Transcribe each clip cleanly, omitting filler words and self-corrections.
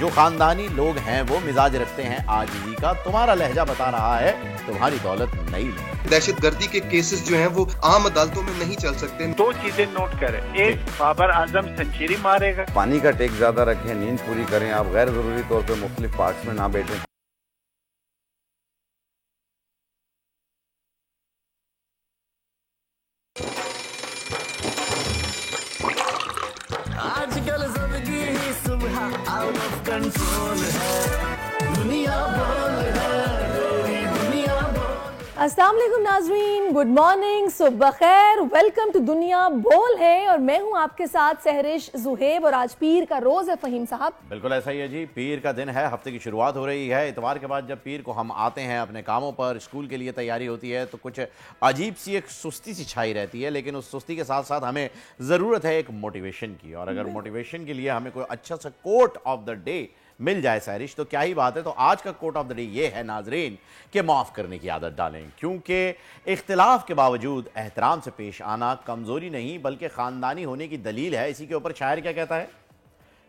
जो खानदानी लोग हैं वो मिजाज रखते हैं आजिज़ी का। तुम्हारा लहजा बता रहा है तुम्हारी दौलत नई नहीं। दहशतगर्दी के केसेस जो हैं वो आम अदालतों में नहीं चल सकते। दो चीजें नोट करें, एक बाबर आजम सेंचुरी मारेगा। पानी का टेक ज्यादा रखें, नींद पूरी करें, आप गैर जरूरी तौर पे मुख्तलिफ पार्ट्स में ना बैठें। आजकल जिंदगी ही सुबह आउट ऑफ कंट्रोल है, दुनिया बोल है, दुनिया बोल। अस्सलाम वालेकुम नाजरीन, गुड मॉर्निंग, सुबह खैर, वेलकम टू दुनिया बोल है। और मैं हूं आपके साथ सहरिश जुहेब और आज पीर का रोज है फहीम साहब। बिल्कुल ऐसा ही है जी, पीर का दिन है, हफ्ते की शुरुआत हो रही है। इतवार के बाद जब पीर को हम आते हैं अपने कामों पर, स्कूल के लिए तैयारी होती है तो कुछ अजीब सी एक सुस्ती सी छाई रहती है, लेकिन उस सुस्ती के साथ साथ हमें ज़रूरत है एक मोटिवेशन की। और अगर मोटिवेशन के लिए हमें कोई अच्छा सा कोट ऑफ द डे मिल जाए सहरिश तो क्या ही बात है। तो आज का कोट ऑफ द डे ये है नाजरीन कि माफ़ करने की आदत डालें, क्योंकि इख्तिलाफ के बावजूद एहतराम से पेश आना कमज़ोरी नहीं बल्कि ख़ानदानी होने की दलील है। इसी के ऊपर शायर क्या कहता है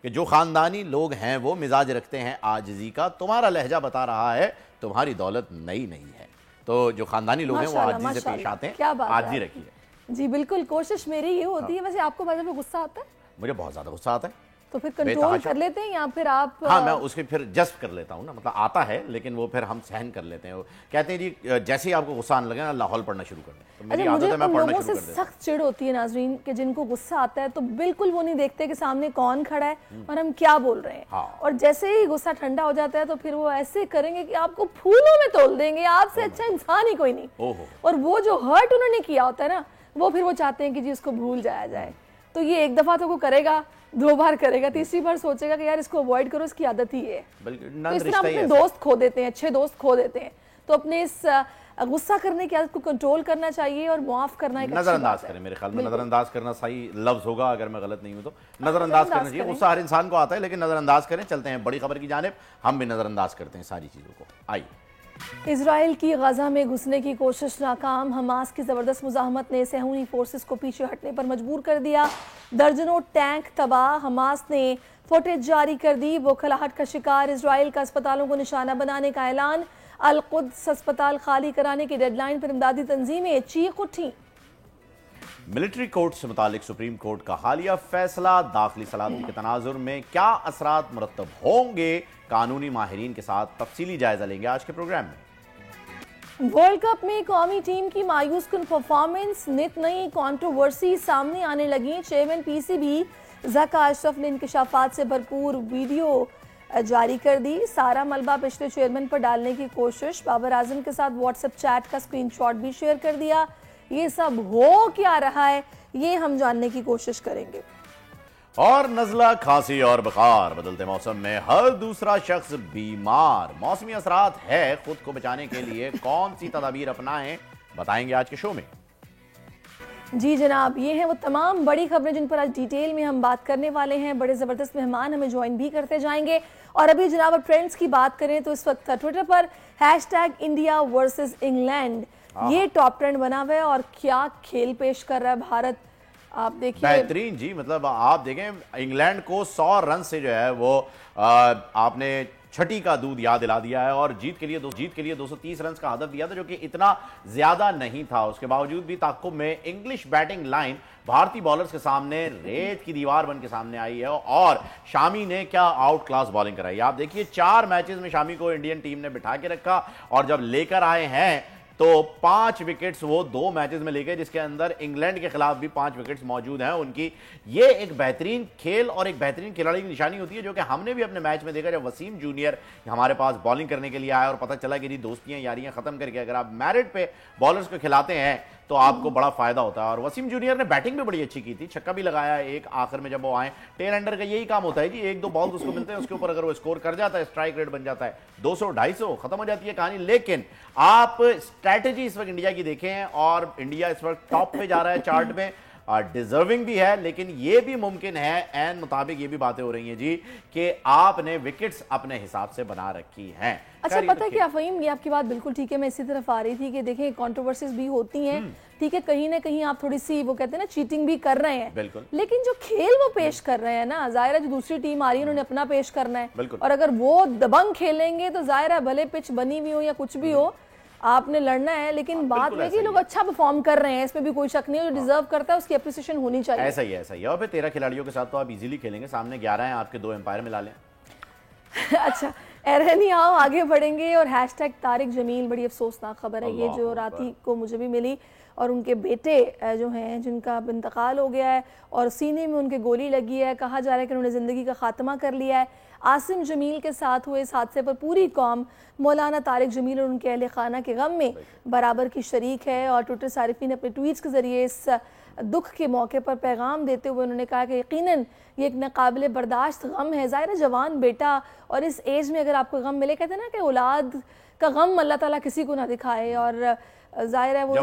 कि जो ख़ानदानी लोग हैं वो मिजाज रखते हैं आजिज़ी का। तुम्हारा लहजा बता रहा है तुम्हारी दौलत नई नहीं है। तो जो ख़ानदानी लोग हैं वो आजिज़ी से पेश आते हैं, आजिज़ी रखिए। जी बिल्कुल, कोशिश मेरी ये होती है। वैसे आपको बाज़ में गुस्सा आता है? मुझे बहुत ज़्यादा गुस्सा आता है, तो फिर कंट्रोल कर लेते हैं या फिर आप? हाँ, मैं उसके फिर जस्ट कर लेता हूँ ना, मतलब आता है लेकिन वो फिर हम सहन कर लेते हैं। कहते हैं जी जैसे ही आपको गुस्सा आने लगे ना लाहौल पढ़ना शुरू कर दें। तो मेरी आदत है, मैं पढ़ना शुरू कर देता हूँ। सख्त चिढ़ होती है नाजरीन कि जिनको गुस्सा आता है तो बिल्कुल वो नहीं देखते कि सामने कौन खड़ा है और हम क्या बोल रहे हैं। हाँ। और जैसे ही गुस्सा ठंडा हो जाता है तो फिर वो ऐसे करेंगे कि आपको फूलों में तोल देंगे, आपसे अच्छा इंसान ही कोई नहीं। और वो जो हर्ट उन्होंने किया होता है ना, वो फिर वो चाहते हैं कि जी उसको भूल जाया जाए। तो ये एक दफा तो वो करेगा, दो बार करेगा, तीसरी बार सोचेगा कि यार इसको अवॉइड करो, इसकी आदत ही है। तो इस तरह अपने दोस्त खो देते हैं, अच्छे दोस्त खो देते हैं। तो अपने इस गुस्सा करने की आदत को कंट्रोल करना चाहिए और माफ करना एक नजरअंदाज करें। मेरे ख्याल में नजरअंदाज करना सही लफ्ज होगा, अगर मैं गलत नहीं हूं तो नजरअंदाज करना चाहिए। गुस्सा हर इंसान को आता है लेकिन नजरअंदाज करें। चलते हैं बड़ी खबर की जानिब, हम भी नजरअंदाज करते हैं सारी चीजों को। आइए। इजराइल की गजा में घुसने की कोशिश नाकाम, हमास की जबरदस्त मुजाहमत ने सहूनी फोर्सेस को पीछे हटने पर मजबूर कर दिया। दर्जनों टैंक तबाह, हमास ने फुटेज जारी कर दी। बौखलाहट का शिकार इजराइल का अस्पतालों को निशाना बनाने का ऐलान। अल कुद्स अस्पताल खाली कराने की डेडलाइन पर इमदादी तंजीमें चीख उठी। मिलिट्री कोर्ट से मुतालिक सुप्रीम कोर्ट का हालिया फैसला, दाखिली सलामती के तनाजुर में क्या असरात मुरत्तब होंगे, कानूनी माहिरीन के साथ तफसीली जायजा लेंगे आज के प्रोग्राम में। वर्ल्ड कप में कौमी टीम की मायूस कुन परफॉर्मेंस, नित नई कंट्रोवर्सी सामने आने लगी। चेयरमैन पीसीबी ज़का अशरफ ने इंकशाफात से भरपूर वीडियो जारी कर दी। सारा मलबा पिछले चेयरमैन पर डालने की कोशिश, बाबर आजम के साथ व्हाट्सएप चैट का स्क्रीनशॉट भी शेयर कर दिया। ये सब हो क्या रहा है ये हम जानने की कोशिश करेंगे। और नज़ला, खांसी और बुखार, बदलते मौसम में हर दूसरा शख्स बीमार। मौसमी असरात है, खुद को बचाने के लिए कौन सी तदाबीर अपनाएं, बताएंगे आज के शो में। जी जनाब, ये हैं वो तमाम बड़ी खबरें जिन पर आज डिटेल में हम बात करने वाले हैं। बड़े ज़बरदस्त मेहमान हमें ज्वाइन भी करते जाएंगे। और अभी जनाब ट्रेंड्स की बात करें तो इस वक्त ट्विटर पर #इंडिया वर्सेस इंग्लैंड ये टॉप ट्रेंड बना हुआ है। और क्या खेल पेश कर रहा है भारत, आप देखिए, बेहतरीन जी। मतलब आप देखें इंग्लैंड को 100 रन से जो है वो आपने छठी का दूध याद दिला दिया है और जीत के लिए 230 रन का हदफ दिया था, जो कि इतना ज्यादा नहीं था। उसके बावजूद भी ताक़ुब में इंग्लिश बैटिंग लाइन भारतीय बॉलर्स के सामने रेत की दीवार बन के सामने आई है। और शामी ने क्या आउट क्लास बॉलिंग कराई। आप देखिए 4 मैचेस में शामी को इंडियन टीम ने बिठा के रखा और जब लेकर आए हैं तो 5 विकेट्स वो 2 मैचेस में ले गए, जिसके अंदर इंग्लैंड के खिलाफ भी 5 विकेट्स मौजूद हैं उनकी। ये एक बेहतरीन खेल और एक बेहतरीन खिलाड़ी की निशानी होती है, जो कि हमने भी अपने मैच में देखा जब वसीम जूनियर हमारे पास बॉलिंग करने के लिए आया और पता चला कि दोस्तियां यारियां खत्म करके अगर आप मैरिट पे बॉलर्स को खिलाते हैं तो आपको बड़ा फायदा होता है। और वसीम जूनियर ने बैटिंग भी बड़ी अच्छी की थी, छक्का भी लगाया एक आखिर में जब वो आए। टेल एंडर का यही काम होता है जी, 1-2 बॉल उसको मिलते हैं, उसके ऊपर अगर वो स्कोर कर जाता है स्ट्राइक रेट बन जाता है 200-250, खत्म हो जाती है कहानी। लेकिन आप स्ट्रैटेजी इस वक्त इंडिया की देखें और इंडिया इस वक्त टॉप पे जा रहा है चार्ट में। डिजर्विंग भी है, लेकिन ये भी मुमकिन है, एन मुताबिक ये भी बातें हो रही हैं जी कि आपने विकेट्स अपने हिसाब से बना रखी हैं। अच्छा, पता है क्या फ़हीम, ये आपकी बात बिल्कुल ठीक है, मैं इसी तरफ आ रही थी कि देखें कंट्रोवर्सीज भी होती हैं, ठीक है, कहीं ना कहीं आप थोड़ी सी वो कहते हैं ना चीटिंग भी कर रहे हैं, बिल्कुल, लेकिन जो खेल वो पेश कर रहे हैं ना, जाहिर है जो दूसरी टीम आ रही है उन्होंने अपना पेश करना है, और अगर वो दबंग खेलेंगे तो जाहिर है भले पिच बनी हुई हो या कुछ भी हो, आपने लड़ना है। लेकिन बात है कि लोग अच्छा परफॉर्म कर रहे हैं, इसमें भी कोई शक नहीं है, जो डिजर्व करता है उसकी एप्रिसिएशन होनी चाहिए। ऐसा ही है। और फिर 13 खिलाड़ियों के साथ तो आप इजीली खेलेंगे, सामने 11 हैं, आपके 2 एम्पायर मिला लें। अच्छा एरहनी, आओ आगे बढ़ेंगे। और हैशटैग तारिक जमील, बड़ी अफसोसनाक खबर है ये जो राती को मुझे भी मिली, और उनके बेटे जो हैं जिनका इंतकाल हो गया है और सीने में उनके गोली लगी है, कहा जा रहा है कि उन्होंने ज़िंदगी का खात्मा कर लिया है। आसिम जमील के साथ हुए इस हादसे पर पूरी कौम मौलाना तारिक जमील और उनके अहले खाना के गम में बराबर की शरीक है। और ट्विटर सारिफीन अपने ट्वीट्स के ज़रिए इस दुख के मौके पर पैगाम देते हुए उन्होंने कहा कि यकीनन ये एक नाकाबिले बर्दाश्त गम है। ज़ाहिर जवान बेटा, और इस एज में अगर आपको गम मिले, कहते हैं ना कि औलाद का गम अल्लाह ताला किसी को ना दिखाए, और जाहिर है वो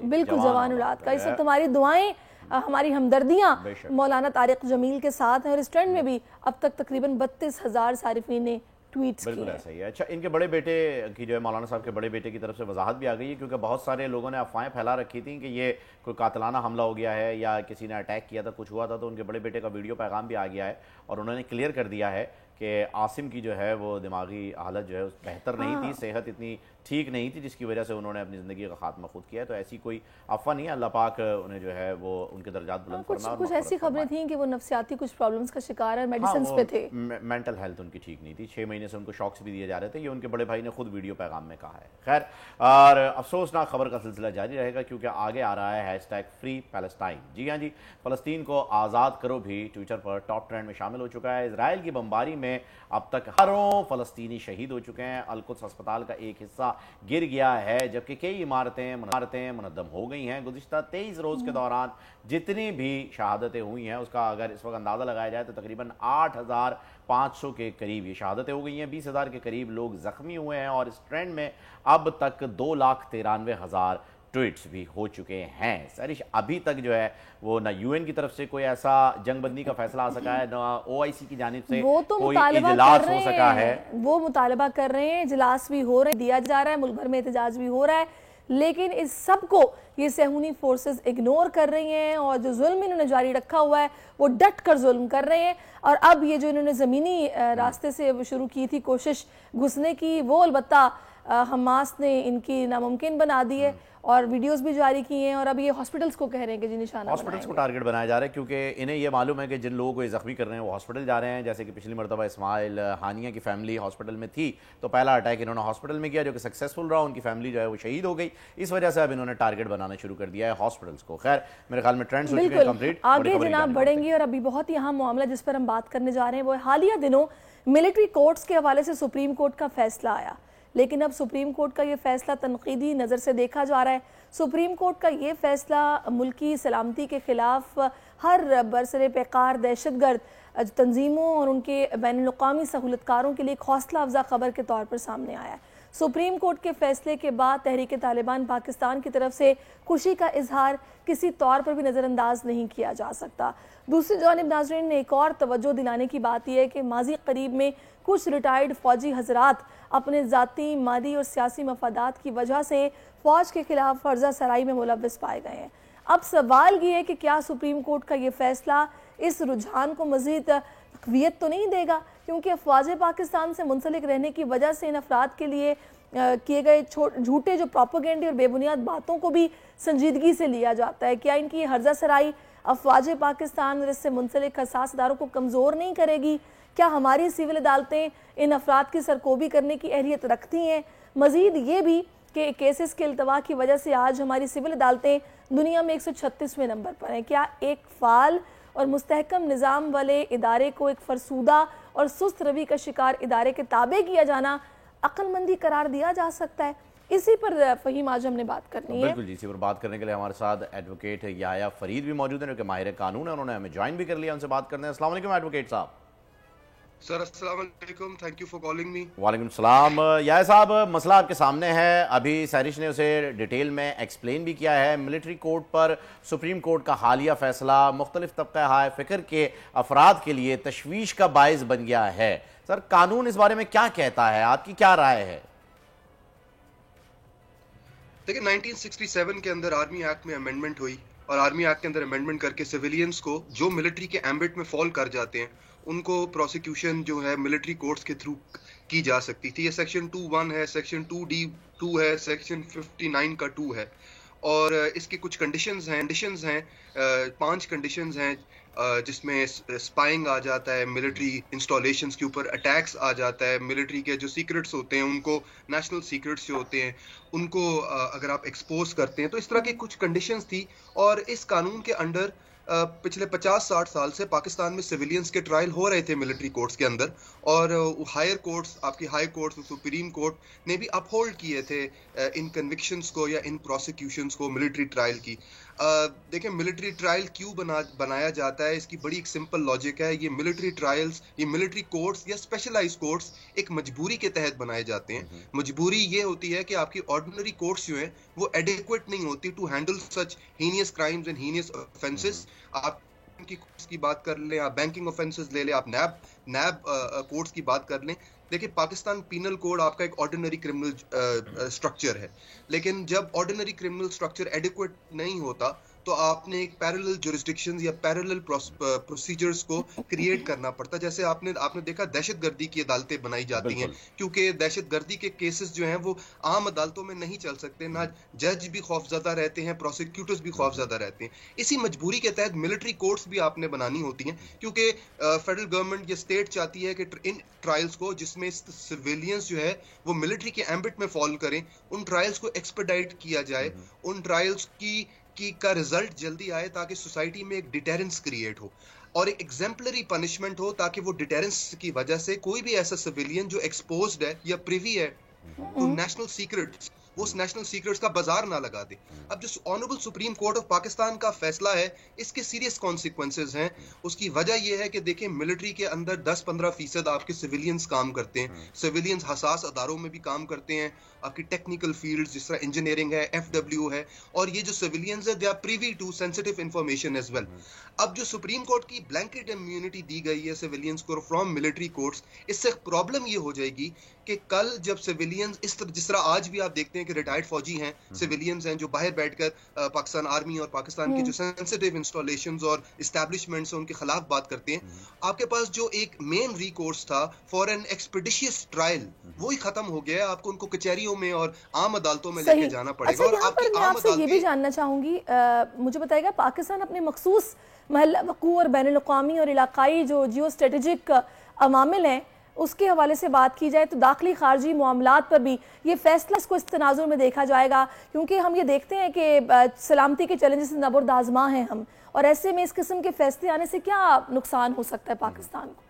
बिल्कुल जवान औलाद का इस वक्त हमारी दुआएं, हमारी हमदर्दियां मौलाना तारिक जमील के साथ हैं। और इस ट्रेंड में भी अब तक तकरीबन 32,000 सारिफीन ने ट्वीट्स बिल्कुल ऐसा ही है। अच्छा, इनके बड़े बेटे की जो है मौलाना साहब के बड़े बेटे की तरफ से वजाहत भी आ गई है, क्योंकि बहुत सारे लोगों ने अफवाहें फैला रखी थी कि ये कोई कातलाना हमला हो गया है या किसी ने अटैक किया था, कुछ हुआ था। तो उनके बड़े बेटे का वीडियो पैगाम भी आ गया है और उन्होंने क्लियर कर दिया है कि आसिम की जो है वो दिमागी हालत जो है बेहतर नहीं थी, सेहत इतनी ठीक नहीं थी, जिसकी वजह से उन्होंने अपनी ज़िंदगी का खात्मा खुद किया है। तो ऐसी कोई अफवाह नहीं है, अल्लाह पाक उन्हें जो है वो उनके दर्जात बुलंद फरमाए। कुछ ऐसी खबरें थी कि वो नफसियाती कुछ प्रॉब्लम्स का शिकार है, मेडिसिन पे थे, मेंटल हेल्थ उनकी ठीक नहीं थी, 6 महीने से उनको शॉक्स भी दिए जा रहे थे, ये उनके बड़े भाई ने खुद वीडियो पैगाम में कहा है। खैर, और अफसोसनाक खबर का सिलसिला जारी रहेगा, क्योंकि आगे आ रहा है हैशटैग फ्री पैलेस्टाइन। जी हाँ जी, फ़लस्तीन को आज़ाद करो भी ट्विटर पर टॉप ट्रेंड में शामिल हो चुका है। इजराइल की बमबारी में अब तक हज़ारों फ़लस्तीनी शहीद हो चुके हैं। अल-कुद्स अस्पताल का एक हिस्सा गिर गया है, जबकि कई इमारतें मुनद्दम हो गई हैं। गुज़िश्ता 23 रोज़ के दौरान जितनी भी शहादतें हुई हैं उसका अगर इस वक्त अंदाज़ा लगाया जाए तो तकरीबन 8,500 के करीब ये शहादतें हो गई हैं। 20,000 के करीब लोग ज़ख्मी हुए हैं और इस ट्रेंड में अब तक 2,93,000 ट्वीट्स भी हो चुके हैं। सरिश, अभी तक जो है वो ना यूएन की तरफ से कोई ऐसा जंगबंदी का फैसला आ सका है, ना ओआईसी की जानिब से वो तो कोई इजलास हो सका है। वो मुतालबा कर रहे हैं, इजलास भी हो रहे हैं, दिया जा रहा है, मुल्क भर में एहतजाज भी हो रहा है, लेकिन इस सब को ये सहूनी फोर्सेस इग्नोर कर रही हैं और जो जुल्म इन्होंने जारी रखा हुआ है वो डट कर जुल्म कर रहे हैं। और अब ये जो इन्होंने ज़मीनी रास्ते से शुरू की थी कोशिश घुसने की, वो अलबत्ता हमास ने इनकी नामुमकिन बना दी है और वीडियोस भी जारी किए हैं। और अब ये हॉस्पिटल्स को कह रहे हैं कि जी निशाना हॉस्पिटल्स को टारगेट बनाया जा रहा है, क्योंकि इन्हें ये मालूम है कि जिन लोगों को ये जख्मी कर रहे हैं वो हॉस्पिटल जा रहे हैं। जैसे कि पिछली मरतबा इस्माइल हानिया की फैमिली हॉस्पिटल में थी, तो पहला अटैक इन्होंने हॉस्पिटल में किया जो कि सक्सेसफुल रहा, उनकी फैमिली जो है वो शहीद हो गई। इस वजह से अब इन्होंने टारगेट बनाना शुरू कर दिया है हॉस्पिटल्स को। खैर, मेरे ख्याल में ट्रेंड्स हो चुके हैं कंप्लीट, आगे जनाब बढ़ेंगे। और अभी बहुत ही अहम मामला जिस पर हम बात करने जा रहे हैं वो हालिया दिनों मिलिट्री कोर्ट्स के हवाले से सुप्रीम कोर्ट का फैसला आया, लेकिन अब सुप्रीम कोर्ट का ये फैसला तनकीदी नज़र से देखा जा रहा है। सुप्रीम कोर्ट का ये फैसला मुल्की सलामती के खिलाफ हर बरसरे पैकार दहशतगर्द तंजीमों और उनके बैनुल-अक़वामी सहूलतकारों के लिए एक हौसला अफजा खबर के तौर पर सामने आया है। सुप्रीम कोर्ट के फैसले के बाद तहरीक तालिबान पाकिस्तान की तरफ से खुशी का इजहार किसी तौर पर भी नज़रअंदाज नहीं किया जा सकता। दूसरी जानिब नाज़रीन ने एक और तवज्जो दिलाने की बात यह है कि माजी करीब में कुछ रिटायर्ड फ़ौजी हजरात अपने ज़ाती, माली और सियासी मफादात की वजह से फ़ौज के खिलाफ फर्जा सराई में मुलव्वस पाए गए हैं। अब सवाल ये है कि क्या सुप्रीम कोर्ट का ये फैसला इस रुझान को मज़ीद तक़वियत तो नहीं देगा, क्योंकि अफवाज पाकिस्तान से मुंसलिक रहने की वजह से इन अफराद के लिए किए गए झूठे जो प्रोपेगेंडे और बेबुनियाद बातों को भी संजीदगी से लिया जाता है। क्या इनकी हर्जा सराई अफवाज पाकिस्तान और इससे मुंसलिक हसास इदारों को कमज़ोर नहीं करेगी? क्या हमारी सिविल अदालतें इन अफराद की सरकोबी करने की अहलियत रखती हैं? मज़ीद ये भी कि केसेस के अल्तवा की वजह से आज हमारी सिविल अदालतें दुनिया में 136वें नंबर पर हैं। क्या एक फ़ाल और मुस्तहकम निज़ाम वाले इदारे को एक फरसूदा और सुस्त रवि का शिकार इदारे के ताबे किया जाना अक्लमंदी करार दिया जा सकता है? इसी पर फ़हीम आज हमने बात करनी है। बिल्कुल जी, इसी पर बात करने के लिए हमारे साथ एडवोकेट याया फरीद भी मौजूद हैं, जो कि माहिर कानून है, उन्होंने हमें ज्वाइन भी कर लिया, उनसे बात करते हैं। अस्सलाम वालेकुम एडवोकेट साहब। सर अस्सलाम वालेकुम, thank you for calling me. वालेकुम सलाम। यार साहब, मसला आपके सामने है। अभी सैरिश ने उसे डिटेल में एक्सप्लेन भी किया है। मिलिट्री कोर्ट पर सुप्रीम कोर्ट का हालिया फैसला मुख्तलिफ तबका हाय फिक्र के अफराद के लिए तशवीश का बायस बन गया है। सर, कानून इस बारे में क्या कहता है, आपकी क्या राय है? देखिए, 1967 के अंदर आर्मी एक्ट में अमेंडमेंट हुई और आर्मी एक्ट के अंदर अमेंडमेंट करके सिविलियंस को जो मिलिट्री के एम्बिट में फॉल कर जाते हैं उनको प्रोसिक्यूशन जो है मिलिट्री कोर्ट्स के थ्रू की जा सकती थी। ये सेक्शन 2(1) है, सेक्शन 2D(2) है, सेक्शन 59 का 2 है। और इसके कुछ कंडीशंस हैं 5 कंडीशंस हैं जिसमें स्पाइंग आ जाता है, मिलिट्री इंस्टॉलेशंस के ऊपर अटैक्स आ जाता है, मिलिट्री के जो सीक्रेट्स होते हैं उनको, नेशनल सीक्रेट्स जो होते हैं उनको अगर आप एक्सपोज करते हैं, तो इस तरह की कुछ कंडीशंस थी। और इस कानून के अंडर पिछले 50-60 साल से पाकिस्तान में सिविलियंस के ट्रायल हो रहे थे मिलिट्री कोर्ट्स के अंदर, और हायर कोर्ट्स, आपकी हाई कोर्ट्स, सुप्रीम कोर्ट ने भी अपहोल्ड किए थे इन कन्विक्शंस को या इन प्रोसिक्यूशंस को मिलिट्री ट्रायल की। देखिए, मिलिट्री ट्रायल क्यों बनाया जाता है, इसकी बड़ी एक सिंपल लॉजिक है। ये मिलिट्री ट्रायल्स, ये मिलिट्री कोर्ट्स या स्पेशलाइज्ड कोर्ट्स एक मजबूरी के तहत बनाए जाते हैं। मजबूरी ये होती है कि आपकी ऑर्डिनरी कोर्ट्स जो हैं वो एडिक्वेट नहीं होती to handle such heinous crimes and heinous offences. आप की कोर्ट्स की बात कर लें, आप बैंकिंग ऑफेंसेस ले लें, आप नैब कोर्ट्स की बात कर लें। देखिए, पाकिस्तान पीनल कोड आपका एक ऑर्डिनरी क्रिमिनल स्ट्रक्चर है, लेकिन जब ऑर्डिनरी क्रिमिनल स्ट्रक्चर एडिक्वेट नहीं होता तो आपने एक पैरेलल जुरिस्डिक्शंस या पैरेलल प्रोसीजर्स को क्रिएट करना पड़ता है। जैसे आपने देखा दहशतगर्दी की अदालतें बनाई जाती हैं, क्योंकि दहशतगर्दी के केसेस जो हैं वो आम अदालतों में नहीं चल सकते, ना जज भी खौफजदा रहते हैं, प्रोसिक्यूटर्स भी खौफजदा रहते हैं। इसी मजबूरी के तहत मिलिट्री कोर्ट्स भी आपने बनानी होती हैं, क्योंकि फेडरल गवर्नमेंट या स्टेट चाहती है कि इन ट्रायल्स को, जिसमें सिविलियंस जो है वो मिलिट्री के एम्बिट में फॉल करें, उन ट्रायल्स को एक्सपेडाइट किया जाए, उन ट्रायल्स का रिजल्ट जल्दी आए, ताकि सोसाइटी में एक डिटेरेंस क्रिएट हो और एक एग्जाम्पलरी पनिशमेंट हो, ताकि वो डिटेरेंस की वजह से कोई भी ऐसा सिविलियन जो एक्सपोज्ड है या प्रिवी है तो नेशनल सीक्रेट्स, वो उस नेशनल सीक्रेट्स का बाजार ना लगा दे। अब जो honourable supreme court of Pakistan का फैसला है, इसके सीरियस कॉन्सिक्वेंसेस हैं। उसकी वजह यह है कि देखिए, मिलिट्री के अंदर 10-15% आपके सिविलियंस काम करते हैं। सिविलियंस हसास अदारों में भी काम करते हैं, आपकी टेक्निकल फील्ड्स जिस तरह इंजीनियरिंग है, FW है, और ये जो सिविलियंस है they are privy to sensitive information as well. अब जो सुप्रीम कोर्ट की ब्लैंकेट इम्यूनिटी दी गई है सिविलियंस को फ्रॉम मिलिट्री कोर्ट्स, इससे प्रॉब्लम ये हो जाएगी कि कल जब सिविलियंस जिस तरह आज भी आप देखते हैं कि रिटायर्ड फौजी हैं, सिविलियंस हैं जो बाहर बैठकर पाकिस्तान आर्मी और पाकिस्तान के जो सेंसिटिव इंस्टॉलेशंस और एस्टैब्लिशमेंट्स हैं उनके खिलाफ बात करते हैं, आपके पास जो एक मेन रिकोर्स था फॉर एन एक्सपेडिशियस ट्रायल, वो ही खत्म हो गया है। आपको उनको कचहरियों में और आम अदालतों में लेके जाना पड़ेगा। अच्छा, और आपकी मैं आपसे ये भी जानना चाहूंगी, मुझे बताइएगा, पाकिस्तान अपने मखसूस महल्ला वकू और बैनुल अक़वामी और इलाकाई जो जियो स्ट्रेटेजिक अवामिल हैं उसके हवाले से बात की जाए तो दाखिली खारजी मामलात पर भी ये फैसला इसको इस तनाजुर में देखा जाएगा, क्योंकि हम ये देखते हैं कि सलामती के चैलेंजेस नबुर्दाज़मा हैं हम, और ऐसे में इस किस्म के फैसले आने से क्या नुकसान हो सकता है पाकिस्तान को?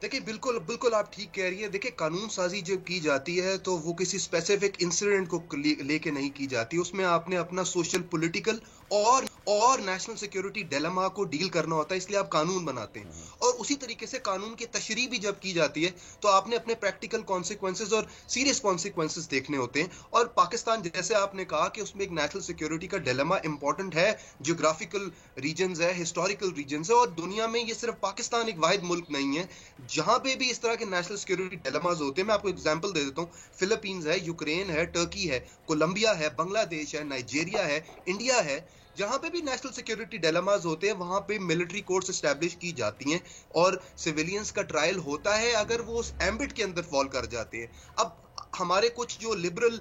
देखिए, बिल्कुल आप ठीक कह रही है। देखिए, कानून साजी जब की जाती है तो वो किसी स्पेसिफिक इंसिडेंट को लेके नहीं की जाती, उसमें आपने अपना सोशल, पॉलिटिकल और नेशनल सिक्योरिटी डिलेमा को डील करना होता है, इसलिए आप कानून बनाते हैं। और उसी तरीके से कानून की तशरीह भी जब की जाती है तो आपने अपने प्रैक्टिकल कॉन्सिक्वेंसेस और सीरियस कॉन्सिक्वेंसेस देखने होते हैं। और पाकिस्तान, जैसे आपने कहा कि उसमें एक नेशनल सिक्योरिटी का डिलेमा इंपॉर्टेंट है, जियोग्राफिकल रीजन्स है, हिस्टोरिकल रीजन्स है, और दुनिया में ये सिर्फ पाकिस्तान एक वाहिद मुल्क नहीं है जहां पे भी इस तरह के नेशनल सिक्योरिटी डिलेमास होते हैं। मैं आपको एग्जांपल दे देता हूँ, फिलीपींस है, यूक्रेन है, टर्की है, कोलंबिया है, बांग्लादेश है, नाइजीरिया है, इंडिया है, जहां पे भी नेशनल सिक्योरिटी डिलेमास होते हैं वहां पे मिलिट्री कोर्ट्स एस्टैब्लिश की जाती हैं और सिविलियंस का ट्रायल होता है अगर वो उस एम्बिट के अंदर फॉल कर जाते हैं। अब हमारे कुछ जो लिबरल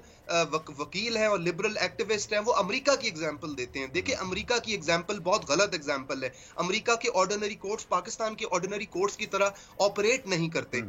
वकील हैं और लिबरल एक्टिविस्ट हैं वो अमेरिका की एग्जांपल देते हैं। देखिए, अमेरिका की एग्जांपल बहुत गलत एग्जांपल है। अमेरिका के ऑर्डिनरी कोर्ट्स पाकिस्तान के ऑर्डिनरी कोर्ट्स की तरह ऑपरेट नहीं करते।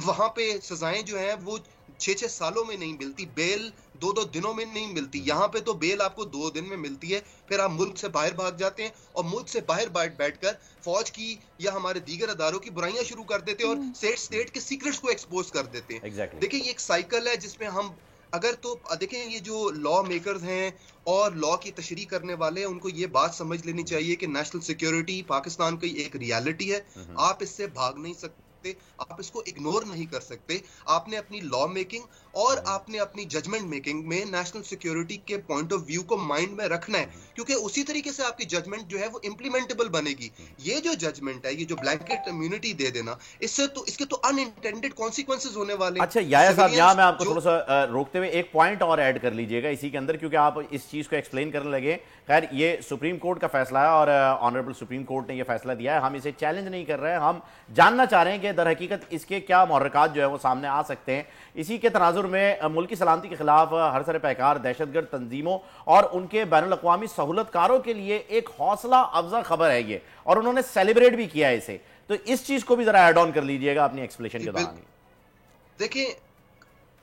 वहां पे सजाएं जो हैं वो 6-6 सालों में नहीं मिलती, बेल 2-2 दिनों में नहीं मिलती। यहाँ पे तो बेल आपको 2 दिन में मिलती है, फिर आप मुल्क से बाहर भाग जाते हैं और मुल्क से बाहर बैठकर फौज की या हमारे दीगर अदारों की बुराइयां शुरू कर देते हैं और स्टेट के सीक्रेट्स को एक्सपोज कर देते हैं। देखिए, ये एक साइकिल है जिसमें हम अगर तो देखें, ये जो लॉ मेकर्स हैं और लॉ की तशरीह करने वाले हैं उनको ये बात समझ लेनी चाहिए कि नेशनल सिक्योरिटी पाकिस्तान की एक रियलिटी है, आप इससे भाग नहीं सकते। सकते, आप इसको इग्नोर नहीं कर सकते। आपने अपनी लॉ मेकिंग और आपने अपनी जजमेंट मेकिंग में नेशनल सिक्योरिटी के पॉइंट ऑफ व्यू को माइंड में रखना है, क्योंकि उसी तरीके से आपकी जजमेंट जो है वो इम्प्लीमेंटेबल बनेगी। ये जो जजमेंट है, ये जो ब्लैंकेट इम्यूनिटी दे देना, इससे तो इसके तो अनइंटेंडेड कॉन्सिक्वेंसेज होने वाले। अच्छा याया साहब, यहाँ मैं आपको थोड़ा सा रोकते हुए एक पॉइंट और ऐड कर लीजिएगा इसी के अंदर, क्योंकि आप इस चीज को एक्सप्लेन करने लगे। खैर, ये सुप्रीम कोर्ट का फैसला है और ऑनरेबल सुप्रीम कोर्ट ने ये फैसला दिया है, हम इसे चैलेंज नहीं कर रहे हैं, हम जानना चाह रहे हैं कि दर हकीकत इसके क्या मुहर्रिकात जो है वो सामने आ सकते हैं। इसी के तनाजुर में मुल्की सलामती के खिलाफ हर सर पैकार दहशतगर्द तंजीमों और उनके बैनुल-अक़वामी सहूलतकारों के लिए एक हौसला अफजा खबर है ये, और उन्होंने सेलिब्रेट भी किया है इसे। तो इस चीज को भी जरा ऐड ऑन कर लीजिएगा अपनी एक्सप्लेनेशन के दौरान। देखिए,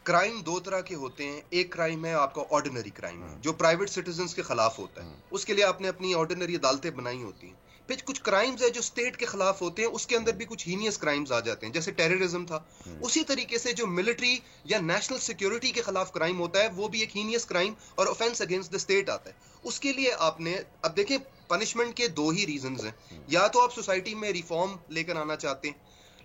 क्राइम दो तरह के होते हैं। एक क्राइम है आपका ऑर्डिनरी क्राइम, जो प्राइवेट सिटीजन्स के खिलाफ होता है, उसके लिए आपने अपनी ऑर्डिनरी अदालतें बनाई होती हैं। फिर कुछ क्राइम्स है जो स्टेट के खिलाफ होते हैं, उसके अंदर भी कुछ हीनियस क्राइम्स आ जाते हैं, जैसे टेररिज्म था। उसी तरीके से जो मिलिट्री या नेशनल सिक्योरिटी के खिलाफ क्राइम होता है, वो भी एक हीनियस क्राइम और ऑफेंस अगेंस्ट द स्टेट आता है। उसके लिए आपने, अब देखिए, पनिशमेंट के दो ही रीजंस हैं। या तो आप सोसाइटी में रिफॉर्म लेकर आना चाहते हैं,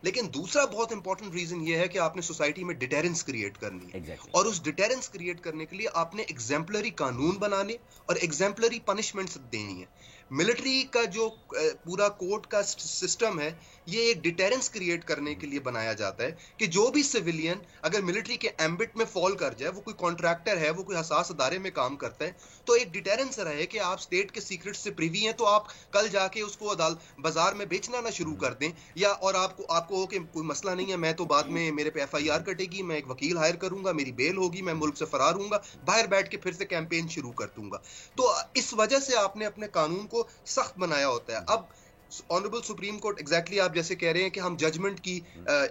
लेकिन दूसरा बहुत इंपॉर्टेंट रीजन ये है कि आपने सोसाइटी में डिटेरेंस क्रिएट करनी है। और उस डिटेरेंस क्रिएट करने के लिए आपने एग्जाम्पलरी कानून बनाने और एग्जाम्पलरी पनिशमेंट्स देनी है। मिलिट्री का जो पूरा कोर्ट का सिस्टम है, ये एक डिटेरेंस क्रिएट करने के लिए बनाया जाता है कि जो भी सिविलियन अगर मिलिट्री के एम्बिट में फॉल कर जाए, वो कोई कॉन्ट्रैक्टर है, वो कोई हसास अदारे में काम करता है, तो एक डिटेरेंस रहे कि आप स्टेट के सीक्रेट्स से प्रिवी हैं, तो आप कल जाके उसको बाजार में बेचना ना शुरू कर दें, या और आपको हो कि कोई मसला नहीं है, मैं तो बाद में मेरे पे FIR कटेगी, मैं एक वकील हायर करूंगा, मेरी बेल होगी, मैं मुल्क से फरार हूंगा, बाहर बैठ के फिर से कैंपेन शुरू कर दूंगा। तो इस वजह से आपने अपने कानून को सख्त बनाया होता है। अब ऑनरेबल सुप्रीम कोर्ट, एग्जैक्टली आप जैसे कह रहे हैं कि हम जजमेंट की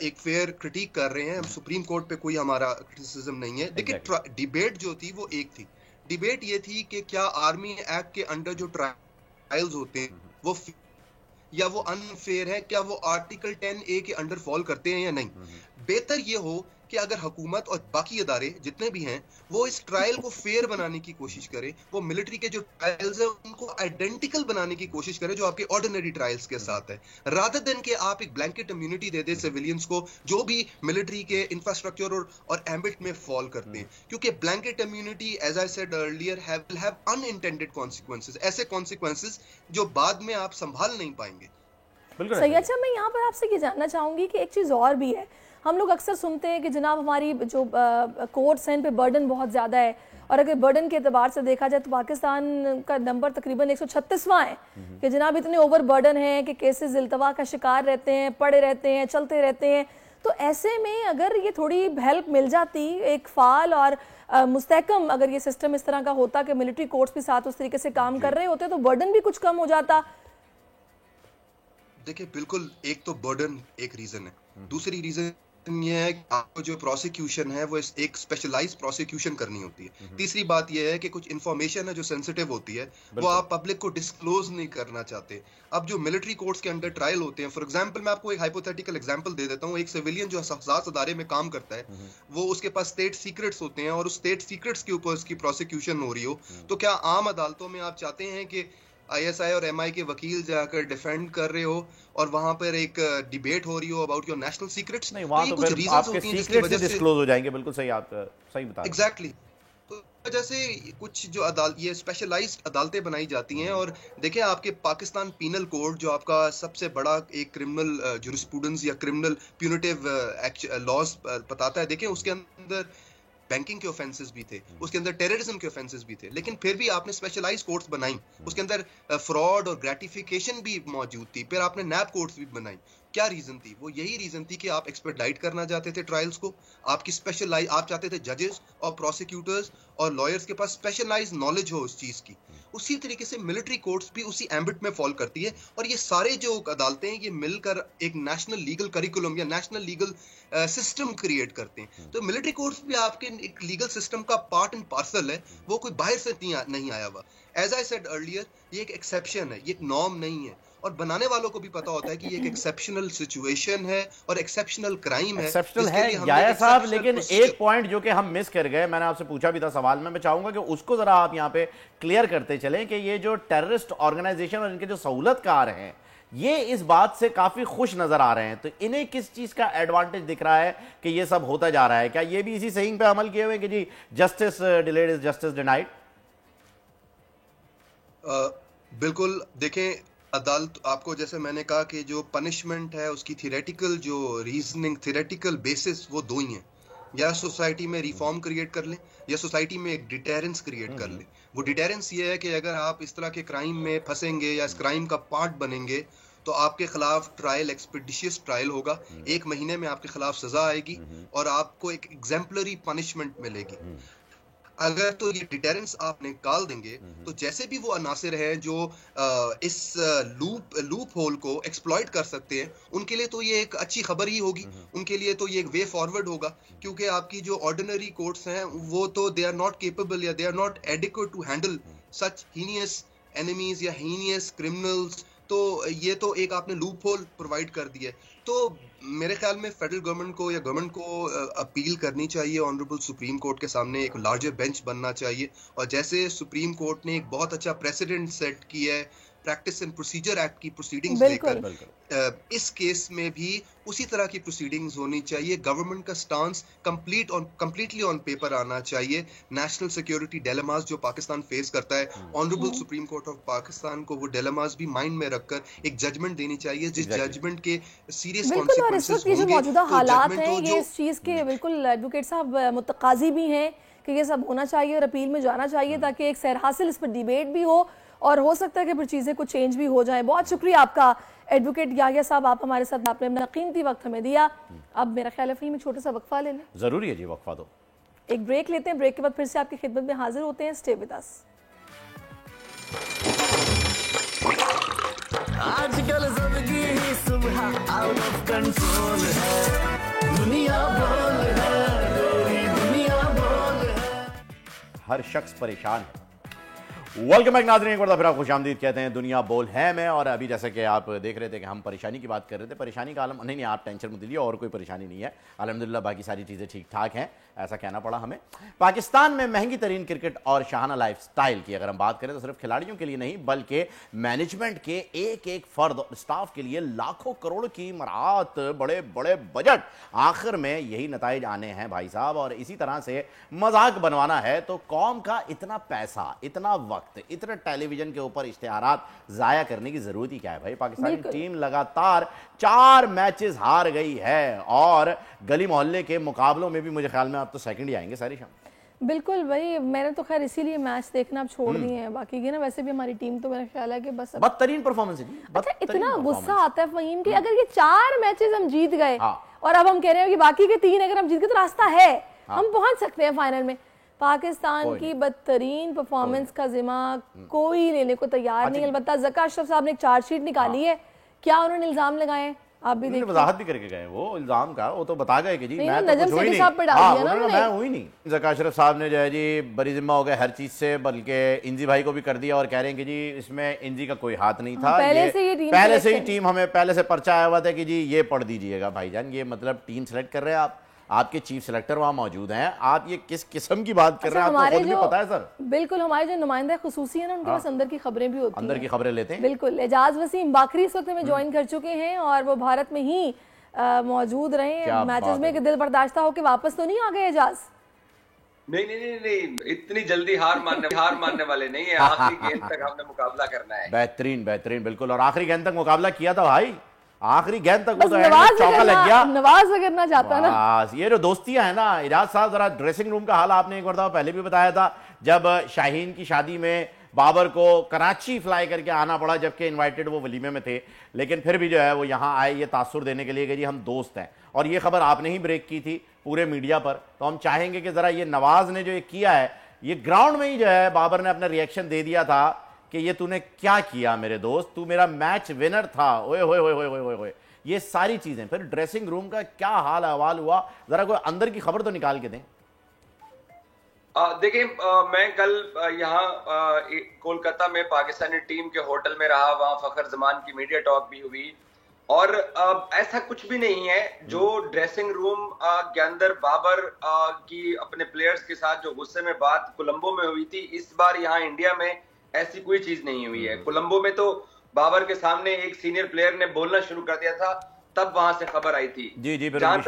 एक फेयर क्रिटिक कर रहे हैं, हम सुप्रीम कोर्ट पे कोई हमारा क्रिटिसिज्म नहीं है। देखिए, डिबेट जो थी वो एक थी। डिबेट ये थी कि क्या आर्मी एक्ट के अंडर जो ट्रायल्स होते हैं वो या वो अनफेयर है, क्या वो आर्टिकल 10A के अंडर फॉल करते हैं या नहीं। बेहतर ये हो कि अगर हुकूमत और बाकी अदारे जितने भी हैं वो इस ट्रायल को फेयर बनाने की कोशिश करें, वो मिलिट्री के जो ट्रायल्स हैं उनको आइडेंटिकल बनाने की कोशिश करें जो आपके ऑर्डिनरी ट्रायल्स के साथ है, रादर देन कि आप एक ब्लैंकेट इम्यूनिटी दे दे सिविलियंस को जो भी मिलिट्री के इंफ्रास्ट्रक्चर और एम्बिट में फॉल करते हैं। क्योंकि blanket immunity, as I said earlier, will have unintended consequences, ऐसे कॉन्सिक्वेंसेस जो बाद में आप संभाल नहीं पाएंगे। सही। अच्छा, मैं यहाँ पर आपसे ये जानना चाहूंगी कि एक चीज़ और भी है। हम लोग अक्सर सुनते हैं कि जनाब हमारी जो कोर्ट्स हैं इन पे बर्डन बहुत ज़्यादा है, और अगर बर्डन के एतबार से देखा जाए तो पाकिस्तान का नंबर तकरीबन 136वां है कि जनाब इतने ओवर बर्डन हैं कि केसेस इल्तवा का शिकार रहते हैं, पड़े रहते हैं, चलते रहते हैं। तो ऐसे में अगर ये थोड़ी हेल्प मिल जाती, एक फाल और मुस्तहकम अगर ये सिस्टम इस तरह का होता कि मिलिट्री कोर्ट्स भी साथ उस तरीके से काम कर रहे होते, तो बर्डन भी कुछ कम हो जाता। देखिए, बिल्कुल, एक तो बर्डन एक रीजन है, दूसरी रीजन ये है कि आपको जो प्रोसिक्यूशन है वो एक स्पेशलाइज्ड प्रोसिक्यूशन करनी होती है। तीसरी बात ये है कि कुछ इंफॉर्मेशन है जो सेंसिटिव होती है, वो आप पब्लिक को डिस्क्लोज नहीं करना चाहते। अब जो मिलिट्री कोर्ट्स के अंडर ट्रायल होते हैं, फॉर एग्जांपल मैं आपको एक हाइपोथेटिकल एग्जांपल दे देता हूँ। एक सिविलियन जो हसास अदारे में काम करता है, वो उसके पास स्टेट सीक्रेट्स होते हैं और उस स्टेट सीक्रेट्स के ऊपर उसकी प्रोसिक्यूशन हो रही हो, तो क्या आम अदालतों में आप चाहते हैं कि ISI और MI के वकील जाकर डिफेंड कर रहे हो और वहां पर एक डिबेट हो रही हो अबाउट योर नेशनल सीक्रेट्स? नहीं, वहां तो फिर आपके सीक्रेट्स डिस्क्लोज हो जाएंगे। बिल्कुल सही, आप सही बता रहे हैं। एग्जैक्टली। तो वजह से कुछ जो ये स्पेशलाइज्ड अदालतें बनाई जाती हैं। और देखिए, आपके पाकिस्तान पीनल कोड जो आपका सबसे बड़ा एक क्रिमिनल जुरिस्प्रूडेंस या क्रिमिनल प्यूनिटिव लॉज बताता है, देखिए उसके अंदर बैंकिंग के ऑफेंसेस भी थे, उसके अंदर टेररिज्म के ऑफेंसेस भी थे, लेकिन फिर भी आपने स्पेशलाइज्ड कोर्ट्स बनाई, उसके अंदर फ्रॉड और ग्रेटिफिकेशन भी मौजूद थी। फिर आपने नैब कोर्ट्स भी बनाई। क्या रीजन थी? वो यही रीजन थी कि आप एक्सपेडिट करना चाहते थे ट्रायल्स को, आपकी स्पेशलाइज, आप चाहते थे जजेस और प्रोसिक्यूटर्स और लॉयर्स के पास स्पेशलाइज्ड नॉलेज हो उस चीज की। उसी तरीके से मिलिट्री कोर्ट्स भी उसी एम्बिट में फॉल करती है। और ये सारे जो अदालतें हैं, ये मिलकर एक नेशनल लीगल करिकुलम या नेशनल लीगल सिस्टम क्रिएट करते हैं। तो मिलिट्री कोर्ट्स भी आपके एक लीगल सिस्टम का पार्ट एंड पार्सल है, वो कोई बाहर से नहीं आया हुआ। एज आई सेड अर्लियर, ये एक एक्सेप्शन है, ये एक नॉर्म नहीं है। और बनाने वालों को भी पता होता है कि ये एक एक्सेप्शनल सिचुएशन है और एक्सेप्शनल क्राइम है। एक्सेप्शनल है याया साहब, लेकिन एक पॉइंट जो कि हम मिस कर गए, मैंने आपसे पूछा भी था सवाल में, मैं चाहूंगा कि उसको जरा आप यहाँ पे क्लियर करते चलें कि ये जो टेररिस्ट ऑर्गेनाइजेशन और इनके जो सहूलतकार हैं, ये इस बात से काफी खुश नजर आ रहे हैं। तो इन्हें किस चीज का एडवांटेज दिख रहा है कि ये सब होता जा रहा है? क्या ये भी इसी सेइंग पे अमल किए हुए कि जी justice delayed is justice denied? बिल्कुल। देखें, अदालत आपको, जैसे मैंने कहा कि जो पनिशमेंट है उसकी थियोरेटिकल जो रीजनिंग, थियोरेटिकल बेसिस वो दो ही हैं। या सोसाइटी में रिफॉर्म क्रिएट कर लें या सोसाइटी में एक डिटेरेंस क्रिएट कर लें। वो डिटेरेंस ये है कि अगर आप इस तरह के क्राइम में फंसेंगे या इस क्राइम का पार्ट बनेंगे तो आपके खिलाफ ट्रायल, एक्सपेडिशियस ट्रायल होगा, 1 महीने में आपके खिलाफ सजा आएगी और आपको एक एग्जाम्पलरी पनिशमेंट मिलेगी। अगर तो ये डिटेरेंस आप निकाल देंगे तो जैसे भी वो अनासिर हैं जो इस लूप होल को एक्सप्लॉइट कर सकते हैं, उनके लिए तो ये एक अच्छी खबर ही होगी, उनके लिए तो ये एक वे फॉरवर्ड होगा। क्योंकि आपकी जो ऑर्डिनरी कोर्ट्स हैं वो तो दे आर नॉट केपेबल या they are not adequate to handle such heinous enemies या हीनियस क्रिमिनल्स। तो ये तो एक आपने लूप होल प्रोवाइड कर दिया। तो मेरे ख्याल में फेडरल गवर्नमेंट को या गवर्नमेंट को अपील करनी चाहिए ऑनरेबल सुप्रीम कोर्ट के सामने, एक लार्जर बेंच बनना चाहिए। और जैसे सुप्रीम कोर्ट ने एक बहुत अच्छा प्रेसिडेंट सेट किया है प्रैक्टिस एंड प्रोसीजर एक्ट की प्रोसीडिंग्स लेकर, इस केस में भी उसी तरह की प्रोसीडिंग्स होनी चाहिए। गवर्नमेंट का स्टांस कंप्लीटली ऑन पेपर आना चाहिए। नेशनल सिक्योरिटी डिलेमास जो पाकिस्तान फेस करता है, honourable supreme court of Pakistan को वो डिलेमास भी माइंड में रखकर एक जजमेंट देनी चाहिए जिस जजमेंट के सीरियस कॉन्सिक्वेंसेस होंगे। जो मौजूदा हालात हैं ये इस चीज के बिल्कुल एडवोकेट साहब मुतकाजी भी हैं कि ये सब होना चाहिए और अपील में जाना चाहिए ताकि एक सैर हासिल इस पर डिबेट भी हो और हो सकता है कि फिर चीज़ें कुछ चेंज भी हो जाए। बहुत शुक्रिया आपका एडवोकेट याह्या साहब, आप हमारे साथ आपने अपना कीमती वक्त हमें दिया। अब मेरा ख्याल है फिल्म में छोटा सा वक्फा ले लें। जरूरी है जी, वक्फा दो, एक ब्रेक लेते हैं। ब्रेक के बाद फिर से आपकी खिदमत में हाजिर होते हैं। Stay with us. आजकल जिंदगी ही सुबह आउट ऑफ कंट्रोल है, दुनिया बोल है, दुनिया बोल है। हर शख्स परेशान है। वेलकम बैक नाज़रीन, एक बार फिर आप खुशामदीद कहते हैं दुनिया बोल है मैं। और अभी जैसे कि आप देख रहे थे कि हम परेशानी की बात कर रहे थे, परेशानी का आलम नहीं, आप टेंशन मत लीजिए, और कोई परेशानी नहीं है अल्हम्दुलिल्लाह, बाकी सारी चीज़ें ठीक ठाक हैं, ऐसा कहना पड़ा हमें। पाकिस्तान में महंगी तरीन क्रिकेट और शाहाना लाइफस्टाइल की अगर हम बात करें तो सिर्फ खिलाड़ियों के लिए नहीं बल्कि मैनेजमेंट के एक एक फर्द और स्टाफ के लिए लाखों करोड़ की मरात, बड़े बड़े बजट, आखिर में यही नताइज आने हैं भाई साहब। और इसी तरह से मजाक बनवाना है तो कौम का इतना पैसा, इतना वक्त, इतने टेलीविजन के ऊपर इश्तिहारात जाया करने की जरूरत ही क्या है भाई? पाकिस्तानी टीम लगातार 4 मैचेस हार गई है और गली मोहल्ले के मुकाबलों में भी मुझे ख्याल में आप तो सेकंड ही आएंगे सारी शाम। बिल्कुल भाई, मैंने तो खैर इसीलिए मैच देखना अब छोड़ दिए हैं। बाकी की ना वैसे भी हमारी टीम तो मेरा ख्याल है कि बस बदतरीन परफॉर्मेंस है। अच्छा, इतना गुस्सा आता है फहीम कि अगर ये 4 मैचेस हम जीत गए और अब हम कह रहे हैं कि बाकी के 3 अगर हम जीत गए तो रास्ता है, हम पहुंच सकते हैं फाइनल में। पाकिस्तान की बदतरीन परफॉर्मेंस का जिम्मा कोई लेने को तैयार नहीं। अलबत्ता ज़का अशरफ साहब ने एक चार्जशीट निकाली है, क्या उन्होंने इल्जाम लगाए आप भी देखिए, वजाहत भी करके गए वो इल्जाम का, वो तो बता गए कि जी मैं तो नजम कुछ हुई नहीं, मैं हुई नहीं। ज़का अशरफ साहब ने जो है जी बरी जिम्मा हो गए हर चीज से, बल्कि इंजी भाई को भी कर दिया और कह रहे हैं कि जी इसमें इंजी का कोई हाथ नहीं था, पहले से ही टीम हमें पहले से पर्चा आया हुआ था कि जी ये पढ़ दीजिएगा भाईजान, ये मतलब टीम सेलेक्ट कर रहे हैं आप, आपके चीफ सिलेक्टर वहां मौजूद हैं, आप ये किस किस्म की बात कर रहे हैं? आपको खुद भी पता है सर। बिल्कुल, हमारे जो नुमाइंदा खुसूसी है ना, उनके पास अंदर की खबरें भी होती हैं, अंदर की खबरें लेते हैं। बिल्कुल, एजाज वसीम बाकरी इस वक्त में ज्वाइन कर चुके हैं और वो भारत में ही मौजूद रहे मैचेस में। दिल बर्दाश्ता होकर वापस तो नहीं आ गए एजाज? नहीं, इतनी जल्दी हार मानने वाले नहीं है। आखिरी गेंद तक हमने मुकाबला करना है। बेहतरीन बिल्कुल, और आखिरी गेंद तक मुकाबला किया था भाई, आखिरी गेंद तक वो चौका लग गया। नवाज करना चाहता ना। ये जो दोस्तियां है ना, इजाज साहब जरा ड्रेसिंग रूम का हाल आपने एक बार पहले भी बताया था, जब शाहीन की शादी में बाबर को कराची फ्लाई करके आना पड़ा जबकि इनवाइटेड वो वलीमे में थे, लेकिन फिर भी जो है वो यहाँ आए ये तासुर देने के लिए कि जी हम दोस्त हैं। और ये खबर आपने ही ब्रेक की थी पूरे मीडिया पर, तो हम चाहेंगे कि जरा ये नवाज ने जो ये किया है, ये ग्राउंड में ही जो है बाबर ने अपना रिएक्शन दे दिया था कि ये तूने क्या किया मेरे दोस्त, तू मेरा मैच विनर था, ओए होए होए होए होए होए, ये सारी चीजें। फिर ड्रेसिंग रूम का क्या हाल अहवाल हुआ, जरा कोई अंदर की खबर तो निकाल के दें। देखिए, मैं कल यहाँ कोलकाता में पाकिस्तानी टीम के होटल में रहा, वहां फखर जमान की मीडिया टॉक भी हुई और ऐसा कुछ भी नहीं है जो ड्रेसिंग रूम के अंदर बाबर की अपने प्लेयर्स के साथ जो गुस्से में बात कोलंबो में हुई थी, इस बार यहाँ इंडिया में ऐसी कोई चीज नहीं हुई है। कोलंबो में तो बाबर के सामने एक सीनियर प्लेयर ने बोलना शुरू कर दिया था, तब वहां से खबर आई थी। जी जी, जहां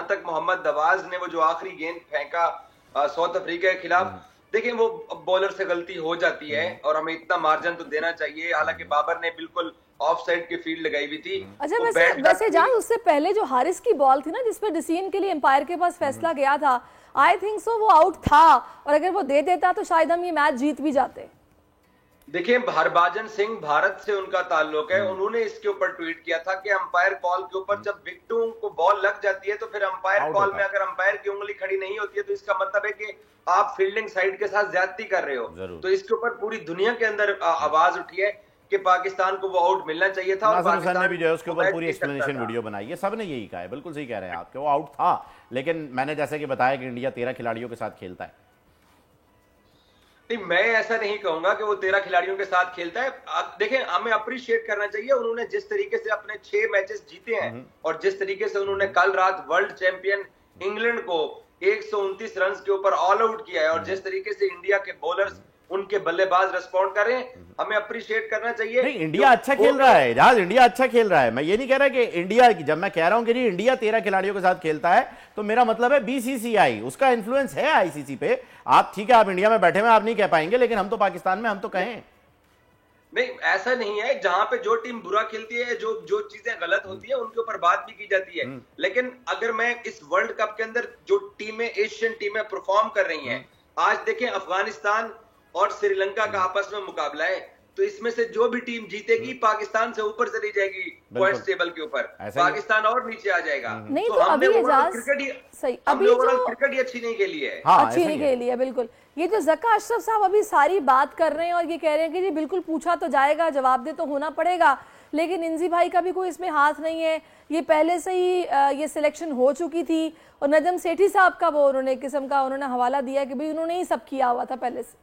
तक मोहम्मद नवाज ने वो जो आखिरी गेंद फेंका साउथ अफ्रीका के खिलाफ, देखिए वो बॉलर से गलती हो जाती है और हमें इतना मार्जिन तो देना चाहिए। हालांकि बाबर ने बिल्कुल ऑफ साइड की फील्ड लगाई हुई थी। अच्छा, वैसे जान उससे पहले जो हारिस की बॉल थी ना, जिसपे डिसीजन के लिए एम्पायर के पास फैसला गया था, आई थिंक सो वो आउट था, और अगर वो दे देता तो शायद हम ये मैच जीत भी जाते। देखिए, हरभजन सिंह भारत से उनका ताल्लुक है, उन्होंने इसके ऊपर ट्वीट किया था कि अंपायर कॉल के ऊपर जब विकेटों को बॉल लग जाती है तो फिर अंपायर कॉल में अगर अंपायर की उंगली खड़ी नहीं होती है तो इसका मतलब है कि आप फील्डिंग साइड के साथ ज्यादती कर रहे हो। तो इसके ऊपर पूरी दुनिया के अंदर आवाज उठी है कि पाकिस्तान को वो आउट मिलना चाहिए था। और पाकिस्तान ने भी जो है उसके ऊपर पूरी एक्सप्लेनेशन वीडियो बनाई है, सबने यही कहा है, बिल्कुल सही कह रहे हैं आप कि वो आउट था, लेकिन मैंने जैसे कि बताया कि इंडिया 13 खिलाड़ियों के साथ खेलता है। नहीं, मैं ऐसा नहीं कहूंगा कि वो 13 खिलाड़ियों के साथ खेलता है। देखें, हमें अप्रिशिएट करना चाहिए, उन्होंने जिस तरीके से अपने 6 मैचेस जीते हैं और जिस तरीके से उन्होंने कल रात वर्ल्ड चैंपियन इंग्लैंड को 129 रन के ऊपर ऑल आउट किया है, और जिस तरीके से इंडिया के बॉलर्स उनके बल्लेबाज रिस्पॉन्ड कर रहे हैं, हमें अप्रिशिएट करना चाहिए। नहीं, इंडिया अच्छा खेल रहा है जहाज, इंडिया अच्छा खेल रहा है। मैं ये नहीं कह रहा कि इंडिया, जब मैं कह रहा हूं कि नहीं इंडिया 13 खिलाड़ियों के साथ खेलता है, तो मेरा मतलब है बीसीसीआई, उसका इन्फ्लुएंस है आईसीसी पे। आप ठीक है, आप इंडिया में बैठे हुए आप नहीं कह पाएंगे, लेकिन हम तो पाकिस्तान में, हम तो कहें। नहीं, ऐसा नहीं है, जहां पे जो टीम बुरा खेलती है, जो चीजें गलत होती है उनके ऊपर बात भी की जाती है। लेकिन अगर मैं इस वर्ल्ड कप के अंदर जो टीमें, एशियन टीमें परफॉर्म कर रही हैं, आज देखें अफगानिस्तान और श्रीलंका का आपस में मुकाबला है, तो इसमें से जो भी टीम जीतेगी पाकिस्तान से ऊपर चली जाएगी पॉइंट्स टेबल के ऊपर, पाकिस्तान और नीचे आ जाएगा। नहीं तो अभी क्रिकेट ही अच्छी नहीं खेली है। अच्छी नहीं खेली है, बिल्कुल। ये जो ज़का अशरफ साहब अभी सारी बात कर रहे हैं और ये कह रहे हैं कि जी बिल्कुल पूछा तो जाएगा, जवाब दे तो होना पड़ेगा, लेकिन इंजी भाई का भी कोई इसमें हाथ नहीं है, ये पहले से ही ये सिलेक्शन हो चुकी थी, और नजम सेठी साहब का वो उन्होंने किस्म का उन्होंने हवाला दिया कि भाई उन्होंने ही सब किया हुआ था पहले से।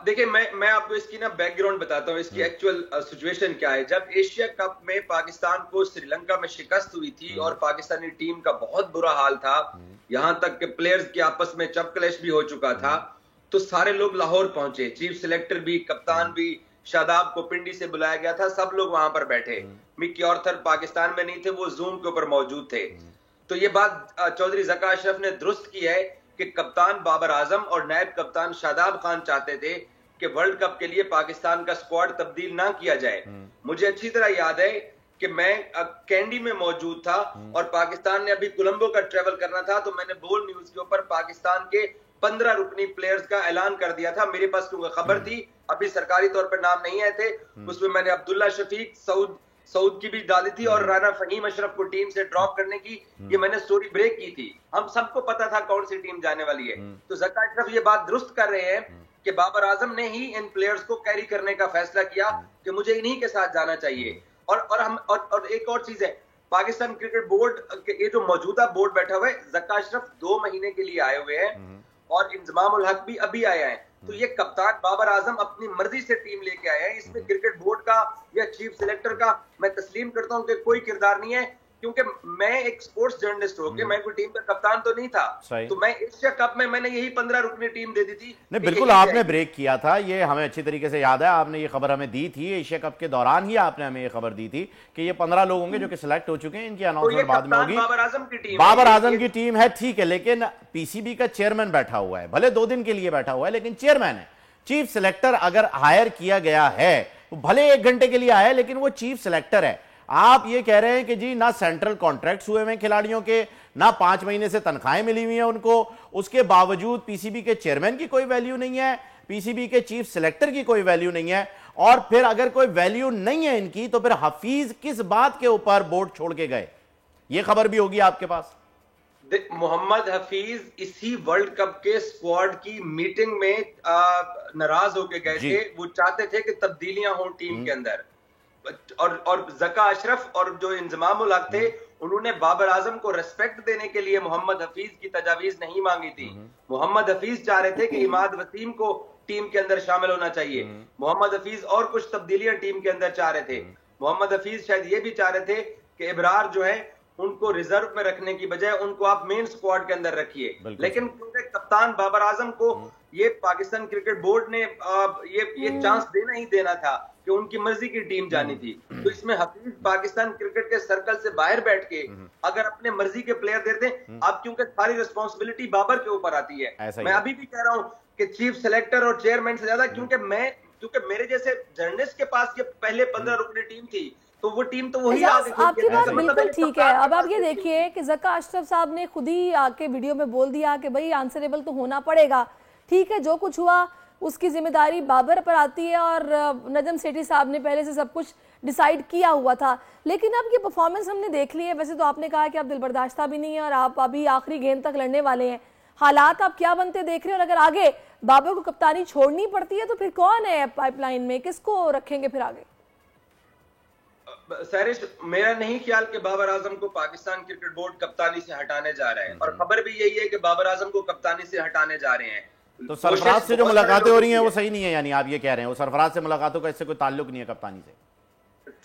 देखिए, मैं आपको इसकी ना बैकग्राउंड बताता हूँ, इसकी एक्चुअल सिचुएशन क्या है। जब एशिया कप में पाकिस्तान को श्रीलंका में शिकस्त हुई थी और पाकिस्तानी टीम का बहुत बुरा हाल था, यहां तक कि प्लेयर्स के आपस में चपकलेश भी हो चुका था, तो सारे लोग लाहौर पहुंचे, चीफ सिलेक्टर भी, कप्तान भी, शादाब को पिंडी से बुलाया गया था, सब लोग वहां पर बैठे। मिकी ऑर्थर पाकिस्तान में नहीं थे, वो जूम के ऊपर मौजूद थे। तो ये बात चौधरी ज़का अशरफ ने दुरुस्त की है कि कप्तान बाबर आजम और नायब कप्तान शादाब खान चाहते थे कि वर्ल्ड कप के लिए पाकिस्तान का स्क्वाड तब्दील ना किया जाए। मुझे अच्छी तरह याद है कि मैं कैंडी में मौजूद था और पाकिस्तान ने अभी कोलंबो का ट्रेवल करना था, तो मैंने बोल न्यूज के ऊपर पाकिस्तान के 15 रुकनी प्लेयर्स का ऐलान कर दिया था। मेरे पास क्योंकि खबर थी, अभी सरकारी तौर पर नाम नहीं आए थे, उसमें मैंने अब्दुल्ला शफीक, सऊद की भी डाली थी और राना फहीम अशरफ को टीम से ड्रॉप करने की ये मैंने स्टोरी ब्रेक की थी। हम सबको पता था कौन सी टीम जाने वाली है। तो ज़का अशरफ ये बात दुरुस्त कर रहे हैं कि बाबर आजम ने ही इन प्लेयर्स को कैरी करने का फैसला किया कि मुझे इन्हीं के साथ जाना चाहिए। और एक और चीज है, पाकिस्तान क्रिकेट बोर्ड ये जो मौजूदा बोर्ड बैठा हुआ है, ज़का अशरफ 2 महीने के लिए आए हुए हैं और इंजमाम उल हक भी अभी आए हैं। तो ये कप्तान बाबर आजम अपनी मर्जी से टीम लेके आए हैं, इसमें क्रिकेट बोर्ड का या चीफ सिलेक्टर का मैं तस्लीम करता हूं कि कोई किरदार नहीं है, क्योंकि मैं एक स्पोर्ट्स जर्नलिस्ट हूं कि मैं कोई टीम का कप्तान तो नहीं था। तो मैं एशिया कप में मैंने यही 15 रुकनी टीम दे दी थी। नहीं, बिल्कुल आपने ब्रेक किया था, ये हमें अच्छी तरीके से याद है, आपने ये खबर हमें दी थी, एशिया कप के दौरान ही आपने हमें ये खबर दी थी कि ये 15 लोग होंगे जो कि सिलेक्ट हो चुके हैं, इनकी अनाउंसमेंट बाद में होगी। बाबर आजम की टीम, बाबर आजम की टीम है, ठीक है, लेकिन पीसीबी का चेयरमैन बैठा हुआ है, भले 2 दिन के लिए बैठा हुआ है, लेकिन चेयरमैन है। चीफ सिलेक्टर अगर हायर किया गया है, भले 1 घंटे के लिए आया, लेकिन वो चीफ सिलेक्टर है। आप ये कह रहे हैं कि जी ना सेंट्रल कॉन्ट्रैक्ट्स हुए हैं खिलाड़ियों के, ना 5 महीने से तनख्वाहें मिली हुई हैं उनको, उसके बावजूद पीसीबी के चेयरमैन की कोई वैल्यू नहीं है, पीसीबी के चीफ सिलेक्टर की कोई वैल्यू नहीं है, और फिर अगर कोई वैल्यू नहीं है इनकी, तो फिर हफीज किस बात के ऊपर बोर्ड छोड़ के गए? ये खबर भी होगी आपके पास। मोहम्मद हफीज इसी वर्ल्ड कप के स्क्वाड की मीटिंग में नाराज होकर गए थे। वो चाहते थे कि तब्दीलियां हों टीम के अंदर, और ज़का अशरफ और जो इंजमाम उल हक थे, उन्होंने बाबर आजम को रिस्पेक्ट देने के लिए मोहम्मद हफीज की तजावीज नहीं मांगी थी। मोहम्मद हफीज चाह रहे थे कि इमाद वसीम को टीम के अंदर शामिल होना चाहिए। मोहम्मद हफीज और कुछ तब्दीलियां टीम के अंदर चाह रहे थे। मोहम्मद हफीज शायद ये भी चाह रहे थे कि इब्रार जो है उनको रिजर्व में रखने की बजाय उनको आप मेन स्क्वाड के अंदर रखिए। लेकिन क्योंकि कप्तान बाबर आजम को ये पाकिस्तान क्रिकेट बोर्ड ने ये चांस देना ही देना था कि उनकी मर्जी की टीम जानी थी, तो इसमें हफीज पाकिस्तान क्रिकेट के सर्कल से बाहर बैठ के अगर अपने मर्जी के प्लेयर देते अब, क्योंकि सारी रिस्पॉन्सिबिलिटी बाबर के ऊपर आती है। मैं अभी भी कह रहा हूं कि चीफ सेलेक्टर और चेयरमैन से ज्यादा, क्योंकि मेरे जैसे जर्नलिस्ट के पास ये पहले 15 रुकनी टीम थी, तो वो टीम तो वही आपकी बात बिल्कुल ठीक है। अब आप ये देखिए कि ज़का अशरफ साहब ने खुद ही आके वीडियो में बोल दिया कि भाई आंसरेबल तो होना पड़ेगा, ठीक है, जो कुछ हुआ उसकी जिम्मेदारी बाबर पर आती है और नजम सेठी साहब ने पहले से सब कुछ डिसाइड किया हुआ था। लेकिन अब ये परफॉर्मेंस हमने देख ली है। वैसे तो आपने कहा कि आप दिलबर्दाश्ता भी नहीं है और आप अभी आखिरी गेंद तक लड़ने वाले हैं। हालात आप क्या बनते देख रहे हैं, और अगर आगे बाबर को कप्तानी छोड़नी पड़ती है तो फिर कौन है पाइपलाइन में, किसको रखेंगे फिर आगे? सैरिश, मेरा नहीं ख्याल कि बाबर आजम को पाकिस्तान क्रिकेट बोर्ड कप्तानी से हटाने जा रहे हैं, और खबर भी यही है कि बाबर आजम को कप्तानी से हटाने जा रहे हैं। तो सरफराज से जो मुलाकातें हो रही हैं वो सही नहीं है, यानी आप ये कह रहे हैं वो सरफराज से मुलाकातों का इससे कोई ताल्लुक नहीं है कप्तानी से?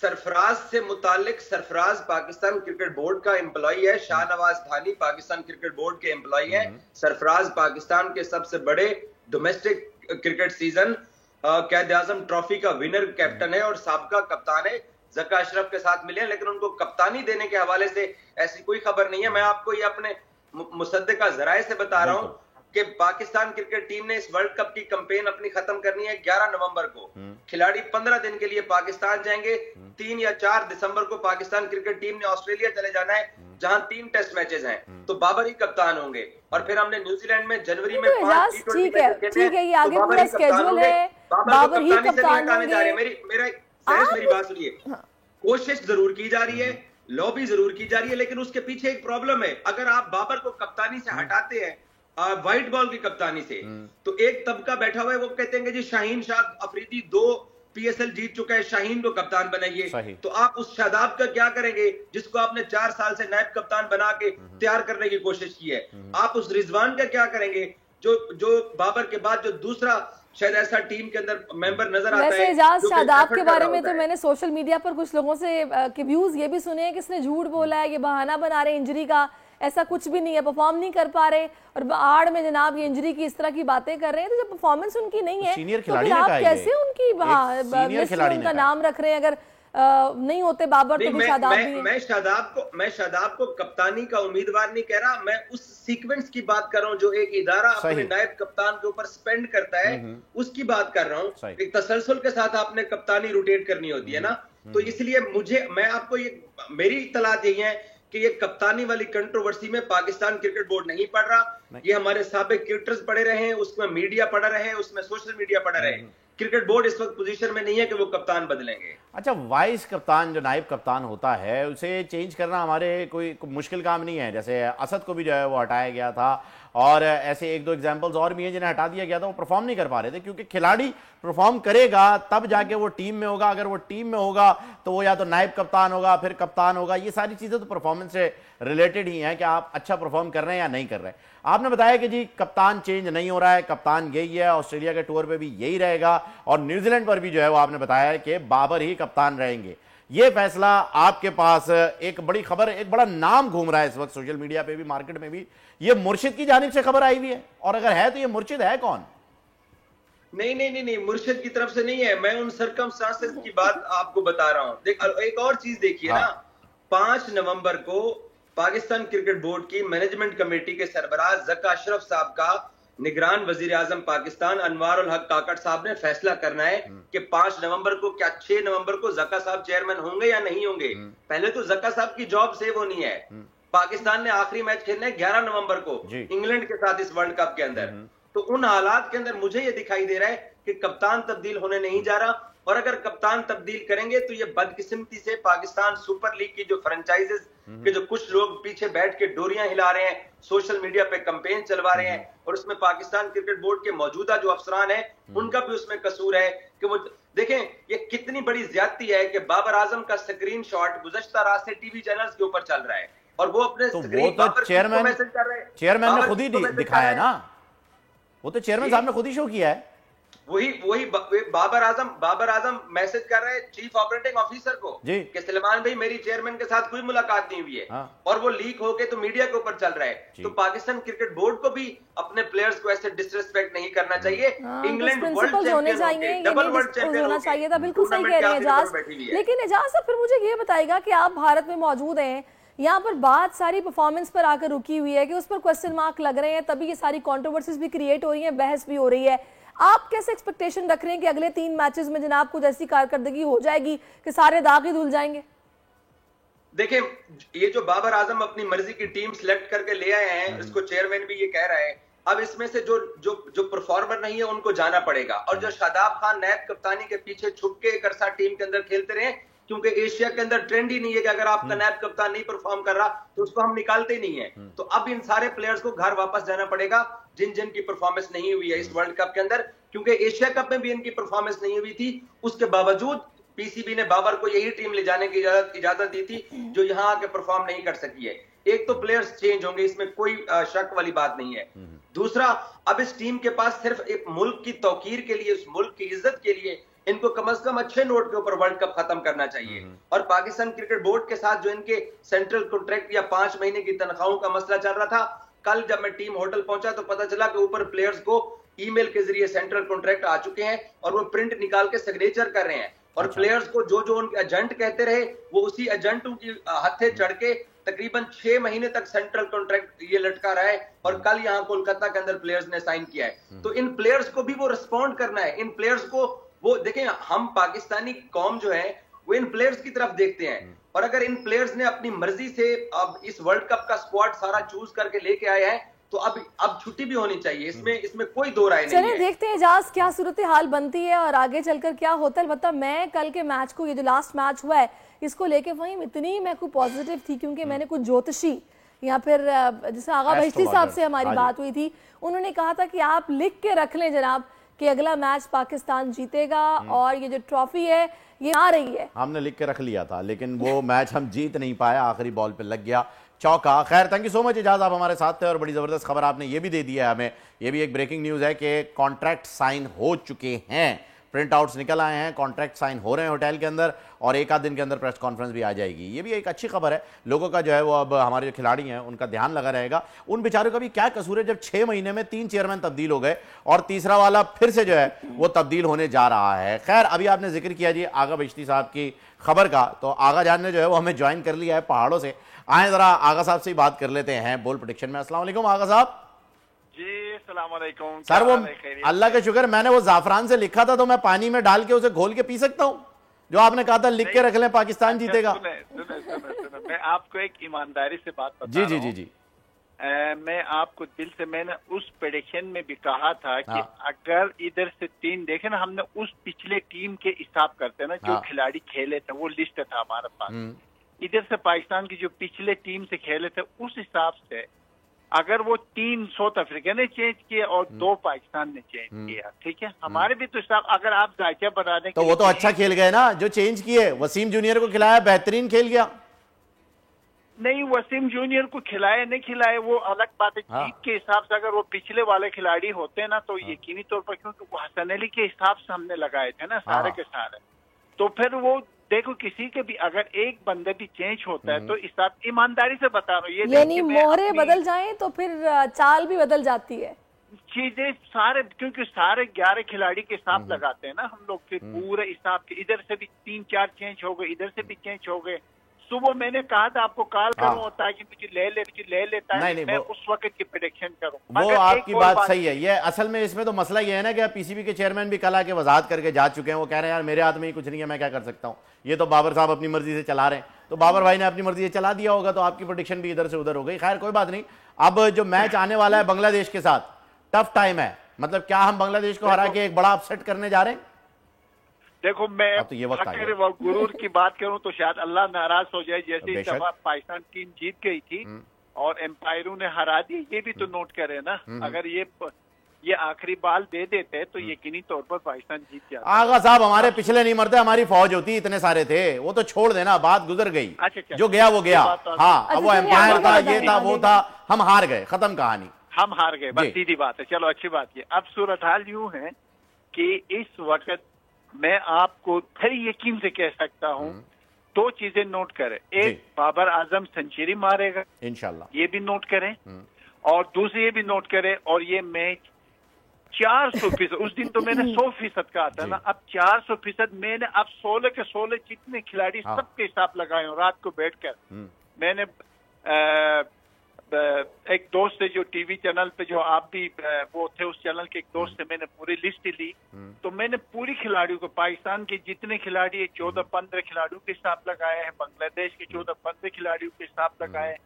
सरफराज से मुतालिक, सरफराज पाकिस्तान क्रिकेट बोर्ड का एम्प्लॉई है, शाहनवाज थानी पाकिस्तान क्रिकेट बोर्ड के एम्प्लॉई है। सरफराज पाकिस्तान के सबसे बड़े डोमेस्टिक क्रिकेट सीजन कैद आजम ट्रॉफी का विनर कैप्टन है और साबका कप्तान है। ज़का अशरफ के साथ मिले हैं, लेकिन उनको कप्तानी देने के हवाले से ऐसी कोई खबर नहीं है। मैं आपको ये अपने मुसद्दिका ज़राए से बता रहा हूं कि पाकिस्तान क्रिकेट टीम ने इस वर्ल्ड कप की कैंपेन अपनी खत्म करनी है 11 नवंबर को। खिलाड़ी 15 दिन के लिए पाकिस्तान जाएंगे। 3 या 4 दिसंबर को पाकिस्तान क्रिकेट टीम ने ऑस्ट्रेलिया चले जाना है, जहां 3 टेस्ट मैचेस हैं, तो बाबर ही कप्तान होंगे। और फिर हमने न्यूजीलैंड में जनवरी में 5 T20 ठीक है, ये आगे पूरा स्केड्यूल है, बाबर ही कप्तान होंगे। मेरी बात सुनिए, कोशिश जरूर की जा रही है, लॉबी जरूर की जा रही है, लेकिन उसके पीछे एक प्रॉब्लम है। अगर आप बाबर को कप्तानी से हटाते हैं व्हाइट बॉल की कप्तानी से, तो एक तबका बैठा हुआ है, वो कहते हैं कि जी शाहीन शाह अफरीदी 2 PSL जीत चुका है, शाहीन को कप्तान बनाइए। तो आप उस शादाब का क्या करेंगे जिसको आपने 4 साल से नायब कप्तान बना के तैयार करने की कोशिश की है? आप उस रिजवान का क्या करेंगे जो बाबर के बाद जो दूसरा शायद ऐसा टीम के अंदर मेंबर नजर आता है। वैसे एजाज शादाब के बारे में तो मैंने सोशल मीडिया पर कुछ लोगों से के व्यूज ये भी सुने हैं कि इसने झूठ बोला है, ये बहाना बना रहे इंजरी का, ऐसा कुछ भी नहीं है, परफॉर्म नहीं कर पा रहे और आड़ में जनाब ये इंजरी की इस तरह की बातें कर रहे हैं। तो जब परफॉर्मेंस उनकी नहीं है तो फिर आप कैसे उनकी उनका नाम रख रहे हैं? अगर नहीं होते बाबर तो शादाब भी है। मैं शादाब को कप्तानी का उम्मीदवार नहीं कह रहा, मैं उस सीक्वेंस की बात कर रहा हूं जो एक इदारा अपने नायब कप्तान के ऊपर स्पेंड करता है, उसकी बात कर रहा हूं। एक तसलसल के साथ आपने कप्तानी रोटेट करनी होती है ना, तो इसलिए मैं आपको ये मेरी इत्तलात यही है कि ये कप्तानी वाली कंट्रोवर्सी में पाकिस्तान क्रिकेट बोर्ड नहीं पढ़ रहा। ये हमारे साबिक क्रिकेटर्स पढ़े रहे हैं, उसमें मीडिया पढ़ा रहे हैं, उसमें सोशल मीडिया पढ़ा रहे हैं। क्रिकेट बोर्ड इस वक्त पोजीशन में नहीं है कि वो कप्तान बदलेंगे। अच्छा, वाइस कप्तान जो नायब कप्तान होता है उसे चेंज करना हमारे कोई मुश्किल काम नहीं है। जैसे असद को भी जो है वो हटाया गया था और ऐसे 1-2 एग्जांपल्स और भी हैं जिन्हें हटा दिया गया था, वो परफॉर्म नहीं कर पा रहे थे, क्योंकि खिलाड़ी परफॉर्म करेगा तब जाके वो टीम में होगा। अगर वो टीम में होगा तो वो या तो नायब कप्तान होगा, फिर कप्तान होगा। ये सारी चीजें तो परफॉर्मेंस से रिलेटेड ही हैं कि आप अच्छा परफॉर्म कर रहे हैं या नहीं कर रहे हैं। आपने बताया कि जी कप्तान चेंज नहीं हो रहा है, कप्तान यही है, ऑस्ट्रेलिया के टूर पे भी यही रहेगा और न्यूजीलैंड पर भी जो है वो आपने बताया है कि बाबर ही कप्तान रहेंगे। ये फैसला आपके पास एक बड़ी खबर, एक बड़ा नाम घूम रहा है इस वक्त सोशल मीडिया पे भी, मार्केट में भी, ये मुर्शिद की जानिब से खबर आई हुई है, और अगर है तो ये मुर्शिद है कौन? नहीं, मुर्शिद की तरफ से नहीं है। मैं उन सर्कमस्टांसेस की बात आपको बता रहा हूं। एक और चीज देखिए ना, 5 नवंबर को पाकिस्तान क्रिकेट बोर्ड की मैनेजमेंट कमेटी के सरबराह ज़का अशरफ साहब का निगरान वजीर आजम पाकिस्तान अनवार उल हक काकड़ साहब ने फैसला करना है कि 5 नवंबर को, क्या 6 नवंबर को ज़का साहब चेयरमैन होंगे या नहीं होंगे। पहले तो ज़का साहब की जॉब सेव होनी है। पाकिस्तान ने आखिरी मैच खेलना है 11 नवंबर को इंग्लैंड के साथ इस वर्ल्ड कप के अंदर। तो उन हालात के अंदर मुझे ये दिखाई दे रहा है कि कप्तान तब्दील होने नहीं जा रहा, और अगर कप्तान तब्दील करेंगे तो ये बदकिस्मती से पाकिस्तान सुपर लीग की जो फ्रेंचाइजेस के जो कुछ लोग पीछे बैठ के डोरियां हिला रहे हैं, सोशल मीडिया पे कैंपेन चलवा रहे हैं, और उसमें पाकिस्तान क्रिकेट बोर्ड के मौजूदा जो अफसरान है उनका भी उसमें कसूर है कि वो देखें ये कितनी बड़ी ज्यादती है कि बाबर आजम का स्क्रीन शॉट गुज़श्ता रात से टीवी चैनल्स के ऊपर चल रहा है और वो अपने चेयरमैन ने खुद ही दिखाया है ना, वो तो चेयरमैन साहब ने खुद ही शो किया है। वही बाबर आजम मैसेज कर रहे हैं चीफ ऑपरेटिंग ऑफिसर को कि सलमान भाई मेरी चेयरमैन के साथ कोई मुलाकात नहीं हुई है, और वो लीक होके तो मीडिया के ऊपर चल रहा है। तो पाकिस्तान क्रिकेट बोर्ड को भी अपने प्लेयर्स को ऐसे डिसरिस्पेक्ट नहीं करना चाहिए। England world champion, double world champion होना चाहिए था। बिल्कुल सही कह रहे हैं एजाज। लेकिन एजाज साहब फिर मुझे ये बताएगा कि आप भारत में मौजूद हैं, यहाँ पर बात सारी परफॉर्मेंस पर आकर रुकी हुई है कि उस पर क्वेश्चन मार्क लग रहे हैं, तभी ये सारी कंट्रोवर्सीज भी क्रिएट हो रही हैं, बहस भी हो रही है। आप कैसे एक्सपेक्टेशन रख रहे हैं कि अगले 3 मैचेस में जनाब कुछ ऐसी कारकर्दगी हो जाएगी कि सारे दाग ही धुल जाएंगे? देखिए, ये जो बाबर आजम अपनी मर्जी की टीम सिलेक्ट करके ले आए हैं, इसको चेयरमैन भी ये कह रहा है, अब इसमें से जो परफॉर्मर नहीं है उनको जाना पड़ेगा। और जो शादाब खान नायब कप्तानी के पीछे छुप के एक अरसा टीम के अंदर खेलते रहे, क्योंकि एशिया के अंदर ट्रेंड ही नहीं है कि अगर आपका नायब कप्तान नहीं परफॉर्म कर रहा तो उसको हम निकालते ही नहीं है। तो अब इन सारे प्लेयर्स को घर वापस जाना पड़ेगा जिन जिन की परफॉर्मेंस नहीं हुई है इस वर्ल्ड कप के अंदर, क्योंकि एशिया कप में भी इनकी परफॉर्मेंस नहीं हुई थी। उसके बावजूद पीसीबी ने बाबर को यही टीम ले जाने की इजाजत दी थी जो यहाँ आके परफॉर्म नहीं कर सकी है। एक तो प्लेयर्स चेंज होंगे, इसमें कोई शक वाली बात नहीं है। दूसरा, अब इस टीम के पास सिर्फ एक मुल्क की तौकीर के लिए, उस मुल्क की इज्जत के लिए इनको कम से कम अच्छे नोट के ऊपर वर्ल्ड कप खत्म करना चाहिए। और पाकिस्तान क्रिकेट बोर्ड के साथ जो इनके सेंट्रल कॉन्ट्रैक्ट या 5 महीने की तनख्वाहों का मसला चल रहा था, कल जब मैं टीम होटल पहुंचा तो पता चला कि ऊपर प्लेयर्स को ईमेल के जरिए सेंट्रल कॉन्ट्रैक्ट आ चुके हैं और वो प्रिंट निकाल के सिग्नेचर कर रहे हैं। और प्लेयर्स को जो उनके एजेंट कहते रहे वो उसी एजेंटों की हथे चढ़ के तकरीबन 6 महीने तक सेंट्रल कॉन्ट्रैक्ट ये लटका रहा है, और कल यहाँ कोलकाता के अंदर प्लेयर्स ने साइन किया है। तो इन प्लेयर्स को भी वो रिस्पॉन्ड करना है। इन प्लेयर्स को वो देखें, हम पाकिस्तानी कौम जो है वो इन प्लेयर्स की तरफ देखते हैं, और अगर इन प्लेयर्स ने अपनी मर्जी से अब इस वर्ल्ड कप का स्क्वाड सारा चूज करके लेके आए हैं तो अब छुट्टी भी होनी चाहिए। इसमें कोई दो राय नहीं है। चलिए देखते हैं एजाज क्या सूरत हाल बनती है और आगे चलकर क्या होता है। मतलब मैं कल के मैच को, ये जो लास्ट मैच हुआ है, इसको लेके वहीं इतनी मैं खूब पॉजिटिव थी, क्योंकि मैंने कुछ ज्योतिषी या फिर जैसे आगा बहिश्ती साहब से हमारी बात हुई थी, उन्होंने कहा था कि आप लिख के रख लें जनाब कि अगला मैच पाकिस्तान जीतेगा और ये जो ट्रॉफी है ये आ रही है। हमने लिख के रख लिया था, लेकिन वो मैच हम जीत नहीं पाए, आखिरी बॉल पे लग गया चौका। खैर, thank you so much Ejaz, आप हमारे साथ थे और बड़ी जबरदस्त खबर आपने ये भी दे दी है हमें। ये भी एक ब्रेकिंग न्यूज है कि कॉन्ट्रैक्ट साइन हो चुके हैं, प्रिंट आउट्स निकल आए हैं, कॉन्ट्रैक्ट साइन हो रहे हैं होटल के अंदर, और एक आध दिन के अंदर प्रेस कॉन्फ्रेंस भी आ जाएगी। ये भी एक अच्छी खबर है, लोगों का जो है वो अब हमारे जो खिलाड़ी हैं उनका ध्यान लगा रहेगा। उन बेचारों का भी क्या कसूर है जब 6 महीने में 3 चेयरमैन तब्दील हो गए और तीसरा वाला फिर से जो है वो तब्दील होने जा रहा है। खैर, अभी आपने जिक्र किया जी आगा बहिश्ती साहब की खबर का, तो आगा जान ने जो है वो हमें ज्वाइन कर लिया है पहाड़ों से। आए जरा आगा साहब से ही बात कर लेते हैं बोल प्रेडिक्शन में। अस्सलाम वालेकुम आगा साहब। जी अस्सलाम वालेकुम सर, वो अल्लाह के शुक्र, मैंने वो जाफरान से लिखा था तो मैं पानी में डाल के उसे घोल के पी सकता हूँ, जो आपने कहा था लिख के रख लें पाकिस्तान जीतेगा। सुने, मैं आपको एक ईमानदारी से बात बता जी जी जी जी मैं आपको दिल से, मैंने उस प्रेडिक्शन में भी कहा था कि अगर इधर से 3 देखे ना, हमने उस पिछले टीम के हिसाब करते ना जो खिलाड़ी खेले थे, वो लिस्ट था हमारे पास। इधर से पाकिस्तान की जो पिछले टीम से खेले थे उस हिसाब से अगर वो 3 साउथ अफ्रीका ने चेंज किए और 2 पाकिस्तान ने चेंज किया, ठीक है, हमारे भी तो हिसाब अगर आप जायचा बता दें तो वो तो अच्छा खेल गए ना जो चेंज किए। वसीम जूनियर को खिलाया, बेहतरीन खेल गया। नहीं, वसीम जूनियर को खिलाए नहीं खिलाए वो अलग बात है। जीत के हिसाब से अगर वो पिछले वाले खिलाड़ी होते ना तो यकीनी तौर पर, क्योंकि वो हसन अली के हिसाब से हमने लगाए थे ना सारे के सारे, तो फिर वो देखो किसी के भी अगर एक बंदे भी चेंज होता है तो इस बात ईमानदारी से बता रहा हूँ, ये यानी मोहरे बदल जाएं तो फिर चाल भी बदल जाती है। चीजें सारे, क्योंकि सारे 11 खिलाड़ी के हिसाब लगाते हैं ना हम लोग, फिर पूरे हिसाब के इधर से भी 3-4 चेंज हो गए, इधर से भी चेंज हो गए। सुबह मैंने कहा था आपको कॉल करूं ताकि मुझे ले लेता है, मैं उस वक्त की प्रेडिक्शन करूं। वो आपकी बात सही है। ये असल में इसमें तो मसला ये है ना कि पीसीबी के चेयरमैन भी कल आके वजाहत करके जा चुके हैं, वो कह रहे हैं यार मेरे हाथ में ही कुछ नहीं है, मैं क्या कर सकता हूँ, ये तो बाबर साहब अपनी मर्जी से चला रहे हैं। तो बाबर भाई ने अपनी मर्जी से चला दिया होगा तो आपकी प्रेडिक्शन भी इधर से उधर हो गई। खैर कोई बात नहीं। अब जो मैच आने वाला है बांग्लादेश के साथ, टफ टाइम है, मतलब क्या हम बांग्लादेश को हरा के एक बड़ा अपसेट करने जा रहे हैं? देखो मैं तो ये वक्त अगर गुरूर की बात करूं तो शायद अल्लाह नाराज हो जाए, जैसे इस दफा पाकिस्तान टीम जीत गई थी और एम्पायरों ने हरा दी, ये भी तो नोट करे ना। अगर ये आखिरी बाल दे देते तो यकीनी तौर पर पाकिस्तान जीत जाता। आगा साहब हमारे पिछले नहीं मरते, हमारी फौज होती, इतने सारे थे, वो तो छोड़ देना, बात गुजर गई। अच्छा, जो गया वो गया। हाँ, अब वो एम्पायर था, ये था, वो था, हम हार गए, खत्म कहानी, हम हार गए, बस सीधी बात है। चलो अच्छी बात है। अब सूरत हाल यूं है कि इस वक्त मैं आपको फिर यकीन से कह सकता हूँ, दो चीजें नोट करें। एक, बाबर आजम सेंचुरी मारेगा इंशाल्लाह, ये भी नोट करें, और दूसरी ये भी नोट करें, और ये मैच 400%, उस दिन तो मैंने 100% कहा था ना, अब 400% मैंने अब 16 के 16 जितने खिलाड़ी सबके हिसाब लगाए हो रात को बैठकर। मैंने एक दोस्त से जो टीवी चैनल पे, जो आप भी वो थे उस चैनल के एक दोस्त से मैंने पूरी लिस्ट ली, तो मैंने पूरी खिलाड़ियों को, पाकिस्तान के जितने खिलाड़ी है 14-15 खिलाड़ियों के हिसाब लगाए हैं, बांग्लादेश के 14-15 खिलाड़ियों के हिसाब लगाए हैं,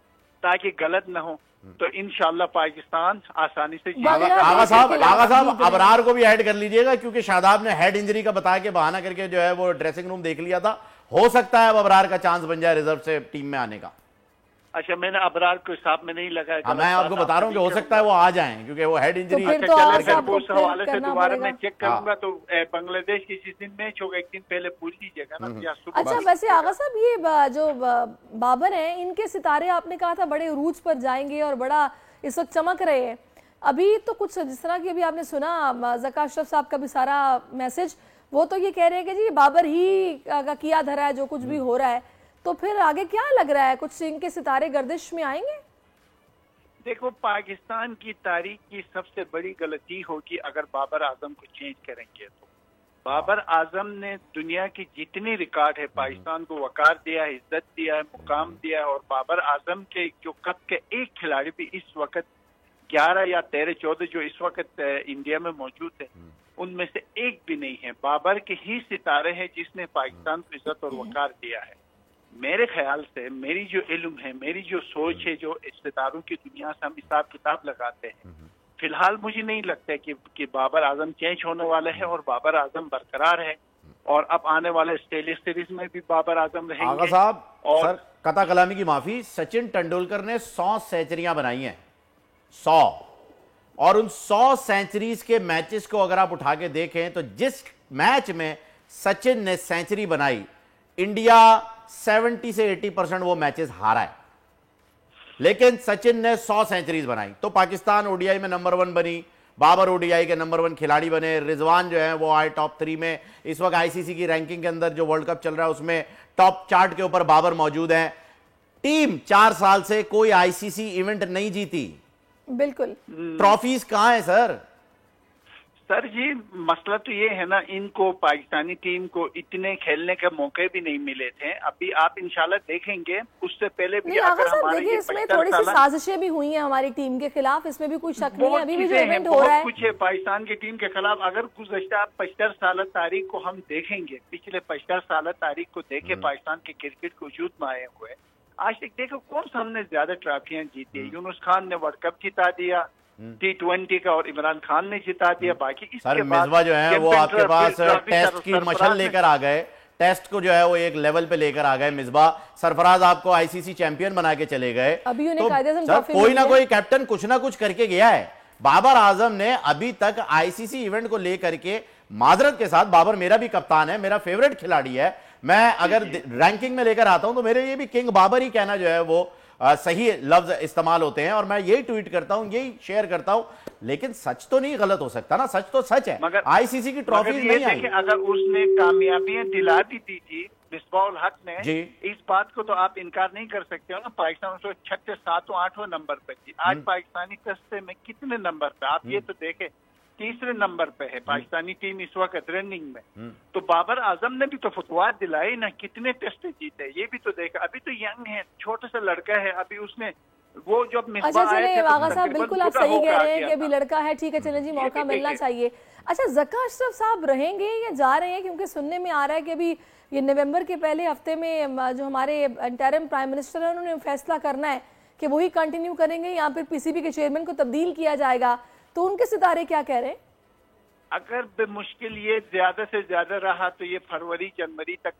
ताकि गलत ना हो। तो इंशाल्लाह पाकिस्तान आसानी से आगा साहब अबरार को भी ऐड कर लीजिएगा, क्योंकि शादाब ने हेड इंजरी का बता के बहाना करके जो है वो ड्रेसिंग रूम देख लिया था। हो सकता है अब अबरार का चांस बन जाए रिजर्व से टीम में आने का। अच्छा, मैंने अबरार को हिसाब में नहीं लगाया। मैं आपको बता रहा हूँ कि हो सकता है वो आ जाएं, क्योंकि वो हेड इंजरी उस हवाले से दोबारा मैं चेक करूंगा। तो बांग्लादेश की जिस दिन मैच होगा एक दिन पहले पूछ लीजिएगा ना। अच्छा, वैसे आगा साहब ये जो बाबर हैं, इनके सितारे आपने कहा था बड़े उरूज पर जाएंगे और बड़ा इस वक्त चमक रहे हैं। अभी तो कुछ जिस तरह की अभी आपने सुना ज़का अशरफ साहब का भी सारा मैसेज, वो तो ये कह रहे हैं कि जी बाबर ही का किया धरा है जो कुछ भी हो रहा है। तो फिर आगे क्या लग रहा है, कुछ इनके सितारे गर्दिश में आएंगे? देखो, पाकिस्तान की तारीख की सबसे बड़ी गलती होगी अगर बाबर आजम को चेंज करेंगे। तो बाबर आजम ने दुनिया की जितनी रिकॉर्ड है पाकिस्तान को वकार दिया है, इज्जत दिया है, मुकाम दिया है, और बाबर आजम के जो कद के एक खिलाड़ी भी इस वक्त 11 या 13-14 जो इस वक्त इंडिया में मौजूद है, उनमें से एक भी नहीं है। बाबर के ही सितारे हैं जिसने पाकिस्तान को इज्जत और वकार दिया है। मेरे ख्याल से, मेरी जो इल्म है, मेरी जो सोच है, जो सितारों की दुनिया से हम हिसाब किताब लगाते हैं, फिलहाल मुझे नहीं लगता है कि बाबर आजम चेंज होने वाले हैं, और बाबर आजम बरकरार है, और अब आने वाले ऑस्ट्रेलिया सीरीज में भी बाबर आजम रहेंगे। आगा साहब, और सर कथा कलामी की माफी, सचिन तेंदुलकर ने 100 सेंचुरियां बनाई हैं, 100, और उन 100 सेंचुरीज के मैचेस को अगर आप उठा के देखें तो जिस मैच में सचिन ने सेंचुरी बनाई, इंडिया 70 से 80% वो मैचेस हारा है। लेकिन सचिन ने 100 सेंचुरीज बनाई, तो पाकिस्तान ओडीआई में नंबर 1 बनी, बाबर ओडीआई के नंबर 1 खिलाड़ी बने, रिजवान जो है वो आए टॉप 3 में। इस वक्त आईसीसी की रैंकिंग के अंदर जो वर्ल्ड कप चल रहा है उसमें टॉप चार्ट के ऊपर बाबर मौजूद है। टीम 4 साल से कोई आईसीसी इवेंट नहीं जीती, बिल्कुल। ट्रॉफीज कहां है सर? सर जी, मसला तो ये है ना, इनको पाकिस्तानी टीम को इतने खेलने के मौके भी नहीं मिले थे। अभी आप इंशाल्लाह देखेंगे, उससे पहले भी अगर हमारे ये इसमें थोड़ी सी साजिशें भी हुई हैं हमारी टीम के खिलाफ, इसमें भी कोई शक नहीं है। अभी भी जो इवेंट हो रहा है कुछ है पाकिस्तान की टीम के खिलाफ। अगर गुज़श्ता 75 साल तारीख को हम देखेंगे, पिछले 75 साल तारीख को देखे पाकिस्तान के क्रिकेट को वजूद में आए हुए, आज तक देखो कौन सा हमने ज्यादा ट्रॉफियां जीती है। यूनुस खान ने वर्ल्ड कप जिता दिया, T20 का, और इमरान खान ने जिता दिया। बाकी सर मिसबा जो है वो आपके पास टेस्ट की मशल लेकर आ गए, टेस्ट को जो है वो एक लेवल पे लेकर आ गए मिसबा। सरफराज आपको आईसीसी चैंपियन बना के चले गए। तो सर कोई ना कोई कैप्टन कुछ ना कुछ करके गया है। बाबर आजम ने अभी तक आईसीसी इवेंट को लेकर के, माजरत के साथ, बाबर मेरा भी कप्तान है, मेरा फेवरेट खिलाड़ी है, मैं अगर रैंकिंग में लेकर आता हूं तो मेरे लिए भी किंग बाबर ही कहना जो है वो सही लफ्ज इस्तेमाल होते हैं, और मैं यही ट्वीट करता हूं, यही शेयर करता हूं। लेकिन सच तो नहीं गलत हो सकता ना, सच तो सच है। मगर आईसीसी की ट्रॉफी नहीं आई। अगर उसने कामयाबियां दिला भी दी थी मिसबाह उल हक ने, इस बात को तो आप इनकार नहीं कर सकते हो ना। पाकिस्तान 6, 7, 8 नंबर पे थी, आज पाकिस्तानी टेस्ट में कितने नंबर पे? आप ये तो देखे, 3रे नंबर पे है पाकिस्तानी टीम इस वक्त रनिंग में। तो बाबर आजम ने भी तो फतवार दिलाई ना, कितने टेस्ट जीते, ये भी तो देखा। अभी तो यंग है, छोटा सा लड़का है, अभी उसने वो जब अच्छा चले आगा साहब, बिल्कुल आप सही कह रहे हैं कि अभी लड़का है, ठीक है, चले जी, मौका मिलना चाहिए। अच्छा, ज़का अशरफ साहब रहेंगे या जा रहे हैं? क्योंकि सुनने में आ रहा है कि अभी ये नवंबर के पहले हफ्ते में जो हमारे इंटरिम प्राइम मिनिस्टर है उन्होंने फैसला करना है कि वही कंटिन्यू करेंगे या फिर पीसीबी के चेयरमैन को तब्दील किया जाएगा। तो उनके सितारे क्या कह रहे हैं? अगर बेमुश्किल ये ज्यादा से ज्यादा रहा तो ये फरवरी जनवरी तक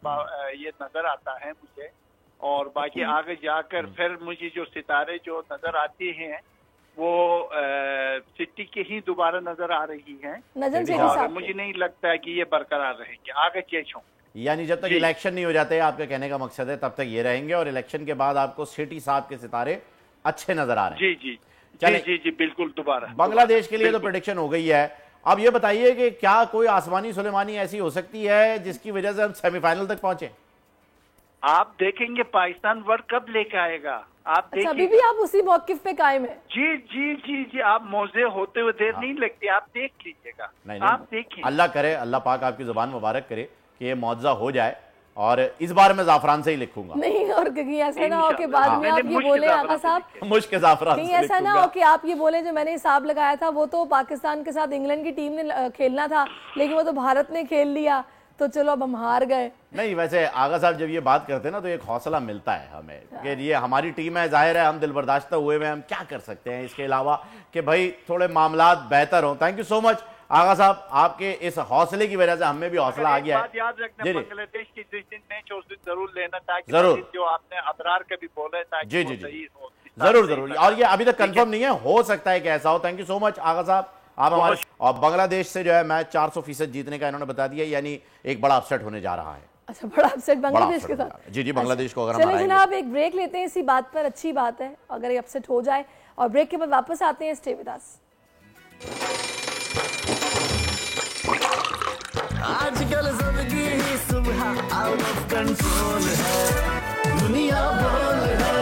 ये नजर आता है मुझे, और बाकी आगे जाकर फिर मुझे जो सितारे जो नजर आती हैं वो सिटी के ही दोबारा नजर आ रही हैं। मुझे नहीं लगता है कि ये बरकरार रहेंगे, आगे चेंज होंगे। यानी जब तक इलेक्शन नहीं हो जाते, आपके कहने का मकसद है, तब तक ये रहेंगे, और इलेक्शन के बाद आपको सिटी साहब के सितारे अच्छे नजर आ रहे हैं। जी जी जी जी जी बिल्कुल। दोबारा बांग्लादेश के लिए तो प्रेडिक्शन हो गई है, अब ये बताइए कि क्या कोई आसमानी सुलेमानी ऐसी हो सकती है जिसकी वजह से हम सेमीफाइनल तक पहुंचे? आप देखेंगे पाकिस्तान वर्ल्ड कप लेके आएगा। आप अच्छा, अभी भी आप उसी मौकिफ पे कायम है? जी जी जी जी, आप मौजे होते हुए देर नहीं लगती, आप देख लीजिएगा। नहीं, आप देखिए, अल्लाह करे, अल्लाह पाक आपकी जुबान मुबारक करे कि ये मुआवजा हो जाए, और इस बार मैं जाफरान से ही लिखूंगा। नहीं, और कहीं ऐसा ना हो कि बाद में आप ये बोले आका साहब, मुश्क जाफरान, कहीं ऐसा ना हो कि आप ये बोले जो मैंने हिसाब लगाया था वो तो पाकिस्तान के साथ इंग्लैंड की टीम ने खेलना था, लेकिन वो तो भारत ने खेल लिया, तो चलो अब हम हार गए। नहीं, वैसे आगा साहब जब ये बात करते हैं ना तो एक हौसला मिलता है हमें कि ये हमारी टीम है, जाहिर है हम दिल बर्दाश्त हुए में हम क्या कर सकते हैं इसके अलावा कि भाई थोड़े मामलात बेहतर हों। थैंक यू सो मच आगा साहब, आपके इस हौसले की वजह से हमें भी हौसला आ गया है। याद रखना, बांग्लादेश की जिस दिन मैच उस दिन जरूर लेना, ताकि जरूर जो आपने अबरार का भी बोला है ताकि जी वो जी जी सही हो। जरूर जरूर, और ये अभी तक कंफर्म नहीं है, हो सकता है कि ऐसा हो। थैंक यू सो मच आगा साहब, आप हमारे। और बांग्लादेश से जो है मैच 400% जीतने का इन्होंने बता दिया, यानी एक बड़ा अपसेट होने जा रहा है। अच्छा, बड़ा अपसेट बांग्लादेश के साथ? जी जी, बांग्लादेश को अगर हम चलिए जनाब एक ब्रेक लेते हैं इसी बात पर, अच्छी बात है अगर ये अपसेट हो जाए, और ब्रेक के बाद वापस आते हैं। Stay with us. आजकल सबकी ही सुबह आउट ऑफ कंट्रोल है, दुनिया बोल है,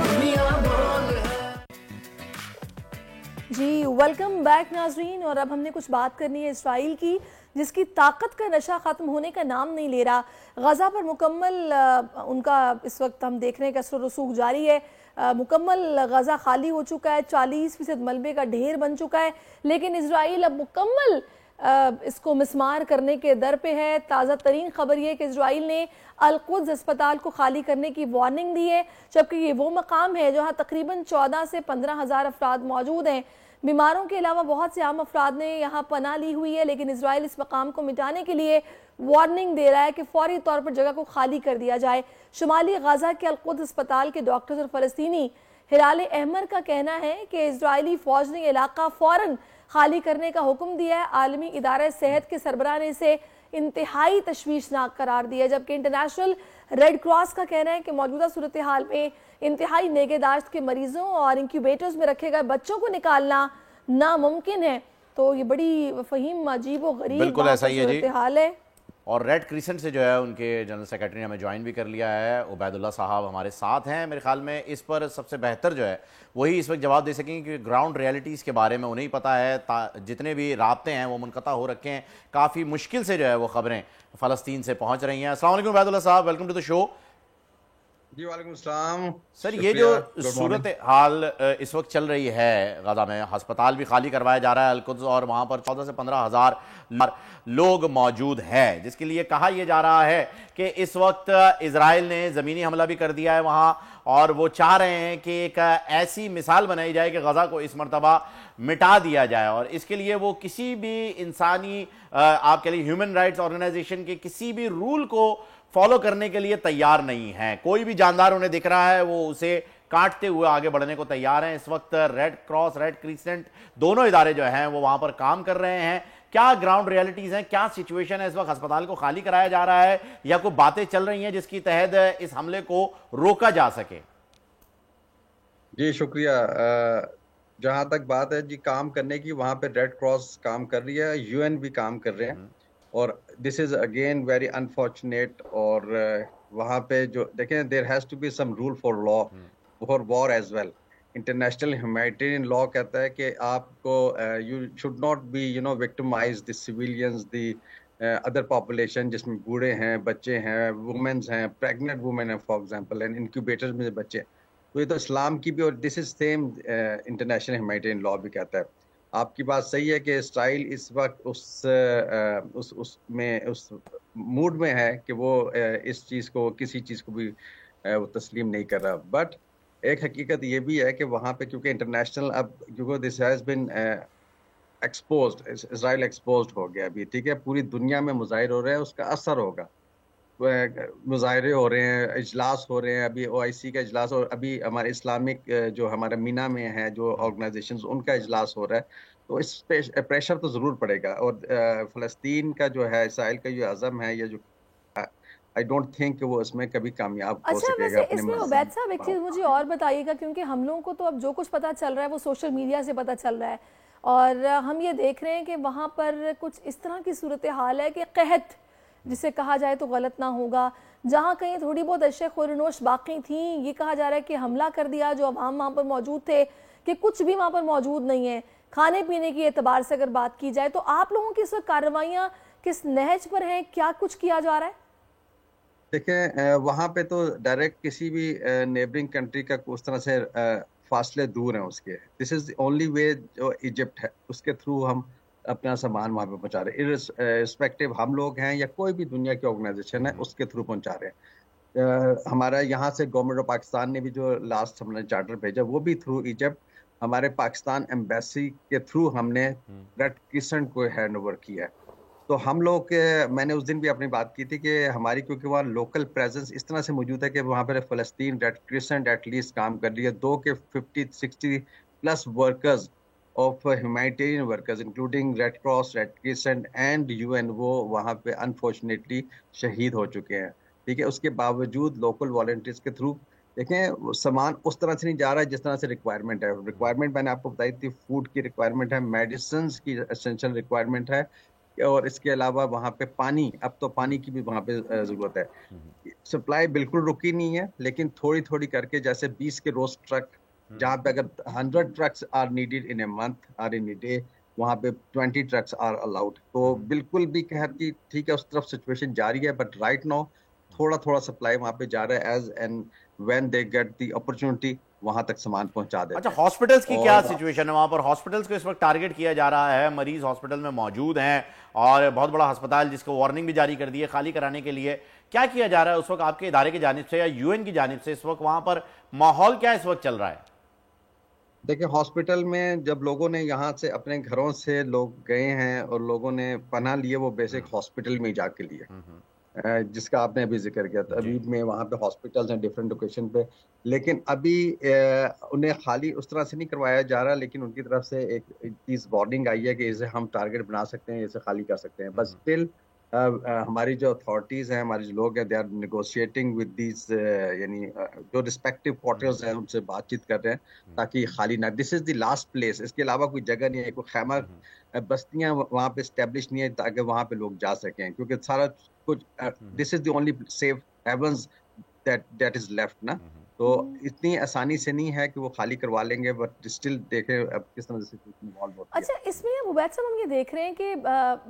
दुनिया बोल है। जी वेलकम बैक नाजरीन, और अब हमने कुछ बात करनी है इसराइल की, जिसकी ताकत का नशा ख़त्म होने का नाम नहीं ले रहा। गज़ा पर मुकम्मल उनका इस वक्त हम देख रहे हैं कि असर रसूख जारी है। मुकम्मल गज़ा खाली हो चुका है, 40% मलबे का ढेर बन चुका है, लेकिन इसराइल अब मुकम्मल इसको मिसमार करने के दर पे है। ताज़ा तरीन खबर ये कि इसराइल ने अल-कुद्स अस्पताल को खाली करने की वार्निंग दी है, जबकि ये वो मकाम है जहाँ तकरीबन 14 से 15 हज़ार अफराद मौजूद हैं। बीमारों के अलावा बहुत से आम अफराद ने यहाँ पनाह ली हुई है, लेकिन इसराइल इस मकाम को मिटाने के लिए वार्निंग दे रहा है कि फौरी तौर पर जगह को खाली कर दिया जाए। शुमाली गाजा के अल-कुद्स अस्पताल के डॉक्टर्स और फ़लस्तीनी हिलाल अहमर का कहना है कि इजरायली फौज ने इलाका फौरन खाली करने का हुक्म दिया है। आलमी इदारा सेहत के सरबराह ने इसे इंतहाई तशवीशनाक करार दिया, जबकि इंटरनेशनल रेड क्रॉस का कहना है कि मौजूदा सूरत हाल में इंतहाई नेगेदाश्त के मरीजों और इंक्यूबेटर्स में रखे गए बच्चों को निकालना नामुमकिन है। तो ये बड़ी फहीम अजीब और गरीब बिल्कुल ऐसा ही है जी हाल है। और रेड क्रिसेंट से जो है उनके जनरल सेक्रेटरी ने हमें ज्वाइन भी कर लिया है, उबैदुल्ला साहब हमारे साथ हैं। मेरे ख्याल में इस पर सबसे बेहतर जो है वही इस वक्त जवाब दे सकेंगे, क्योंकि ग्राउंड रियलिटीज़ के बारे में उन्हें ही पता है। जितने भी राब्ते हैं वो मुनक़ता हो रखे हैं, काफ़ी मुश्किल से जो है वो खबरें फ़लस्तीन से पहुँच रही हैं। अस्सलाम वालेकुम उबैदुल्ला साहब, वेलकम टू द शो। जी वालेकुम सलाम सर, ये जो सूरत हाल इस वक्त चल रही है गाजा में, अस्पताल भी खाली करवाया जा रहा है अल-कुद्स, और वहाँ पर 14 से 15 हज़ार लोग मौजूद हैं, जिसके लिए कहा यह जा रहा है कि इस वक्त इजराइल ने ज़मीनी हमला भी कर दिया है वहाँ, और वो चाह रहे हैं कि एक ऐसी मिसाल बनाई जाए कि गजा को इस मरतबा मिटा दिया जाए, और इसके लिए वो किसी भी इंसानी आप कह लीजिए ह्यूमन राइट्स ऑर्गेनाइजेशन के किसी भी रूल को फॉलो करने के लिए तैयार नहीं है। कोई भी जानदार उन्हें दिख रहा है वो उसे काटते हुए आगे बढ़ने को तैयार हैं। इस वक्त रेड क्रॉस, रेड क्रिसेंट दोनों इदारे जो हैं वो वहां पर काम कर रहे हैं। क्या ग्राउंड रियलिटीज हैं, क्या सिचुएशन है इस वक्त? अस्पताल को खाली कराया जा रहा है या कोई बातें चल रही हैं जिसकी तहत इस हमले को रोका जा सके? जी शुक्रिया। जहां तक बात है जी काम करने की, वहां पे रेड क्रॉस काम कर रही है, यूएन भी काम कर रहे हैं, और this is again very unfortunate. और वहाँ पे जो देखें, there has to be some rule for law for war as well. International humanitarian law कहता है कि आपको you should not be victimise the civilians, the other population, जिसमें बूढ़े हैं, बच्चे हैं, वुमेन्स हैं, प्रेग्नेंट वुमेन हैं फॉर एग्जांपल, एंड इंक्यूबेटर्स में बच्चे। तो ये तो इस्लाम की भी, और this is same international humanitarian law भी कहता है। आपकी बात सही है कि इसराइल इस वक्त उस मूड में है कि वो इस चीज़ को, किसी चीज़ को भी वो तस्लीम नहीं कर रहा। बट एक हकीकत ये भी है कि वहाँ पे क्योंकि इंटरनेशनल, अब क्योंकि this has been exposed, Israel exposed हो गया अभी, ठीक है, पूरी दुनिया में मुजाहिर हो रहे हैं, उसका असर होगा। मुजाहरे हो रहे हैं, इजलास हो रहे हैं, अभी OIC का इजलास, और अभी हमारे इस्लामिक जो हमारे मीना में है जो ऑर्गेनाइजेशंस, उनका इजलास हो रहा है। तो इस पे प्रेशर तो ज़रूर पड़ेगा। और फ़लस्तीन का जो है, इसराइल का जो अज़म है, ये जो आई डोंट थिंक वो इसमें कभी कामयाब हो सकेगा। वैसे इसमें उबैद साहब एक चीज़ मुझे और बताइएगा, क्योंकि हम लोगों को तो अब जो कुछ पता चल रहा है वो सोशल मीडिया से पता चल रहा है, और हम ये देख रहे हैं कि वहाँ पर कुछ इस तरह की सूरत हाल है कि कहत जिसे कहा जाए तो गलत ना होगा, जहाँ कहीं थोड़ी बहुत अशे खुरनोश बाकी थी, ये कहा जा रहा है कि हमला कर दिया जो अवाम वहाँ पर मौजूद थे, कि कुछ भी वहाँ पर मौजूद नहीं है। खाने पीने की एतबार से अगर बात की जाए तो आप लोगों की इस वक्त कार्रवाइयाँ किस नहज पर हैं, क्या कुछ किया जा रहा है? देखें, वहाँ पे तो डायरेक्ट किसी भी नेबरिंग कंट्री का उस तरह से फासले दूर हैं उसके। दिस इज ओनली वे जो इजिप्ट है उसके थ्रू हम अपना सामान वहाँ पे पहुँचा रहे हैं। इर्रिस्पेक्टिव हम लोग हैं या कोई भी दुनिया की ऑर्गेनाइजेशन है उसके थ्रू पहुँचा रहे हैं। हमारा यहाँ से गवर्नमेंट ऑफ पाकिस्तान ने भी जो लास्ट हमने चार्टर भेजा वो भी थ्रू इजिप्ट, हमारे पाकिस्तान एम्बेसी के थ्रू हमने रेड क्रिसेंट को हैंड ओवर किया है। तो हम लोग मैंने उस दिन भी अपनी बात की थी कि हमारी क्योंकि वहाँ लोकल प्रेजेंस इस तरह से मौजूद है कि वहाँ पर फ़लस्तीन रेड क्रिसेंट एटलीस्ट काम कर रही है। 2 के 50-60 plus workers of humanitarian workers including red cross, red crescent and UN वो वहाँ पे अनफॉर्चुनेटली शहीद हो चुके हैं। ठीक है, उसके बावजूद लोकल वॉलंटियर्स के थ्रू देखें सामान उस तरह से नहीं जा रहा है जिस तरह से रिक्वायरमेंट है। रिक्वायरमेंट मैंने आपको बताई थी, फूड की रिक्वायरमेंट है, मेडिसिन की एसेंशियल रिक्वायरमेंट है, और इसके अलावा वहाँ पे पानी, अब तो पानी की भी वहाँ पे ज़रूरत है। सप्लाई बिल्कुल रुकी नहीं है, लेकिन थोड़ी थोड़ी करके जैसे 20 के रोज ट्रक, जहाँ पे अगर 100 trucks are needed in a month or in a day, वहाँ पे 20 ट्रक्स आर अलाउड। तो बिल्कुल भी कह कि ठीक है उस तरफ सिचुएशन जारी है, बट राइट नाउ थोड़ा थोड़ा सप्लाई वहाँ पे जा रहा है। As and when they get the opportunity वहां तक सामान पहुंचा देते हैं। अच्छा, हॉस्पिटल्स की क्या सिचुएशन है वहां पर? हॉस्पिटल्स को इस वक्त टारगेट किया जा रहा है, मरीज हॉस्पिटल में मौजूद हैं और बहुत बड़ा अस्पताल जिसको वार्निंग भी जारी कर दी है खाली कराने के लिए। क्या किया जा रहा है उस वक्त आपके इदारे की जानिब से या यूएन की जानिब से? इस वक्त वहां पर माहौल क्या इस वक्त चल रहा है? देखिए, हॉस्पिटल में जब लोगों ने यहाँ से अपने घरों से लोग गए हैं और लोगों ने पनाह लिए, वो बेसिक हॉस्पिटल में जाके लिए, जिसका आपने अभी जिक्र किया था। अभी में वहाँ पे हॉस्पिटल्स हैं डिफरेंट लोकेशन पे, लेकिन अभी उन्हें खाली उस तरह से नहीं करवाया जा रहा, लेकिन उनकी तरफ से एक चीज़ वार्निंग आई है कि इसे हम टारगेट बना सकते हैं, इसे खाली कर सकते हैं। बस स्टिल हमारी जो अथॉरिटीज़ हैं, हमारे जो लोग हैं, they are negotiating with these, यानी जो रिस्पेक्टिव क्वार्टर्स हैं उनसे बातचीत कर रहे हैं ताकि खाली ना। This is the last place, इसके अलावा कोई जगह नहीं है, कोई खैमा बस्तियाँ वहाँ पे इस्टेब्लिश नहीं है ताकि वहाँ पे लोग जा सकें, क्योंकि सारा कुछ this is the only safe havens that is left ना। तो इतनी आसानी से नहीं है कि वो खाली करवा लेंगे, बट स्टिल देखें अब किस तरह से इन्वॉल्व होती है। अच्छा, इसमें उबैद साहब हम ये देख रहे हैं कि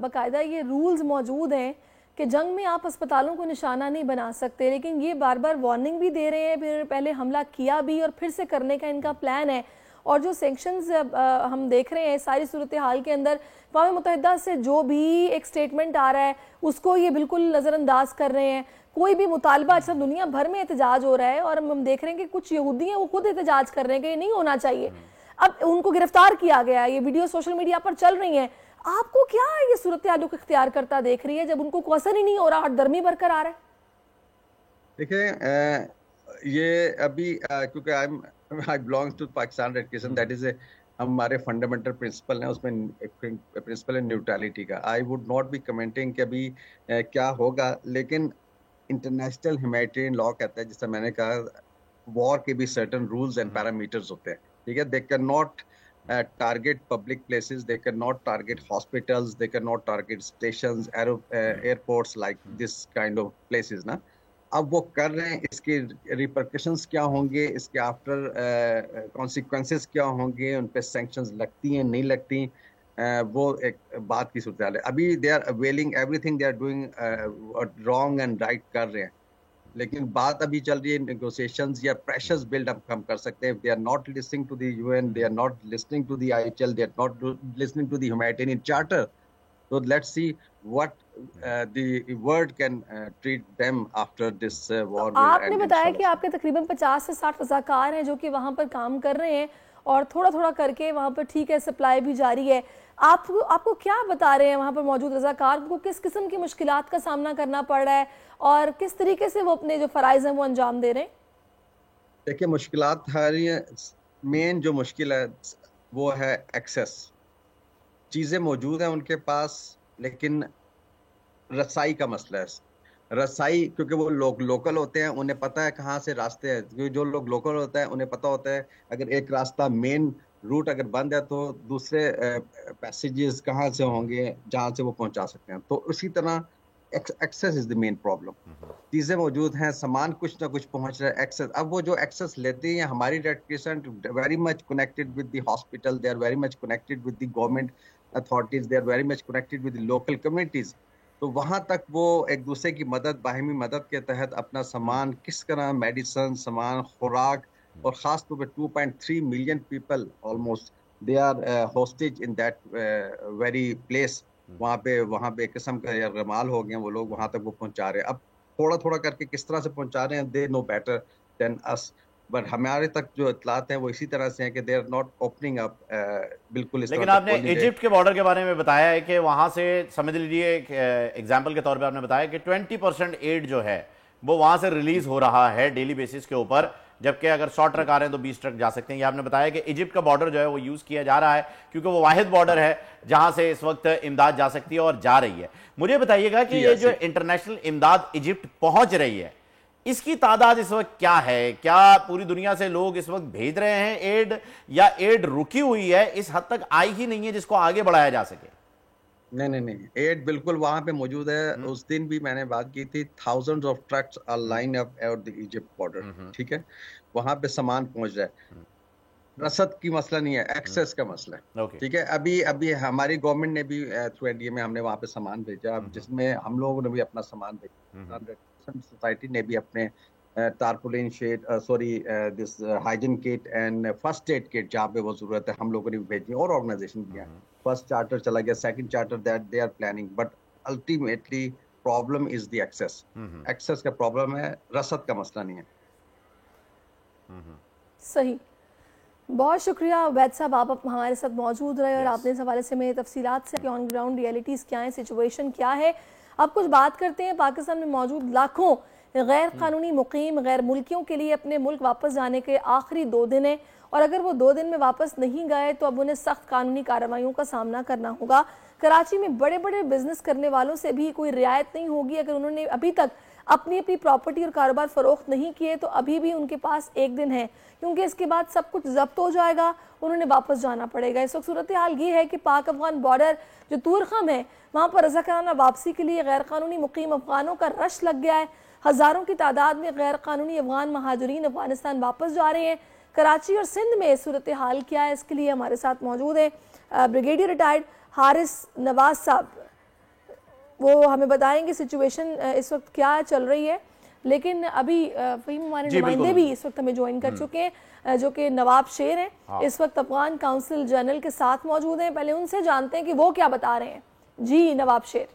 बाकायदा ये रूल्स मौजूद हैं कि जंग में आप अस्पतालों को निशाना नहीं बना सकते, लेकिन ये बार बार वार्निंग भी दे रहे हैं, फिर पहले हमला किया भी और फिर से करने का इनका प्लान है। और जो सैंक्शंस हम देख रहे हैं सारी सूरत हाल के अंदर, अक़वाम मुत्तहिदा से जो भी एक स्टेटमेंट आ रहा है उसको ये बिल्कुल नज़रअंदाज कर रहे हैं। कोई भी मुतालबा, अच्छा दुनिया भर में एहतजाज हो रहा है और हम देख रहे हैं कि कुछ यहूदी हैं वो खुद एहतजाज कर रहे हैं कि ये नहीं होना चाहिए। अब उनको गिरफ्तार किया गया, ये वीडियो सोशल मीडिया पर चल रही हैं। आपको क्या ये सूरत हाल को इख्तियार करता देख रही है जब उनको कोई असर ही नहीं हो रहा, हठधर्मी बरकरार है? देखिए, ये अभी क्योंकि I belongs to Pakistan red crescent, that is हमारे फंडामेंटल प्रिंसिपल है, उसमें प्रिंसिपल है न्यूट्रलिटी का। I would not be commenting कि अभी क्या होगा, लेकिन इंटरनेशनल ह्यूमैनिटेरियन लॉ कहता है, जैसे मैंने कहा, वॉर के भी सर्टेन रूल्स एंड पैरामीटर्स होते हैं। ठीक है, they can not target public places, they cannot target hospitals, they cannot target stations, airports like this kind of places ना। अब वो कर रहे हैं, इसके रिपरकशंस क्या होंगे, इसके आफ्टर कॉन्सिक्वेंसेस क्या होंगे, उन पे सैंक्शंस लगती हैं नहीं लगती, वो एक बात की सूरत है। अभी they are availing everything, they are doing wrong and right कर रहे हैं, लेकिन बात अभी चल रही है नेगोशिएशंस या प्रेशर्स बिल्ड अप हम कर सकते हैं। They are not listening to the UN, they are not listening to the IHL, they are not listening to the humanitarian charter. So let's see what the world can treat them after this war will end. आपने बताया कि आपके तकरीबन 50 से 60 रज़ाकार हैं जो कि वहाँ पर काम कर रहे हैं और थोड़ा थोड़ा करके वहाँ पर ठीक है सप्लाई भी जारी है। आपको क्या बता रहे हैं वहाँ पर मौजूद रज़ाकार को, किस किस्म की मुश्किलात का सामना करना पड़ रहा है और किस तरीके से वो अपने जो फ़राइज़ हैं वो अंजाम दे रहे हैं? देखिए, मुश्किलात हमारी मेन जो मुश्किल है वो है एक्सेस। चीज़ें मौजूद हैं उनके पास, लेकिन रसाई का मसला है। रसाई, क्योंकि वो लोग लोकल होते हैं, उन्हें पता है कहाँ से रास्ते हैं। क्योंकि जो लोग लोकल होते हैं उन्हें पता होता है अगर एक रास्ता मेन रूट अगर बंद है तो दूसरे पैसेजेस कहाँ से होंगे जहाँ से वो पहुंचा सकते हैं। तो उसी तरह access is the main problem. चीजें मौजूद हैं, सामान कुछ ना कुछ पहुंच रहा है, एक्सेस। अब वो जो एक्सेस लेते हैं, हमारी red crescent very much connected with the hospital, they are very much connected with the government authorities, they are very much connected with the local communities. तो वहां तक वो एक दूसरे की मदद, बाहिमी मदद के तहत अपना सामान किस तरह, मेडिसिन, सामान, खुराक, और खास तौर पे 2.3 million people almost they are hostage in that very place. वहाँ पे एक किस्म का रमाल हो गए, वो लोग वहां तक वो पहुंचा रहे हैं। अब थोड़ा थोड़ा करके किस तरह से पहुंचा रहे हैं, they know better than us, but हमारे तक जो इतलात हैं वो इसी तरह से हैं कि they are not opening up बिल्कुल। लेकिन आपने इजिप्ट के बॉर्डर के बारे में बताया है कि वहां से, समझ लीजिए एक एग्जाम्पल के तौर पे आपने बताया कि 20% एड जो है वो वहां से रिलीज हो रहा है डेली बेसिस के ऊपर, जबकि अगर 100 ट्रक आ रहे हैं तो 20 ट्रक जा सकते हैं। ये आपने बताया कि इजिप्ट का बॉर्डर जो है वो यूज किया जा रहा है क्योंकि वो वाहिद बॉर्डर है जहां से इस वक्त इमदाद जा सकती है और जा रही है। मुझे बताइएगा कि ये जो इंटरनेशनल इमदाद इजिप्ट पहुंच रही है, इसकी तादाद इस वक्त क्या है? क्या पूरी दुनिया से लोग इस वक्त भेज रहे हैं एड, या एड रुकी हुई है, इस हद तक आई ही नहीं है जिसको आगे बढ़ाया जा सके? नहीं, एड बिल्कुल वहां पे मौजूद है। उस दिन भी मैंने बात की थी, thousands of trucks are line up at the Egypt border, ठीक है, वहां पे सामान पहुंच रहा है। रसद की मसला नहीं है, एक्सेस का मसला है, ठीक है। अभी हमारी गवर्नमेंट ने भी थ्रू एनडीए में हमने वहां पे सामान भेजा, जिसमें हम लोगों ने भी अपना सामान भेजा। सोसाइटी ने भी अपने tarpaulin sheet, this hygiene kit and first aid kit जहाँ पे वो जरूरत है, हम लोगों ने भी भेजी, और ऑर्गेनाइजेशन किया। फर्स्ट चार्टर चला गया, second charter that they are planning, but ultimately problem is the access. Access का प्रॉब्लम है, रसद का मसला नहीं है। सही, बहुत शुक्रिया वैद साहब, आप हमारे साथ मौजूद रहे और आपने इस हवाले से मेरी तफसीलात से ऑन ग्राउंड रियलिटीज़ क्या है, सिचुएशन क्या है। अब कुछ बात करते हैं पाकिस्तान में मौजूद लाखों गैर कानूनी मुकीम गैर मुल्कियों के लिए अपने मुल्क वापस जाने के आखिरी 2 दिन है, और अगर वो 2 दिन में वापस नहीं गए तो अब उन्हें सख्त कानूनी कार्रवाइयों का सामना करना होगा। कराची में बड़े बड़े बिजनेस करने वालों से भी कोई रियायत नहीं होगी। अगर उन्होंने अभी तक अपनी प्रॉपर्टी और कारोबार फरोख्त नहीं किए तो अभी भी उनके पास 1 दिन है, क्योंकि इसके बाद सब कुछ जब्त हो जाएगा, उन्होंने वापस जाना पड़ेगा। इस वक्त सूरत हाल ये है कि पाक अफगान बॉर्डर जो तूरखम है, वहाँ पर रज़ाकाराना वापसी के लिए गैर कानूनी मुकीम अफगानों का रश लग गया है। हज़ारों की तादाद में गैर कानूनी अफगान महाजरीन अफगानिस्तान वापस जा रहे हैं। कराची और सिंध में सूरत हाल क्या है, इसके लिए हमारे साथ मौजूद है ब्रिगेडियर रिटायर्ड हारिस नवाज साहब। वो हमें बताएंगे सिचुएशन इस वक्त क्या चल रही है। लेकिन अभी फ़हीम हमारे नुमाइंदे भी इस वक्त हमें ज्वाइन कर चुके हैं, जो कि नवाब शेर हैं, इस वक्त अफगान काउंसिल जनरल के साथ मौजूद हैं। पहले उनसे जानते हैं कि वो क्या बता रहे हैं। जी नवाब शेर।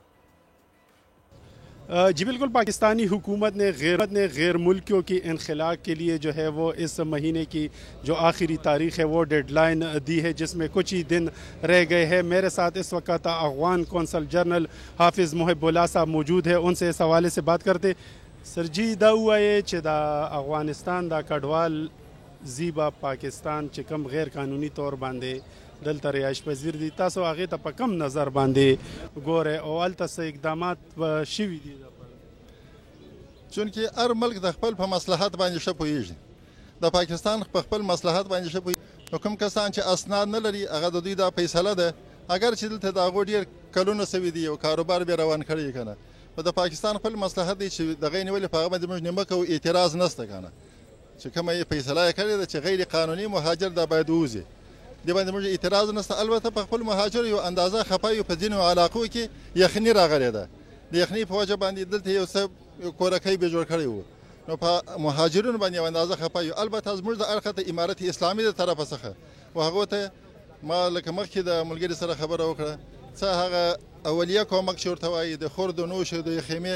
जी बिल्कुल, पाकिस्तानी हुकूमत ने गैर मुल्कियों की इनखला के लिए जो है वो इस महीने की जो आखिरी तारीख है वो डेडलाइन दी है, जिसमें कुछ ही दिन रह गए हैं। मेरे साथ इस वक्त अफगान कौंसल जनरल हाफिज़ मुहिबुल्लाह साहब मौजूद है, उनसे इस हवाले से बात करते। सर जी दा हुआ है कि दा अफगानिस्तान दा कड़वाल जीबा पाकिस्तान चिकम गैर कानूनी तौर बांधे दलता रिहाइश पजीर दी, तासो आगे तक कम नज़र बांधे गोरे और अलता से इकदामात शिवी दी, चूँकि हर मुल्क द खपल पे मसलहत बांधे शपोइज द पाकिस्तान पे खपल मसलहत बांधे शपोइ हुकुम कसान च असनाद न लरी अगर द दा फैसला दे अगर चिल थे दा गोडियर कलुन सवी दी कारोबार बे रवान खड़ी कना द पाकिस्तान खपल मसलहत दी द गैन वली पाग मद मुज निमक और एतराज नस्त कना च कम फैसला करे द गैर कानूनी मुहाजिर द बादूजे दे बांधे मुझे इतराज नस्त अलबत्ता पखपल मुहाजिर यो अंदाजा खपाई पजिन इलाकों की यखनी रागरे दा यखनी फौज बांधे दलते यो सब कोरखई बे जोड़ खड़े हुए नो मुहाजिरून बांधे अंदाजा खपाई अलबत्ता मुझ अलखत इमारत इस्लामी द तरफ सखा वहगोते मालक मखी द मुलगिर सर खबर वकड़ा सा अवलिया को मकशूर थवाई द खुर्द नोश द खैमे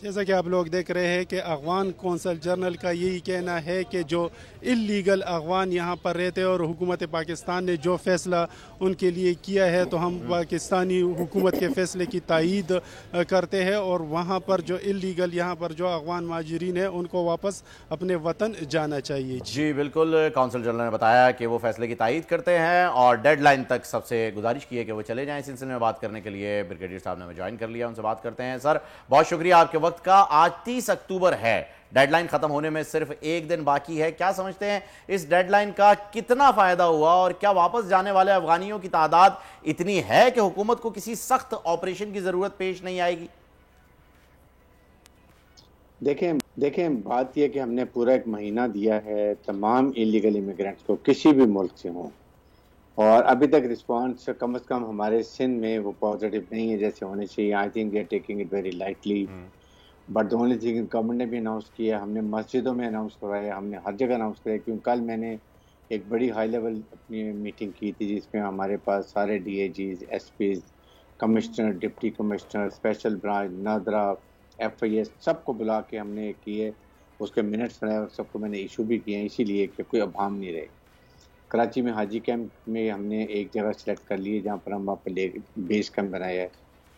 जैसा कि आप लोग देख रहे हैं कि अफगान कौंसल जनरल का यही कहना है कि जो इलीगल अफगान यहाँ पर रहते हैं और हुकूमत पाकिस्तान ने जो फैसला उनके लिए किया है तो हम पाकिस्तानी हुकूमत के फैसले की तायीद करते हैं और वहाँ पर जो इलीगल यहाँ पर जो अफगान माजरीन हैं उनको वापस अपने वतन जाना चाहिए। जी बिल्कुल, कौंसल जनरल ने बताया कि वो फैसले की तायीद करते हैं और डेडलाइन तक सबसे गुजारिश की है कि वो चले जाएं। इस सिलसिले में बात करने के लिए ब्रिगेडियर साहब ने हमें ज्वाइन कर लिया, उनसे बात करते हैं। सर बहुत शुक्रिया आपके वक्त का। आज 30 अक्टूबर है, डेडलाइन खत्म होने में सिर्फ एक दिन बाकी है। क्या समझते हैं इस डेडलाइन का कितना फायदा हुआ और क्या वापस जाने वाले अफगानियों की तादाद इतनी है कि हुकूमत को किसी सख्त ऑपरेशन की जरूरत पेश नहीं आएगी? देखें बात यह कि हमने पूरा 1 महीना दिया है तमाम इलीगल इमिग्रेंट्स को किसी भी मुल्क से हों और अभी तक रिस्पांस कम से कम हमारे सिंध में वो पॉजिटिव नहीं है जैसे होने चाहिए। I think they are taking it very lightly, but the only thing government ने भी अनाउंस किया, हमने मस्जिदों में अनाउंस करवाया, हमने हर जगह अनाउंस कराया। क्योंकि कल मैंने एक बड़ी हाई लेवल अपनी मीटिंग की थी जिसमें हमारे पास सारे DAGs, SPs, commissioner, deputy commissioner, special branch, NADRA, FIS सबको बुला के हमने किए, उसके मिनट्स बनाए और सबको मैंने इशू भी किए हैं इसीलिए कि कोई अभाम नहीं रहे। कराची में हाजी कैंप में हमने एक जगह सेलेक्ट कर ली है जहाँ पर हम वहाँ पर बेस कैंप बनाया है,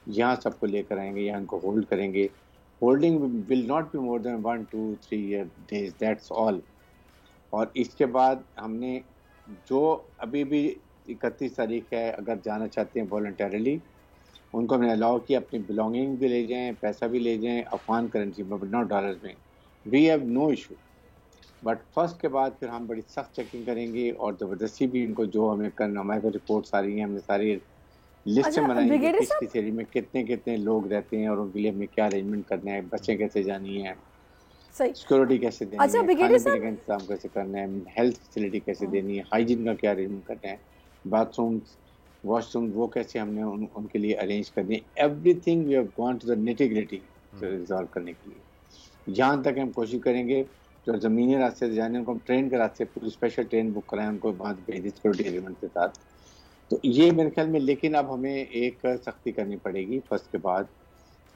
यहाँ सबको लेकर आएंगे, यहाँ इनको होल्ड करेंगे। Holding will not be more than 1, 2, 3 days, that's all. और इसके बाद हमने जो अभी भी 31 तारीख है अगर जाना चाहते हैं वॉलंटरली उनको हमने अलाउ किया, अपनी बिलोंगिंग भी ले जाएं, पैसा भी ले जाएं अफगान करेंसी में बट नॉट डॉलर्स में। We have no issue, but first के बाद फिर हम बड़ी सख्त चेकिंग करेंगे और ज़बरदस्ती भी इनको जो हमें करना, हमारे तो रिपोर्ट्स आ रही हैं, हमने सारी लिस्ट बनाएंगे किस किस एरिया में कितने कितने लोग रहते हैं और उनके लिए हमें क्या अरेंजमेंट करना है, बसें कैसे जानी है, सिक्योरिटी कैसे देनी है, खाने पीने का इंतजाम कैसे करना है, हेल्थ फैसिलिटी कैसे देनी है, हाइजीन का क्या अरेंजमेंट करना है, बाथरूम वॉशरूम वो कैसे हमने उनके लिए अरेंज करनी है। Everything we have gone to the nitty-gritty resolve करने के लिए। जहाँ तक हम कोशिश करेंगे जो ज़मीनी रास्ते से जाने उनको हम ट्रेन के रास्ते पूरी स्पेशल ट्रेन बुक कराएं, उनको बाद भेजें सिक्योरिटी एलिमेंट के साथ। तो ये मेरे ख्याल में, लेकिन अब हमें एक सख्ती करनी पड़ेगी। फर्स्ट के बाद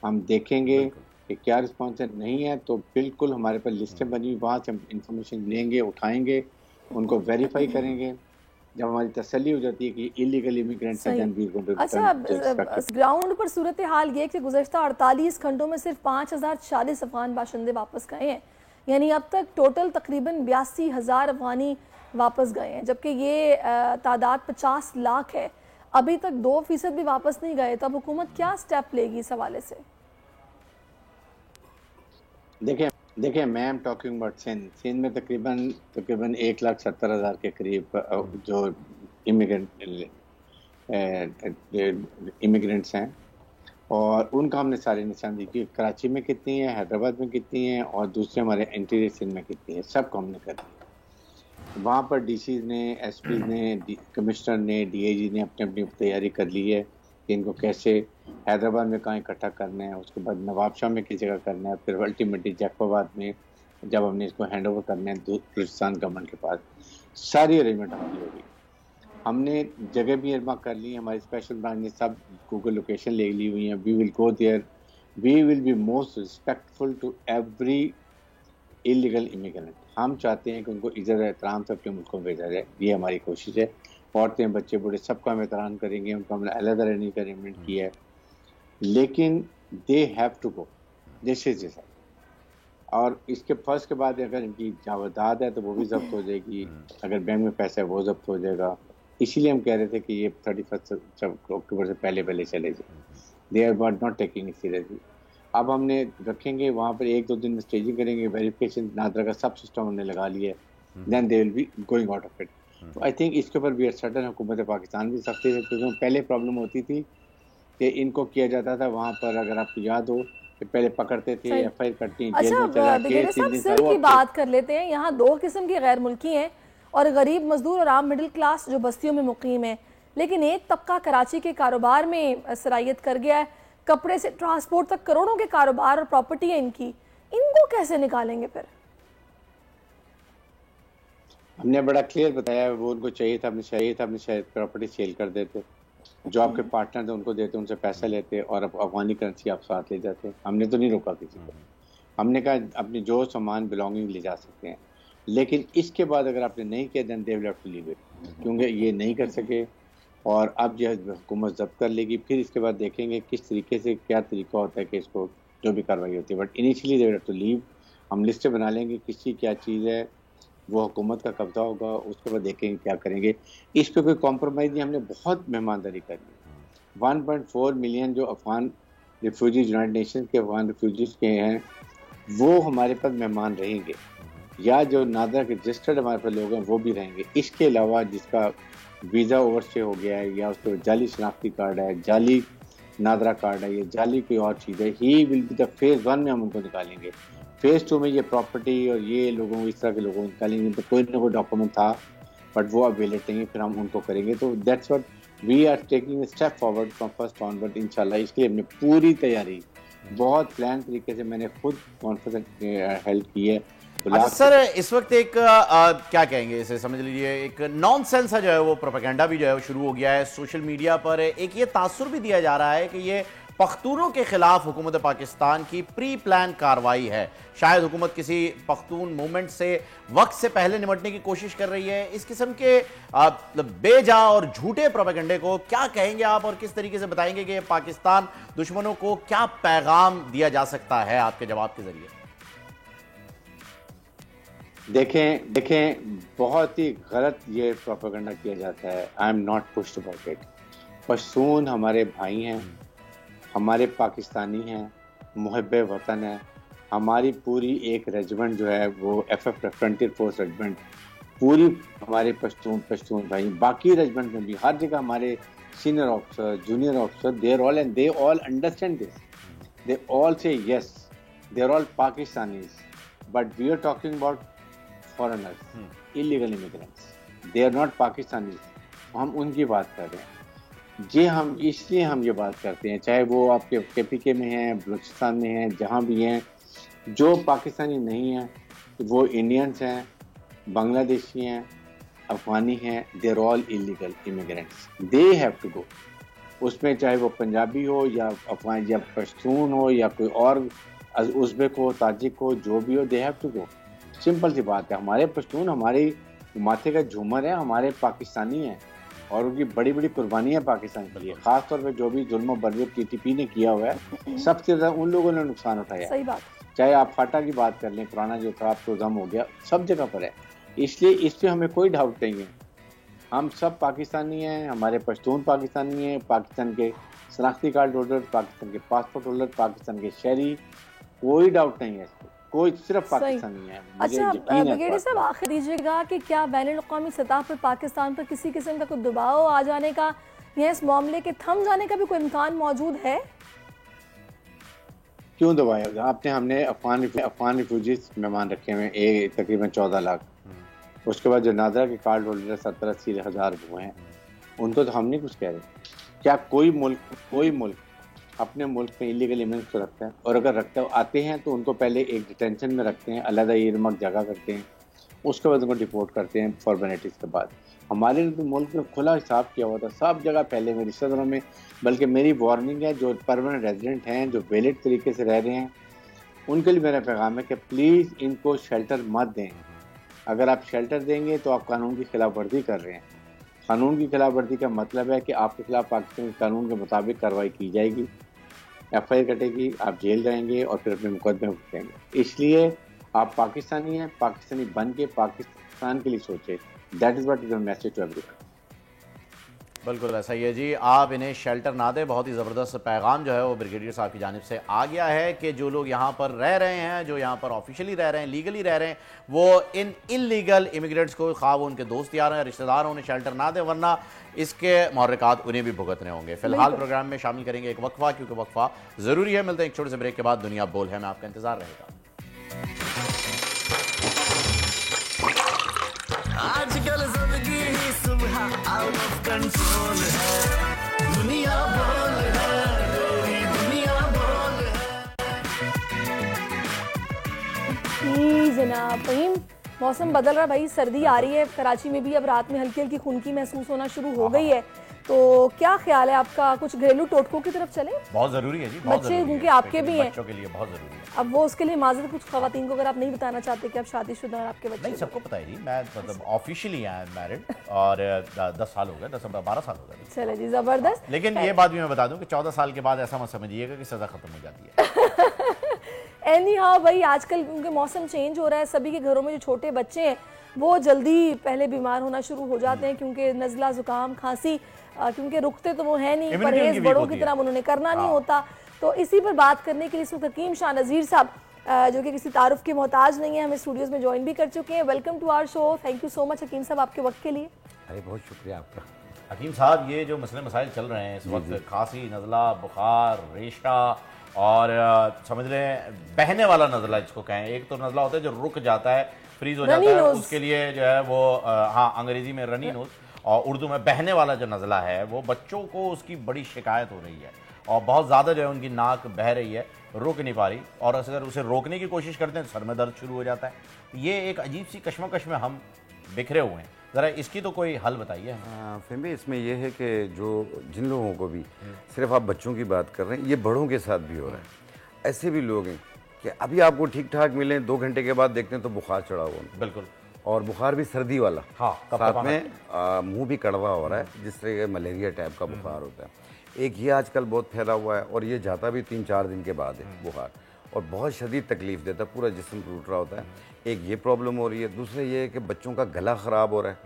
हम देखेंगे कि क्या रिस्पॉन्स नहीं है तो बिल्कुल हमारे पास लिस्टें बनी, वहाँ से हम इंफॉर्मेशन लेंगे, उठाएंगे, उनको वेरीफाई करेंगे। जब हमारी तसल्ली हो जाती है कि इलीगल इमिग्रेंट्स हैं। अच्छा, ग्राउंड पर सूरत हाल ये कि गुज़श्ता 48 घंटों में सिर्फ 5040 अफगान बाशिंदे वापस गए हैं, यानी अब तक टोटल तकरीबन 82,000 अफगानी वापस गए हैं, जबकि ये तादाद 50 लाख है। अभी तक 2% भी वापस नहीं गए, तब हुकूमत क्या स्टेप लेगी इस हवाले से? देखिए मैं एम टॉकिंग अबाउट सिंध में तकरीबन 1,70,000 के करीब जो इमिग्रेंट्स हैं और उनका हमने सारे निशानदेही की। कराची में कितनी है, हैदराबाद में कितनी है और दूसरे हमारे इंटीरियर सिंध में कितनी है, सबको हमने कर दिया। वहाँ पर DCs ने, SPs ने, कमिश्नर ने, DAG ने अपनी अपनी तैयारी कर ली है कि इनको कैसे हैदराबाद में कहाँ इकट्ठा करना है, उसके बाद नवाबशाह में किस जगह करना है, फिर अल्टीमेटली जैकोबाद में जब हमने इसको हैंड ओवर करना है बलूचिस्तान गवर्नमेंट के पास, सारी अरेंजमेंट हमारी होगी। हमने जगह भी एरमा कर ली, हमारी स्पेशल ब्रांच ने सब गूगल लोकेशन ले ली हुई है। We will go there, we will be most respectful to every illegal immigrant. हम चाहते हैं कि उनको इज्जत एहतराम से अपने मुल्क को भेजा जाए, ये हमारी कोशिश है। औरतें, बच्चे, बूढ़े सबका हम एहतराम करेंगे, उनको हमने अलग-अलग रहने का अरेंजमेंट किया है, लेकिन they have to go, this is this. और इसके फर्स्ट के बाद अगर इनकी जायदाद है तो वो भी जब्त हो जाएगी, अगर बैंक में पैसा है वो जब्त हो जाएगा। इसीलिए हम कह रहे थे कि ये 31 अक्टूबर से पहले चले जाए। They are not taking it seriously. अब हमने रखेंगे वहाँ पर 1-2 दिन में स्टेजिंग करेंगे, वेरिफिकेशन नादरा का सब सिस्टम हमने लगा लिया है, then they will be going out of it. तो आई थिंक इसके ऊपर भी सर्टन हुकूमत पाकिस्तान भी सख्ती है, क्योंकि पहले प्रॉब्लम होती थी कि इनको किया जाता था वहाँ पर, अगर आपको याद हो कि पहले पकड़ते थे, FIR करती, जेल में चला के 3 दिन की बात कर लेते हैं। यहाँ 2 किस्म के गैर मुल्की हैं और गरीब मजदूर और आम मिडिल क्लास जो बस्तियों में मुकीम है, लेकिन एक तबका कराची के कारोबार में सरायत कर गया है, कपड़े से ट्रांसपोर्ट तक करोड़ों के कारोबार और प्रॉपर्टी है इनकी, इनको कैसे निकालेंगे फिर? हमने बड़ा क्लियर बताया, वो उनको चाहिए था, हमने शायद प्रॉपर्टी सेल कर देते, जो आपके पार्टनर थे उनको देते, उनसे पैसा लेते और अफगानी करेंसी आप साथ ले जाते। हमने तो नहीं रोका किसी को, हमने कहा अपनी जो सामान बिलोंगिंग ले जा सकते हैं, लेकिन इसके बाद अगर आपने नहीं किया then they will have to leave it, क्योंकि ये नहीं कर सके और अब जो है हुकूमत जब्त कर लेगी, फिर इसके बाद देखेंगे किस तरीके से क्या तरीका होता है कि इसको जो भी कार्रवाई होती है, but initially they will have to leave. हम लिस्टें बना लेंगे किसकी क्या चीज़ है, वो हुकूमत का कब्जा होगा, उसके बाद देखेंगे क्या करेंगे। इस पर कोई कॉम्प्रोमाइज़ नहीं, हमने बहुत मेहमानदारी कर ली। 1.4 मिलियन जो अफगान रिफ्यूजीज यूनाइटेड नेशन के अफगान रिफ्यूजीज के हैं वो हमारे पास मेहमान रहेंगे, या जो नादरा के रजिस्टर्ड हमारे पास लोग हैं वो भी रहेंगे। इसके अलावा जिसका वीज़ा ओवरस्टे हो गया है या उसके जाली शनाख्ती कार्ड है, जाली नादरा कार्ड है, या जाली कोई और चीज़ है, he will be the phase 1 में हम उनको निकालेंगे। फेज़ 2 में ये प्रॉपर्टी और ये लोगों इस तरह के लोगों को निकालेंगे, तो कोई ना कोई डॉक्यूमेंट था बट वो अब वेलेट नहीं, फिर हम उनको करेंगे। तो that's what we are taking step forward from first onward इंशाल्लाह। इसके लिए हमने पूरी तैयारी बहुत प्लान तरीके से मैंने खुद कॉन्फ्रेंस हेल्प की है। अच्छा सर, इस वक्त एक क्या कहेंगे इसे, समझ लीजिए एक नॉनसेंस है जो है वो प्रोपेगेंडा भी जो है वो शुरू हो गया है सोशल मीडिया पर। एक ये तासुर भी दिया जा रहा है कि ये पख्तूनों के खिलाफ हुकूमत पाकिस्तान की प्री प्लान कार्रवाई है। शायद हुकूमत किसी पख्तून मूवमेंट से वक्त से पहले निपटने की कोशिश कर रही है। इस किस्म के बेजा और झूठे प्रोपेगेंडे को क्या कहेंगे आप और किस तरीके से बताएंगे कि पाकिस्तान दुश्मनों को क्या पैगाम दिया जा सकता है आपके जवाब के जरिए? देखें बहुत ही गलत ये प्रोपेगेंडा किया जाता है। I am not pushed about it. Pashtun हमारे भाई हैं, हमारे पाकिस्तानी हैं, मुहब्बे वतन है। हमारी पूरी एक रेजिमेंट जो है वो FF फ्रंटियर फोर्स रेजिमेंट, पूरी हमारे पश्तून भाई, बाकी रेजिमेंट में भी हर जगह हमारे senior officer, junior officer, they are all and they all understand this, they all say yes, they are all Pakistanis, but we are talking about foreigners, illegal immigrants, they are not Pakistanis. हम उनकी बात कर रहे हैं। हम इसलिए हम ये बात करते हैं, चाहे वो आपके KPK में हैं, बलूचिस्तान में हैं, जहाँ भी हैं, जो पाकिस्तानी नहीं हैं वो इंडियंस हैं, बांग्लादेशी हैं, अफगानी हैं, they are all illegal immigrants, they have to go. उसमें चाहे वो पंजाबी हो या अफगान या पश्तून हो या कोई और उज़्बेक हो, ताजिक हो, जो भी हो, they have to go. Simple सी बात है। हमारे पश्तून हमारे माथे का झूमर है, हमारे पाकिस्तानी हैं और उनकी बड़ी बड़ी कुर्बानी है पाकिस्तान के लिए। खास तौर पे जो भी जुल्म बर्बर TTP ने किया हुआ है, सबसे ज्यादा उन लोगों ने नुकसान उठाया। सही बात। चाहे आप फाटा की बात कर लें, पुराना जो था अब तो दम हो गया, सब जगह पर है। इसलिए इस पे हमें कोई डाउट नहीं है। हम सब पाकिस्तानी हैं, हमारे पश्तून पाकिस्तानी हैं, पाकिस्तान के शनाख्ती कार्ड होल्डर, पाकिस्तान के पासपोर्ट होल्डर, पाकिस्तान के शहरी, कोई डाउट नहीं है इसको, कोई सिर्फ पाकिस्तानी है। अच्छा ब्रिगेडियर साहब, आखिर दीजिएगा कि क्या बैनुल-अक़वामी सतह पर पाकिस्तान पर किसी किस्म का कोई दबाव आ जाने का या इस मामले के थम जाने का भी कोई इम्कान मौजूद है? क्यों दबाया? हमने अफगान रिफ्यूजीज मेहमान रखे हुए तकरीबन 14 लाख। उसके बाद जो नादरा के कार्ड होल्डर 70-80 हज़ार हुए हैं, उनको तो हम नहीं कुछ कह रहे। क्या कोई मुल्क अपने मुल्क में इलीगल इमिग्रेंट्स को रखता है? और अगर रखता है, आते हैं तो उनको पहले एक डिटेंशन में रखते हैं, अलग इरमक जगह करते हैं, उसके बाद उनको डिपोर्ट करते हैं फॉर्मेलिटीज़ के बाद। हमारे तो मुल्क में खुला हिसाब किया हुआ था सब जगह पहले में, रिश्तेदारों में। बल्कि मेरी वार्निंग है, जो परमानेंट रेजिडेंट हैं, जो वैलिड तरीके से रह रहे हैं, उनके लिए मेरा पैगाम है कि प्लीज़ इनको शेल्टर मत दें। अगर आप शेल्टर देंगे तो आप कानून की खिलाफ वर्जी कर रहे हैं। कानून की खिलाफ वर्जी का मतलब है कि आपके खिलाफ पाकिस्तान के कानून के मुताबिक कार्रवाई की जाएगी, FIR कटेगी, आप जेल जाएंगे और फिर अपने मुकदमे भुगतेंगे। इसलिए आप पाकिस्तानी हैं, पाकिस्तानी बन के पाकिस्तान के लिए सोचें। That is what is your message to everyone. बिल्कुल ऐसा ही है जी। आप इन्हें शेल्टर ना दें, बहुत ही ज़बरदस्त पैगाम जो है वो ब्रिगेडियर साहब की जानिब से आ गया है कि जो लोग यहाँ पर रह रहे हैं, जो यहाँ पर ऑफिशियली रह रहे हैं, लीगली रह रहे हैं, वो इन इलीगल इमिग्रेंट्स को, खा वो उनके दोस्त यार हैं, रिश्तेदार, उन्हें शेल्टर ना दें, वरना इसके मुहर्रिकात उन्हें भी भुगतने होंगे। फिलहाल प्रोग्राम में शामिल करेंगे एक वक्फा, क्योंकि वक्फा ज़रूरी है। मिलते हैं एक छोटे से ब्रेक के बाद। दुनिया बोल है में आपका इंतजार रहेगा। आजकल जिंदगी ही सुबह आउट ऑफ कंट्रोल है, दुनिया बोल है, दुनिया बोल है। जनाब फहीम, मौसम बदल रहा है भाई, सर्दी आ रही है। कराची में भी अब रात में हल्की हल्की खुनकी महसूस होना शुरू हो गई है। तो क्या ख्याल है आपका, कुछ घरेलू टोटकों की तरफ चले? बहुत जरूरी है जी, बहुत बच्चे जरूरी क्योंकि है, आपके भी हैं, बच्चों के लिए बहुत जरूरी है। अब वो उसके लिए माजरत कुछ खवातीन को अगर आप नहीं बताना चाहते कि आप शादीशुदा और आपके बच्चे? नहीं, सबको पता है जी, मैं मतलब ऑफिशियली आई एम मैरिड और 10 साल हो गए, 12 साल हो गए। चले जी, जबरदस्त। लेकिन ये बात भी मैं बता दूं कि 14 साल के बाद ऐसा मत समझिएगा कि सजा खत्म हो जाती है। एनी हाँ भाई, आजकल क्योंकि मौसम चेंज हो रहा है, सभी के घरों में जो छोटे बच्चे हैं वो जल्दी पहले बीमार होना शुरू हो जाते हैं, क्योंकि नज़ला जुकाम खांसी क्योंकि रुकते तो वो है नहीं, परहेज बड़ों की तरह उन्होंने करना नहीं होता। तो इसी पर बात करने के लिए इस वक्त हकीम शाह नज़ीर साहब, जो कि किसी तारुफ के मोहताज नहीं है, हमें स्टूडियोज में ज्वाइन भी कर चुके हैं। Welcome to our show, thank you so much हकीम साहब आपके वक्त के लिए। अरे बहुत शुक्रिया आपका। हकीम साहब, ये जो मसले मसाइल चल रहे हैं इस वक्त, खांसी, नज़ला, बुखार, रेशा और समझ लें बहने वाला नज़ला जिसको कहें, एक तो नज़ला होता है जो रुक जाता है, फ्रीज हो जाता है, उसके लिए जो है वो हाँ अंग्रेजी में रनी नोज और उर्दू में बहने वाला जो नज़ला है, वो बच्चों को उसकी बड़ी शिकायत हो रही है और बहुत ज़्यादा जो है उनकी नाक बह रही है, रुक नहीं पा रही, और अगर उसे रोकने की कोशिश करते हैं सर में दर्द शुरू हो जाता है। ये एक अजीब सी कश्मकश में हम बिखरे हुए हैं, ज़रा इसकी तो कोई हल बताइए। फिर इसमें यह है कि जो जिन लोगों को भी, सिर्फ आप बच्चों की बात कर रहे हैं, ये बड़ों के साथ भी हो रहा है। ऐसे भी लोग हैं कि अभी आपको ठीक ठाक मिले, 2 घंटे के बाद देखते हैं तो बुखार चढ़ा हुआ। बिल्कुल, और बुखार भी सर्दी वाला, हाँ, साथ में मुंह भी कड़वा हो रहा है, जिस तरह मलेरिया टाइप का बुखार होता है। एक ये आजकल बहुत फैला हुआ है और ये जाता भी 3-4 दिन के बाद है बुखार, और बहुत शदीद तकलीफ देता है, पूरा जिस्म टूट रहा होता है। एक ये प्रॉब्लम हो रही है। दूसरा ये है कि बच्चों का गला ख़राब हो रहा है,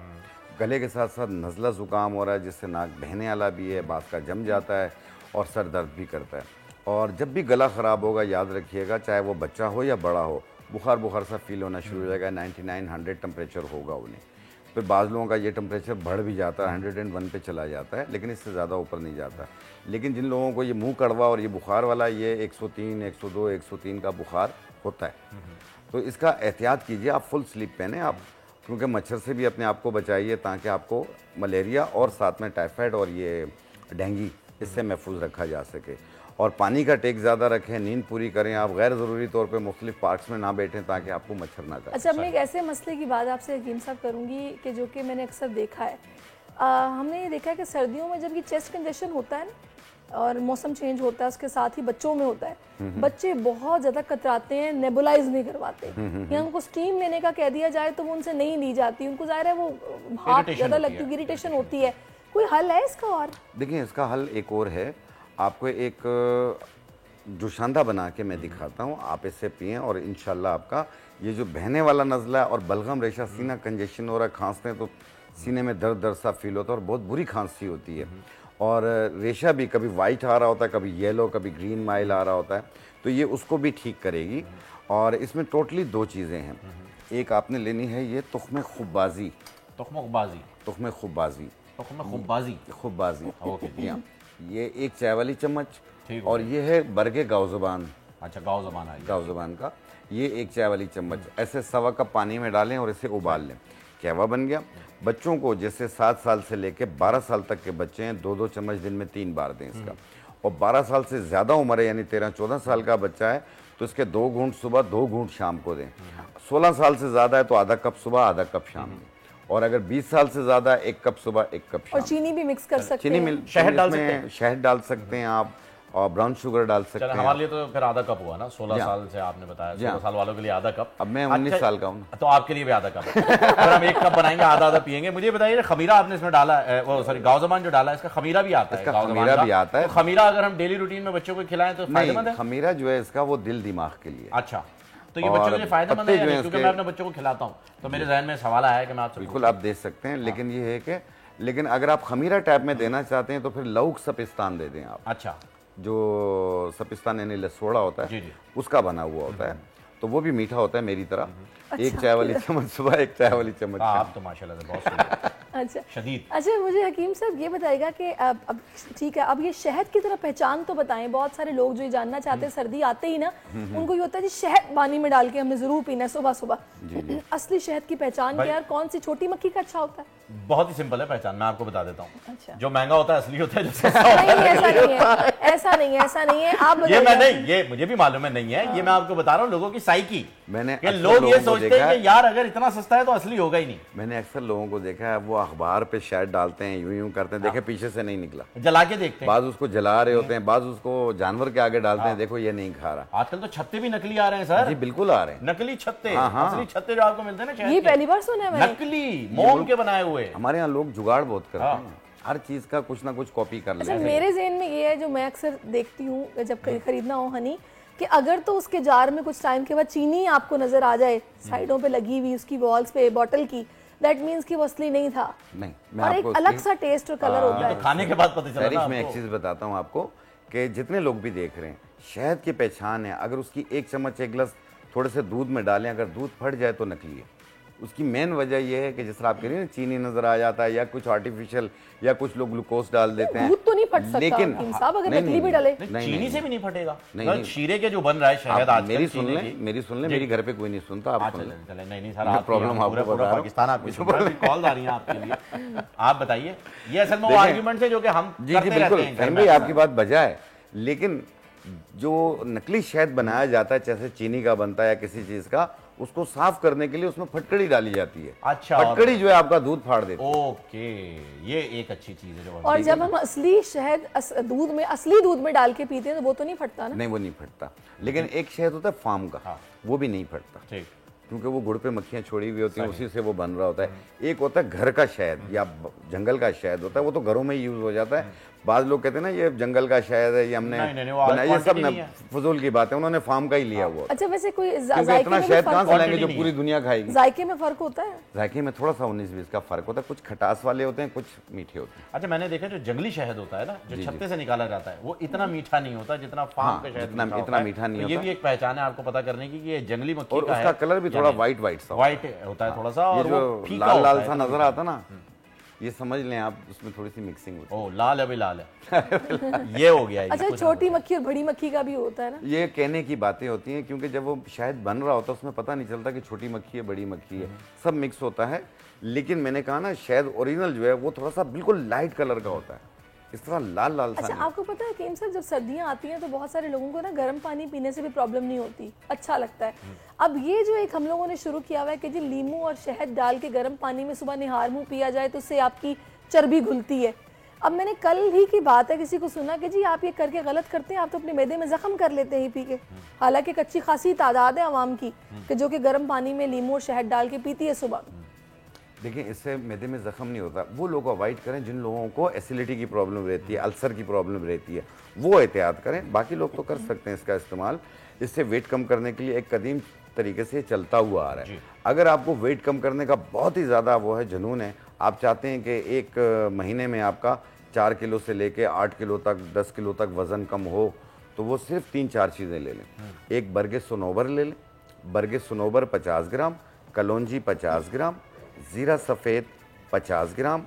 गले के साथ साथ नज़ला ज़ुकाम हो रहा है, जिससे नाक बहने वाला भी है, बात का जम जाता है और सर दर्द भी करता है। और जब भी गला ख़राब होगा, याद रखिएगा, चाहे वो बच्चा हो या बड़ा हो, बुखार सा फील होना शुरू हो जाएगा। 99-100 टेम्परेचर होगा उन्हें। फिर बाज़ लोगों का ये टेम्परेचर बढ़ भी जाता है, 101 पे चला जाता है, लेकिन इससे ज़्यादा ऊपर नहीं जाता। लेकिन जिन लोगों को ये मुंह कड़वा और ये बुखार वाला, ये 103, 102, 103 का बुखार होता है, तो इसका एहतियात कीजिए। आप फुल स्लीप पहने आप, क्योंकि मच्छर से भी अपने आप को बचाइए, ताकि आपको मलेरिया और साथ में टाइफाइड और ये डेंगू, इससे महफूज रखा जा सके। और पानी का टेक ज़्यादा रखें, नींद पूरी करें, आप गैर ज़रूरी तौर पे मुख्तलिफ पार्क्स में ना बैठें ताकि आपको मच्छर ना काटे। अच्छा, मैं एक ऐसे मसले की बात आपसे हकीम साहब करूँगी कि जो कि मैंने अक्सर देखा है, हमने ये देखा है कि सर्दियों में जब ये चेस्ट कंजेशन होता है ना और मौसम चेंज होता है, उसके साथ ही बच्चों में होता है, बच्चे बहुत ज़्यादा कतराते हैं, नेबुलाइज नहीं करवाते, या उनको स्टीम लेने का कह दिया जाए तो वो उनसे नहीं ली जाती, उनको ज़ाहिर है वो भाप ज़्यादा लगती है, इरिटेशन होती है। कोई हल है इसका? और देखिए, इसका हल एक और है, आपको एक जोशांदा बना के मैं दिखाता हूँ, आप इससे पिएं और इंशाल्लाह आपका ये जो बहने वाला नज़ला और बलगम रेशा, सीना कंजेशन हो रहा है, खांसते हैं तो सीने में दर्द सा फील होता है और बहुत बुरी खांसी होती है, और रेशा भी कभी वाइट आ रहा होता है, कभी येलो, कभी ग्रीन माइल आ रहा होता है, तो ये उसको भी ठीक करेगी। और इसमें टोटली 2 चीज़ें हैं। एक आपने लेनी है ये तुख्म खुब्बाजी, ओके, ये 1 चाय वाली चम्मच, और ये है बरगे गाउज़बान, अच्छा गाउज़बान का ये 1 चाय वाली चम्मच, ऐसे 1.25 कप पानी में डालें और इसे उबाल लें। कहवा बन गया। बच्चों को जैसे 7 साल से लेके 12 साल तक के बच्चे हैं, 2-2 चम्मच दिन में 3 बार दें इसका। और 12 साल से ज़्यादा उम्र है, यानी 13-14 साल का बच्चा है, तो इसके 2 घूंट सुबह, 2 घूंट शाम को दें। 16 साल से ज़्यादा है तो आधा कप सुबह, आधा कप शाम में। और अगर 20 साल से ज़्यादा 1 कप सुबह, 1 कप शाम। और चीनी भी मिक्स कर सकते हैं, शहद डाल सकते हैं आप, और ब्राउन शुगर डाल सकते हैं। हमारे लिए तो फिर आधा कप हुआ ना, 16 साल से आपने बताया, 16 साल वालों के लिए आधा कप। अब मैं 19 साल का हूँ, तो आपके लिए भी आधा कप है। अगर हम 1 कप बनाएंगे, आधा पियेंगे। मुझे बताइए, खमीरा आपने इसमें डाला है, वो सॉरी गाउज़बान जो डाला है, इसका खमीरा भी आता है? खमीरा भी आता है। तो खमीरा अगर हम डेली रूटीन में बच्चों को खिलाएं तो फायदेमंद है? खमीरा जो है इसका वो दिल दिमाग के लिए। अच्छा, तो ये बच्चों के लिए फायदेमंद है? क्योंकि मैं अपने बच्चों को खिलाता हूँ, तो मेरे जहन में सवाल आया कि मैं आपसे। बिल्कुल आप दे सकते हैं, लेकिन ये है कि अगर आप खमीरा टाइप में देना चाहते हैं तो फिर लौक सपिस्तान दे दें आप। अच्छा, जो सपिस्तान यानी लसोड़ा होता है, उसका बना हुआ होता है, तो वो भी मीठा होता है मेरी तरह। 1 चाय वाली चम्मच सुबह, 1 चाय वाली चम्मच। आप तो माशाल्लाह से बहुत अच्छा शदीद। अच्छा, मुझे हकीम साहब ये बताएगा कि अब ठीक है, अब ये शहद की तरफ पहचान तो बताएं। बहुत सारे लोग जो ये जानना चाहते हैं, सर्दी आते ही ना उनको ये होता है जी शहद पानी में डाल के हमने जरूर पीना है सुबह सुबह। असली शहद की पहचान क्या है? कौन सी छोटी मक्खी का अच्छा होता है? बहुत ही सिंपल है पहचान, मैं आपको बता देता हूँ। अच्छा। जो महंगा होता है असली होता है, जो सस्ता होता है ऐसा नहीं है। आप ये मैं नहीं, ये मुझे भी मालूम है नहीं है, ये मैं आपको बता रहा हूँ लोगों की साइकी। मैंने लोग ये सोचते हैं कि यार अगर इतना सस्ता है तो असली होगा ही नहीं। मैंने अक्सर लोगों को देखा है, वो अखबार पे शहद डालते हैं, यूं करते हैं, देखे पीछे से नहीं निकला, जला के देखते हैं, बाद उसको जला रहे होते हैं, बाद उसको जानवर के आगे डालते हैं, देखो ये नहीं खा रहा। आजकल तो छत्ते भी नकली आ रहे हैं सर। जी बिल्कुल आ रहे हैं, नकली छत्ते। हाँ। असली छत्ते जो आपको मिलते हैं ना शहद ये के, पहली बार सुना है मैंने। नकली मोम के बनाए हुए। हमारे यहाँ लोग जुगाड़ बहुत करते हैं, हर चीज का कुछ ना कुछ कॉपी कर लेते हैं। मेरे ज़हन में ये है, जो मैं अक्सर देखती हूँ जब खरीदना हो हनी, कि अगर तो उसके जार में कुछ टाइम के बाद चीनी आपको नजर आ जाए साइडों पे लगी हुई उसकी वॉल्स पे बॉटल की, दैट मींस कि वो असली नहीं था। नहीं, और एक अलग सा टेस्ट और कलर होता है। तो खाने के बाद पता चला ना। मैं एक चीज बताता हूँ आपको कि जितने लोग भी देख रहे हैं, शहद की पहचान है, अगर उसकी एक चम्मच एक गिलास थोड़े से दूध में डालें, अगर दूध फट जाए तो नकली है। उसकी मेन वजह यह है कि जिस तरह आप कह रही हैं चीनी नजर आ जाता है, या कुछ आर्टिफिशियल, या कुछ लोग ग्लूकोज डाल देते हैं। दूध तो नहीं फट सकता, लेकिन अगर नकली भी डाले चीनी से भी नहीं फटेगा। नहीं, शीरे के जो बन रहा है शहद आज, मेरी सुन ले, मेरी घर पे कोई नहीं सुनता, आप सुन लें। नहीं सर, आप प्रॉब्लम आपको बता रहा हूं, पाकिस्तान आपकी कॉल आ रही है आपके लिए। आप बताइए, ये असल में वो आर्गुमेंट है जो कि हम जी बिल्कुल भाई, आपकी बात बजा है, लेकिन जो नकली शहद बनाया जाता है, जैसे चीनी का बनता है या किसी चीज का, उसको साफ करने के लिए उसमें फटकड़ी डाली जाती है। अच्छा, फटकड़ी जो है आपका दूध फाड़ देती है। ओके, ये एक अच्छी चीज है जो। और जब हम असली शहद दूध में, असली दूध में डाल के पीते हैं तो वो तो नहीं फटता ना? नहीं, वो नहीं फटता, लेकिन एक शहद होता है फार्म का, वो भी नहीं फटता, ठीक, क्योंकि वो गुड़ पे मक्खियां छोड़ी हुई होती हैं, उसी से वो बन रहा होता है। एक होता है घर का शहद या जंगल का शहद होता है, वो तो घरों में ही यूज हो जाता है। बाद लोग कहते हैं ना ये जंगल का शहद है, ये हमने बनाया, ये सब ना फजूल की बात है, उन्होंने फार्म का ही लिया हुआ। अच्छा, वैसे कोई इतना शहद कहाँ से लाएंगे जो पूरी दुनिया खाएगी? जायके में फर्क होता है? जायके में थोड़ा सा 19-20 का फर्क होता है, कुछ खटास वाले होते हैं, कुछ मीठे होते हैं। अच्छा, मैंने देखा जो जंगली शहद होता है ना, जो छत्ते से निकाला जाता है, वो इतना मीठा नहीं होता जितना फार्म का शहद, इतना मीठा नहीं होता। ये भी एक पहचान है आपको पता करने की कि ये जंगली मक्खी और का है। उसका कलर भी थोड़ा व्हाइट सा होता है थोड़ा सा, और जो लाल लाल सा नजर आता ना, ये समझ लें आप, उसमें थोड़ी सी मिक्सिंग होती है। ओ, लाल है भी लाल है। ये हो गया। अच्छा, छोटी मक्खी और बड़ी मक्खी का भी होता है ना? ये कहने की बातें होती हैं, क्योंकि जब वो शायद बन रहा होता है उसमें पता नहीं चलता कि छोटी मक्खी है बड़ी मक्खी है, सब मिक्स होता है। लेकिन मैंने कहा ना, शायद ओरिजिनल जो है वो थोड़ा सा बिल्कुल लाइट कलर का होता है, इस तरह लाल लाल सा। अच्छा, आपको पता है कीम साहब, जब सर्दियां आती हैं तो बहुत सारे लोगों को ना गर्म पानी पीने से भी प्रॉब्लम नहीं होती, अच्छा लगता है। अब ये जो एक हम लोगों ने शुरू किया हुआ है कि जी लीमू और शहद डाल के गर्म पानी में सुबह निहार मुंह पिया जाए तो उससे आपकी चर्बी घुलती है। अब मैंने कल ही की बात है, किसी को सुना कि जी आप ये करके गलत करते हैं, आप तो अपने मैदे में जख्म कर लेते हैं पी के। हालांकि कच्ची खासी तादाद है आवाम की कि जो कि गर्म पानी में लीमू और शहद डाल के पीती है सुबह। देखिए, इससे मैदे में जख्म नहीं होता। वो लोग अवॉइड करें जिन लोगों को एसिडिटी की प्रॉब्लम रहती है, अल्सर की प्रॉब्लम रहती है, वो एहतियात करें। बाकी लोग तो कर सकते हैं इसका इस्तेमाल। इससे वेट कम करने के लिए एक कदीम तरीके से चलता हुआ आ रहा है। अगर आपको वेट कम करने का बहुत ही ज़्यादा वो है, जुनून है, आप चाहते हैं कि एक महीने में आपका 4 किलो से लेके 8 किलो तक, 10 किलो तक वज़न कम हो, तो वो सिर्फ 3-4 चीज़ें ले लें। एक बरगे सनोबर ले लें, बरगे सनोबर 50 ग्राम, कलौंजी 50 ग्राम, ज़ीरा सफ़ेद 50 ग्राम,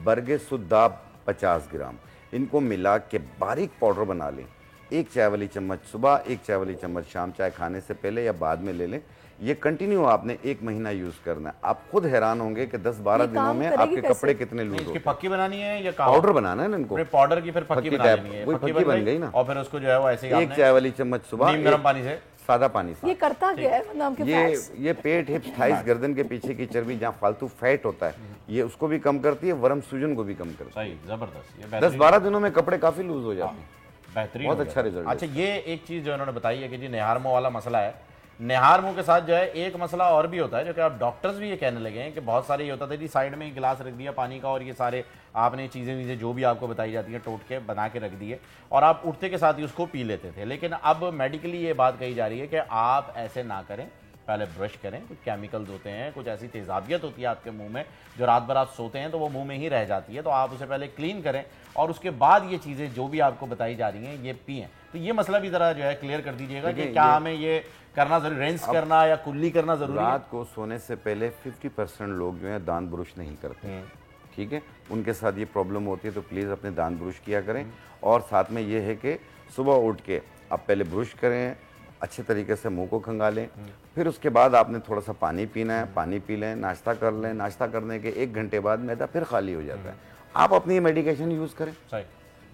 बरगे सुद्दाब 50 ग्राम। इनको मिला के बारीक पाउडर बना लें। 1 चाय वाली चम्मच सुबह, 1 चाय वाली चम्मच शाम, चाय खाने से पहले या बाद में ले लें। ये कंटिन्यू आपने 1 महीना यूज करना है। आप खुद हैरान होंगे कि 10-12 दिनों में आपके कपड़े कितने लूज होते हैं। पक्की बनानी है या पाउडर बनाना है ना इनको? पाउडर की फिर पक्की बनानी है, वही पक्की बन गई ना। और फिर उसको जो है वो ऐसे ही 1 चाय वाली चम्मच सुबह, गर्म पानी से, सादा पानी से। ये करता क्या है नाम के पास? ये पेट, हिप्स, थाइस, गर्दन के पीछे की चर्बी जहाँ फालतू फैट होता है, ये उसको भी कम करती है, वर्म सूजन को भी कम करती है। सही, जबरदस्त। 10-12 दिनों में कपड़े काफी लूज हो जाते हैं, बेहतरीन, बहुत अच्छा रिजल्ट। अच्छा, ये एक चीज जो इन्होंने बताई है कि जी निहार मुंह वाला मसला है। निहार मुंह के साथ जो है एक मसला और भी होता है, जो कि आप डॉक्टर्स भी ये कहने लगे हैं कि बहुत सारे ये होता था जी साइड में एक गिलास रख दिया पानी का, और ये सारे आपने चीज़ें जो भी आपको बताई जाती हैं टोट के बना के रख दिए, और आप उठते के साथ ही उसको पी लेते थे। लेकिन अब मेडिकली ये बात कही जा रही है कि आप ऐसे ना करें, पहले ब्रश करें। कुछ केमिकल्स होते हैं, कुछ ऐसी तेजाबियत होती है आपके मुंह में, जो रात भर आप सोते हैं तो वो मुंह में ही रह जाती है, तो आप उसे पहले क्लीन करें और उसके बाद ये चीज़ें जो भी आपको बताई जा रही हैं ये पिएं। तो ये मसला भी ज़रा जो है क्लियर कर दीजिएगा कि क्या हमें ये करना जरूरी, रेंस करना या कुल्ली करना जरूरी है? रात को सोने से पहले 50% लोग जो है दांत ब्रुश नहीं करते, ठीक है, उनके साथ ये प्रॉब्लम होती है, तो प्लीज़ अपने दांत ब्रुश किया करें। और साथ में ये है कि सुबह उठ के आप पहले ब्रुश करें, अच्छे तरीके से मुंह को खंगालें, फिर उसके बाद आपने थोड़ा सा पानी पीना है, पानी पी लें, नाश्ता कर लें। नाश्ता करने के 1 घंटे बाद मैदा फिर खाली हो जाता है। आप अपनी मेडिकेशन यूज़ करें,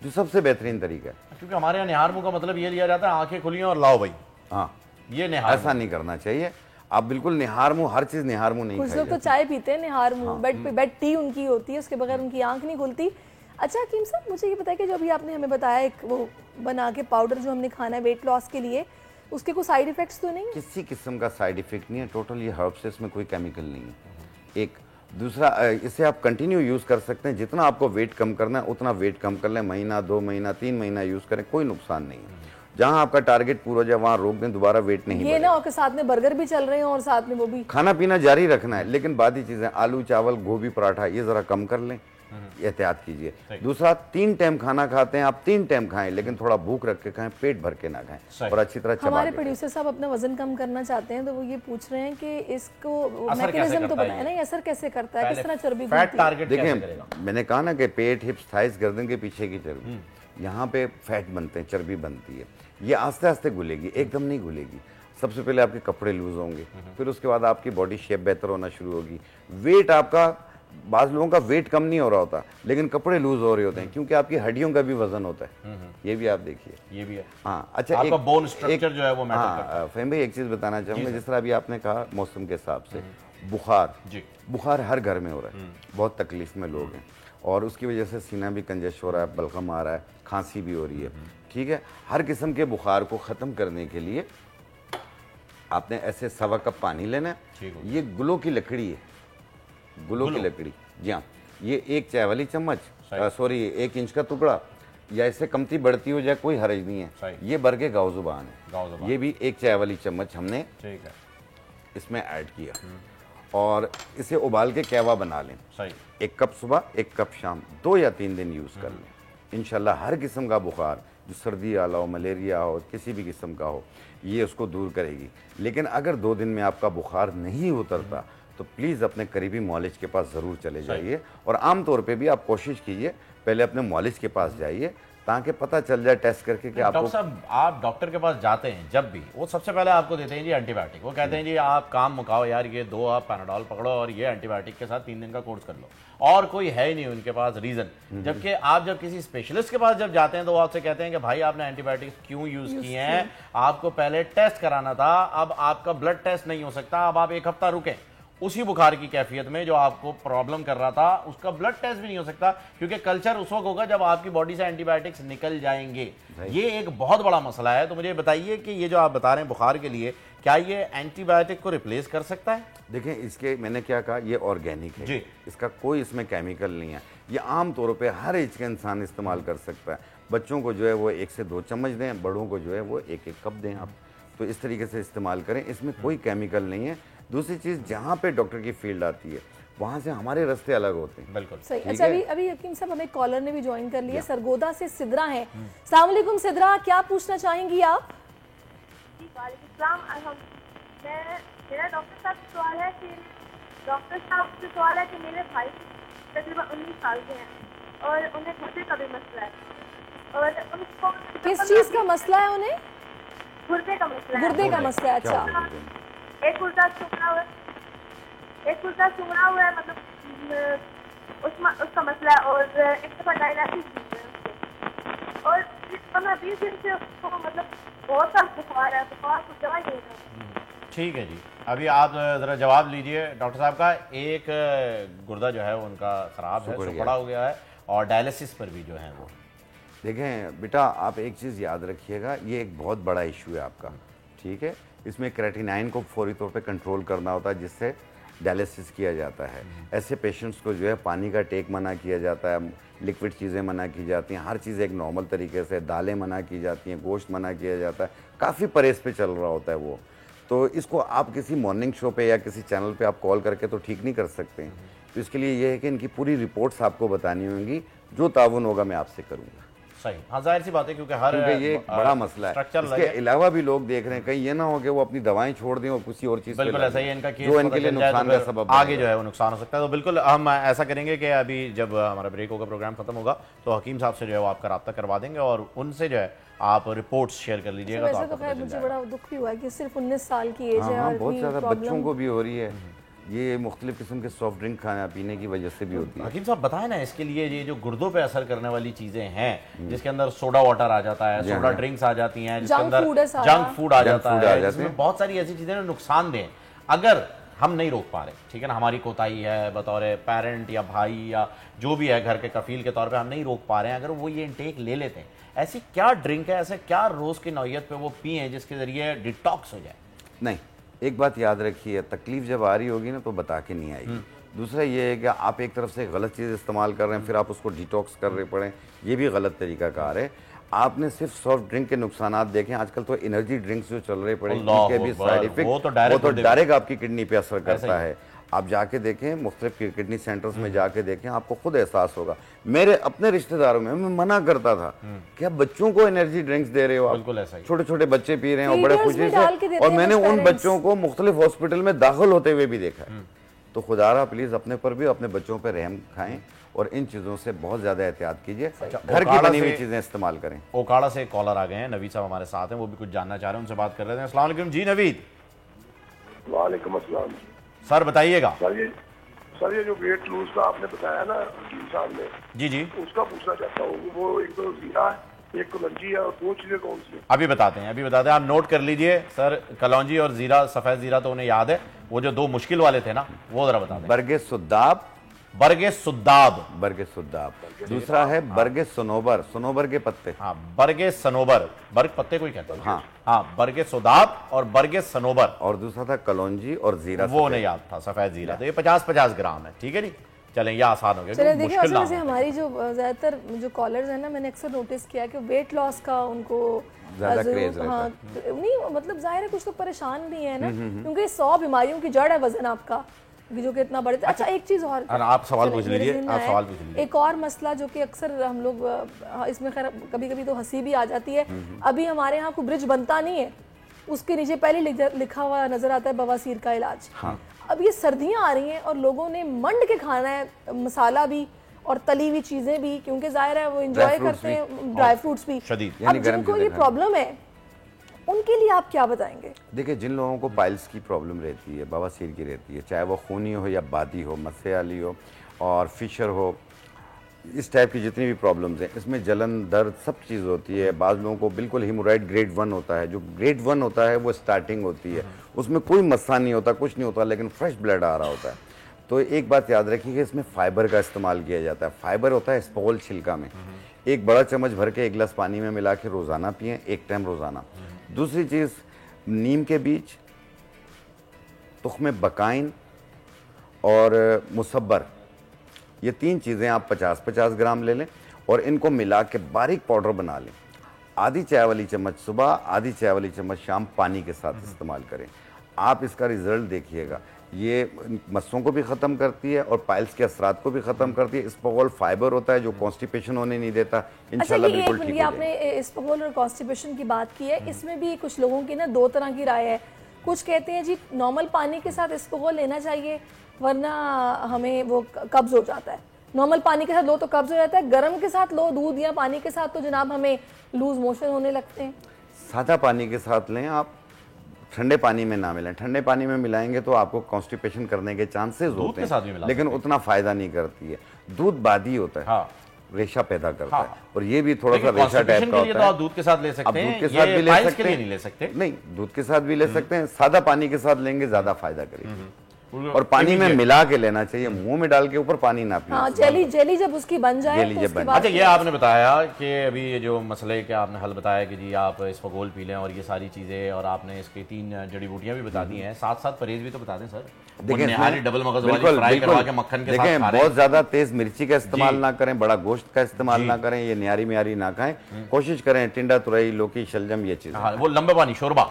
जो सबसे बेहतरीन तरीका है। क्योंकि हमारे यहाँ निहार मुंह का मतलब ये लिया जाता है आंखें खुली और लाओ भाई, हाँ, ये निहार, ऐसा नहीं करना चाहिए। आप बिल्कुल निहार मुंह, हर चीज निहार मुंह नहीं कुछ लोग तो चाय पीते हैं निहार मुंह, बेड टी उनकी होती है, उसके बगैर उनकी आंख नहीं खुलती। अच्छा हकीम साहब, मुझे ये बताया कि जो अभी आपने हमें बताया एक वो बना के पाउडर जो हमने खाना है वेट लॉस के लिए, उसके कोई साइड इफेक्ट्स तो नहीं है? किसी किस्म का साइड इफेक्ट नहीं है, टोटल ये हर्ब्स है, इसमें कोई केमिकल नहीं है। एक दूसरा, इसे आप कंटिन्यू यूज़ कर सकते हैं, जितना आपको वेट कम करना है उतना वेट कम कर लें, महीना 2 महीना 3 महीना यूज़ करें, कोई नुकसान नहीं है। जहाँ आपका टारगेट पूरा हो जाए वहाँ रोक दें, दोबारा वेट नहीं ये ना, और साथ में बर्गर भी चल रहे हैं और साथ में वो भी खाना पीना जारी रखना है, लेकिन बाकी चीज़ें आलू चावल गोभी पराठा ये ज़रा कम कर लें, एहतियात कीजिए। दूसरा, 3 टाइम खाना खाते हैं आप, 3 टाइम खाएं, लेकिन थोड़ा भूख रख के खाएं, पेट भर के ना खाएं और अच्छी तरह चबा के। हमारे प्रोड्यूसर साहब अपना वजन कम करना चाहते हैं, तो वो ये पूछ रहे हैं कि इसको मैकेनिज्म तो बताया ना, असर कैसे करता है, किस तरह चर्बी टारगेट देखिए, मैंने कहा ना कि पेट, हिप्स, थाइस, गर्दन के पीछे की चर्बी, यहाँ पे फैट बनते हैं, चर्बी बनती है, ये आस्ते आस्ते घुलेगी, एकदम नहीं घुलेगी। सबसे पहले आपके कपड़े लूज होंगे, फिर उसके बाद आपकी बॉडी शेप बेहतर होना शुरू होगी। वेट आपका, बाज़ लोगों का वेट कम नहीं हो रहा होता लेकिन कपड़े लूज हो रहे होते हैं, क्योंकि आपकी हड्डियों का भी वजन होता है, ये भी आप देखिए, ये भी है। हाँ, अच्छा, आपका बोन स्ट्रक्चर जो है वो मैटर करता है। फहीम भाई, एक चीज़ बताना चाहूँगा, जिस तरह अभी आपने कहा मौसम के हिसाब से बुखार हर घर में हो रहा है, बहुत तकलीफ में लोग हैं और उसकी वजह से सीना भी कंजश हो रहा है, बलगम आ रहा है, खांसी भी हो रही है, ठीक है। हर किस्म के बुखार को ख़त्म करने के लिए आपने ऐसे 1.25 कप पानी लेना है। ये गुलों की लकड़ी है, गुलों की लकड़ी, जी हाँ, ये 1 चाय वाली चम्मच, सॉरी 1 इंच का टुकड़ा, या इससे कमती बढ़ती हो जाए कोई हर्ज नहीं है। ये बरगे गाओ जुबान है, ये भी 1 चाय वाली चम्मच हमने इसमें ऐड किया और इसे उबाल के कहवा बना लें। 1 कप सुबह 1 कप शाम, 2 या 3 दिन यूज़ कर लें। इंशाल्लाह हर किस्म का बुखार, जो सर्दी वाला हो, मलेरिया हो, किसी भी किस्म का हो, ये उसको दूर करेगी। लेकिन अगर 2 दिन में आपका बुखार नहीं उतरता तो प्लीज़ अपने करीबी मौलिज के पास ज़रूर चले जाइए और आम तौर पे भी आप कोशिश कीजिए पहले अपने मौलिज के पास जाइए ताकि पता चल जाए टेस्ट करके कि आपको। डॉक्टर साहब, आप डॉक्टर के पास जाते हैं जब भी, वो सबसे पहले आपको देते हैं जी एंटीबायोटिक, वो कहते हैं जी आप काम मुकाओ यार, ये 2 आप पैनाडोल पकड़ो और ये एंटीबायोटिक के साथ 3 दिन का कोर्स कर लो, और कोई है ही नहीं उनके पास रीजन। जबकि आप जब किसी स्पेशलिस्ट के पास जब जाते हैं तो वो आपसे कहते हैं कि भाई आपने एंटीबायोटिक्स क्यों यूज किए हैं, आपको पहले टेस्ट कराना था, अब आपका ब्लड टेस्ट नहीं हो सकता, अब आप 1 हफ्ता रुकें। उसी बुखार की कैफियत में जो आपको प्रॉब्लम कर रहा था उसका ब्लड टेस्ट भी नहीं हो सकता, क्योंकि कल्चर उस वक्त होगा जब आपकी बॉडी से एंटीबायोटिक्स निकल जाएंगे। ये एक बहुत बड़ा मसला है। तो मुझे बताइए कि ये जो आप बता रहे हैं बुखार के लिए, क्या ये एंटीबायोटिक को रिप्लेस कर सकता है? देखिए, इसके मैंने क्या कहा, ये ऑर्गेनिक है जी, इसका कोई इसमें केमिकल नहीं है। ये आम तौर पे हर एज के इंसान इस्तेमाल कर सकता है। बच्चों को जो है वो 1 से 2 चम्मच दें, बड़ों को जो है वो 1-1 कप दें आप, तो इस तरीके से इस्तेमाल करें, इसमें कोई केमिकल नहीं है। दूसरी चीज़, जहाँ पे डॉक्टर की फील्ड आती है वहाँ से हमारे रास्ते अलग होते हैं। बिल्कुल सही। अच्छा, अभी यकीन साहब हमें कॉलर ने भी ज्वाइन कर लिया, सरगोदा से सिद्रा है। अस्सलाम वालेकुम सिद्रा, क्या पूछना चाहेंगी आप? मेरा डॉक्टर साहब से सवाल है कि मेरे भाई तकरीबन 19 साल के हैं और उन्हें गुर्दे का भी मसला है, और उनको किस चीज़ का मसला है? उन्हें गुर्दे का मसला है। गुर्दे का मसला है, अच्छा। एक गुर्दा चुंगड़ा हुआ है, मतलब उसका मसला है, और एक दफा डायलिसिस है और 15-20 दिन से उसको मतलब बहुत सा बुखार है, बुखार को दवाई दे रहा है। ठीक है जी, अभी आप जरा जवाब लीजिए डॉक्टर साहब का। एक गुर्दा जो है उनका खराब है, सुखड़ा हो गया है, और डायलिसिस पर भी जो है वो। देखें बेटा, आप एक चीज़ याद रखिएगा, ये एक बहुत बड़ा इशू है आपका, ठीक है। इसमें क्रेटिनाइन को फौरी तौर पे कंट्रोल करना होता है, जिससे डायलिसिस किया जाता है। ऐसे पेशेंट्स को जो है पानी का टेक मना किया जाता है, लिक्विड चीज़ें मना की जाती हैं, हर चीज़ एक नॉर्मल तरीके से, दालें मना की जाती हैं, गोश्त मना किया जाता है, काफ़ी परहेज़ पे चल रहा होता है वो। तो इसको आप किसी मॉर्निंग शो पे या किसी चैनल पे आप कॉल करके तो ठीक नहीं कर सकते हैं। तो इसके लिए ये है कि इनकी पूरी रिपोर्ट्स आपको बतानी होंगी, जो ताउन होगा मैं आपसे करूँगा। सही, हाँ, जाहिर सी बात है, क्योंकि ये एक बड़ा मसला है। इसके अलावा भी लोग देख रहे हैं, कहीं ये ना हो कि वो अपनी दवाएं छोड़ दें और किसी और चीज़, बिल्कुल ऐसा ही इनका केस जो इनके लिए नुकसान का सबब आगे जो है वो नुकसान हो सकता है। तो बिल्कुल हम ऐसा करेंगे कि अभी जब हमारा ब्रेक होगा, प्रोग्राम खत्म होगा, तो हकीम साहब से जो है वो आपका रब्ता करवा देंगे और उनसे जो है आप रिपोर्ट्स शेयर कर लीजिएगा। वैसे तो खैर मुझे बड़ा दुख भी हुआ कि सिर्फ 19 साल की एज है और बहुत ज़्यादा बच्चों को भी हो रही है। ये मुख्तलिफ किस्म के सॉफ्ट ड्रिंक खाने पीने की वजह से भी होती है। हकीम साहब बताएं ना, इसके लिए ये जो गुर्दों पे असर करने वाली चीजें हैं, जिसके अंदर सोडा वाटर आ जाता है, सोडा ड्रिंक्स आ जाती हैं, जिसके अंदर जंक फूड आ जाता है, जिसमें बहुत सारी ऐसी चीजें नुकसानदेह। अगर हम नहीं रोक पा रहे, ठीक है ना, हमारी कोताही है बतौर पेरेंट या भाई या जो भी है घर के कफील के तौर पे हम नहीं रोक पा रहे हैं, अगर वो ये इंटेक ले लेते हैं, ऐसी क्या ड्रिंक है, ऐसे क्या रोज की नौयत पे वो पिए जिसके जरिए डिटॉक्स हो जाए? नहीं, एक बात याद रखिए, तकलीफ जब आ रही होगी ना तो बता के नहीं आएगी। दूसरा ये है कि आप एक तरफ से गलत चीज़ इस्तेमाल कर रहे हैं, फिर आप उसको डिटॉक्स कर रहे पड़े, ये भी गलत तरीकाकार है। आपने सिर्फ सॉफ्ट ड्रिंक के नुकसानात देखें, आजकल तो एनर्जी ड्रिंक्स जो चल रहे पड़े उनके भी साइड इफेक्ट, वो तो डायरेक्ट आपकी किडनी पे असर करता है। आप जाके देखें, मुख्तलिफ किडनी सेंटर्स में जाके देखें, आपको खुद एहसास होगा। मेरे अपने रिश्तेदारों में मैं मना करता था कि आप बच्चों को एनर्जी ड्रिंक्स दे रहे हो, आप छोटे छोटे बच्चे पी रहे हैं और बड़े खुशी से, और मैंने उन बच्चों को मुख्तलिफ हॉस्पिटल में दाखिल होते हुए भी देखा है। तो खुदारा प्लीज अपने पर भी अपने बच्चों पर रहम खाएं और इन चीजों से बहुत ज्यादा एहतियात कीजिए, घर की बनी हुई चीजें इस्तेमाल करें। ओकाड़ा से कॉलर आ गए हैं, नवीद साहब हमारे साथ हैं, वो भी कुछ जानना चाह रहे हैं, उनसे बात कर रहे हैं। अस्सलाम वालेकुम जी नवीद। वालेकुम अस्सलाम सर बताइएगा। सर ये जो वेट लूज का आपने बताया ना साहब ने, जी उसका पूछना चाहता हूँ। वो एक तो जीरा है, एक कलौंजी है, और दो चीजें कौन सी है? अभी बताते हैं, आप नोट कर लीजिए सर। कलौंजी और जीरा, सफेद जीरा तो उन्हें याद है, वो जो दो मुश्किल वाले थे ना वो जरा बता दें। बरगे सुद्दाब, दूसरा है बरगे सनोबर, सनोबर के पत्ते। हाँ, बरगे सनोबर, बर्ग पत्ते कोई कहते हैं। हाँ, बरगे सुदाब और बरगे सनोबर। और दूसरा था कलौंजी और जीरा, वो नहीं याद था, सफेद जीरा। तो ये 50-50 ग्राम है, ठीक है जी। चलें, ये आसान हो गया। चलिए देखिए, वैसे हमारी जो ज्यादातर जो कॉलर्स हैं ना, मैंने अक्सर नोटिस किया कि वेट लॉस का उनको ज्यादा क्रेज रहता है। हाँ, नहीं मतलब जाहिर है कुछ तो परेशान भी है ना, क्योंकि 100 बीमारियों की जड़ है वजन आपका, जो कि इतना बड़े। अच्छा, एक चीज और, आप सवाल पूछ लीजिए। एक और मसला जो कि अक्सर हम लोग इसमें खैर कभी कभी तो हंसी भी आ जाती है, अभी हमारे यहाँ कोई ब्रिज बनता नहीं है, उसके नीचे पहले लिखा हुआ नजर आता है बवासीर का इलाज। अब ये सर्दियां आ रही हैं और लोगों ने मंड के खाना है, मसाला भी और तली हुई चीजें भी, क्योंकि जाहिर है वो एंजॉय करते हैं, ड्राई फ्रूट्स भी। अब जिनको ये प्रॉब्लम है उनके लिए आप क्या बताएंगे? देखिए, जिन लोगों को पाइल्स की प्रॉब्लम रहती है, बवासीर की रहती है, चाहे वो खूनी हो या बादी हो, मस्सेआली हो और फिशर हो, इस टाइप की जितनी भी प्रॉब्लम्स हैं, इसमें जलन, दर्द, सब चीज़ होती है। बाज़ लोगों को बिल्कुल हीमोराइड ग्रेड 1 होता है। जो ग्रेड 1 होता है वो स्टार्टिंग होती है, उसमें कोई मस्सा नहीं होता, कुछ नहीं होता, लेकिन फ्रेश ब्लड आ रहा होता है। तो एक बात याद रखिए कि इसमें फाइबर का इस्तेमाल किया जाता है। फाइबर होता है स्पोल छिलका में। एक बड़ा चम्मच भर के 1 गिलास पानी में मिला के रोज़ाना पिएं, 1 टाइम रोज़ाना। दूसरी चीज़, नीम के बीज, तुख्मे बकाइन और मुसब्बर, ये 3 चीज़ें आप 50-50 ग्राम ले लें और इनको मिला के बारीक पाउडर बना लें। आधी चाय वाली चम्मच सुबह, आधी चाय वाली चम्मच शाम पानी के साथ इस्तेमाल करें। आप इसका रिजल्ट देखिएगा, ये मस्सों को भी ख़त्म करती है और पाइल्स के असरात को भी ख़त्म करती है। स्पोगोल फाइबर होता है जो कॉन्स्टिपेशन होने नहीं देता। इंशाल्लाह बिल्कुल ठीक है। आपने स्पोगोल और कॉन्स्टिपेशन की बात की है, इसमें भी कुछ लोगों की ना 2 तरह की राय है। कुछ कहते हैं जी नॉर्मल पानी के साथ स्पोगोल लेना चाहिए वरना हमें वो कब्ज हो जाता है। नॉर्मल पानी के साथ लो तो कब्ज हो जाता है, गर्म के साथ लो, दूध या पानी के साथ तो जनाब हमें लूज मोशन होने लगते हैं। सादा पानी के साथ लें आप, ठंडे पानी में ना मिलाएं। ठंडे पानी में मिलाएंगे तो आपको कॉन्स्टिपेशन करने के चांसेस होते हैं, लेकिन उतना फायदा नहीं करती है। दूध बादी होता है, रेशा पैदा करता है, और ये भी थोड़ा सा रेशा टाइप का होता है। आप दूध के साथ ले सकते हैं, दूध के साथ भी ले सकते हैं, नहीं ले सकते। नहीं, दूध के साथ भी ले सकते हैं, सादा पानी के साथ लेंगे ज्यादा फायदा करेगी। और पानी में मिला के लेना चाहिए, मुंह में डाल के ऊपर पानी ना पीना। हाँ, जेली जब उसकी बन जाए तो उसके बाद। अच्छा, ये आपने बताया कि अभी ये जो मसले के आपने हल बताया कि जी आप स्पोगोल पी लें और ये सारी चीजें, और आपने इसकी 3 जड़ी बूटियां भी बता दी हैं, साथ साथ परहेज भी तो बता दें सर। देखिए, डबल मगज वाली फ्राई करवा के मक्खन के साथ खा रहे हैं। बहुत ज्यादा तेज मिर्ची का इस्तेमाल ना करें, बड़ा गोश्त का इस्तेमाल ना करें, ये न्यारी म्यारी ना खाएं। कोशिश करें टिंडा, तुरई, लौकी, शलजम, ये चीजें। वो लंबे पानी शोरबा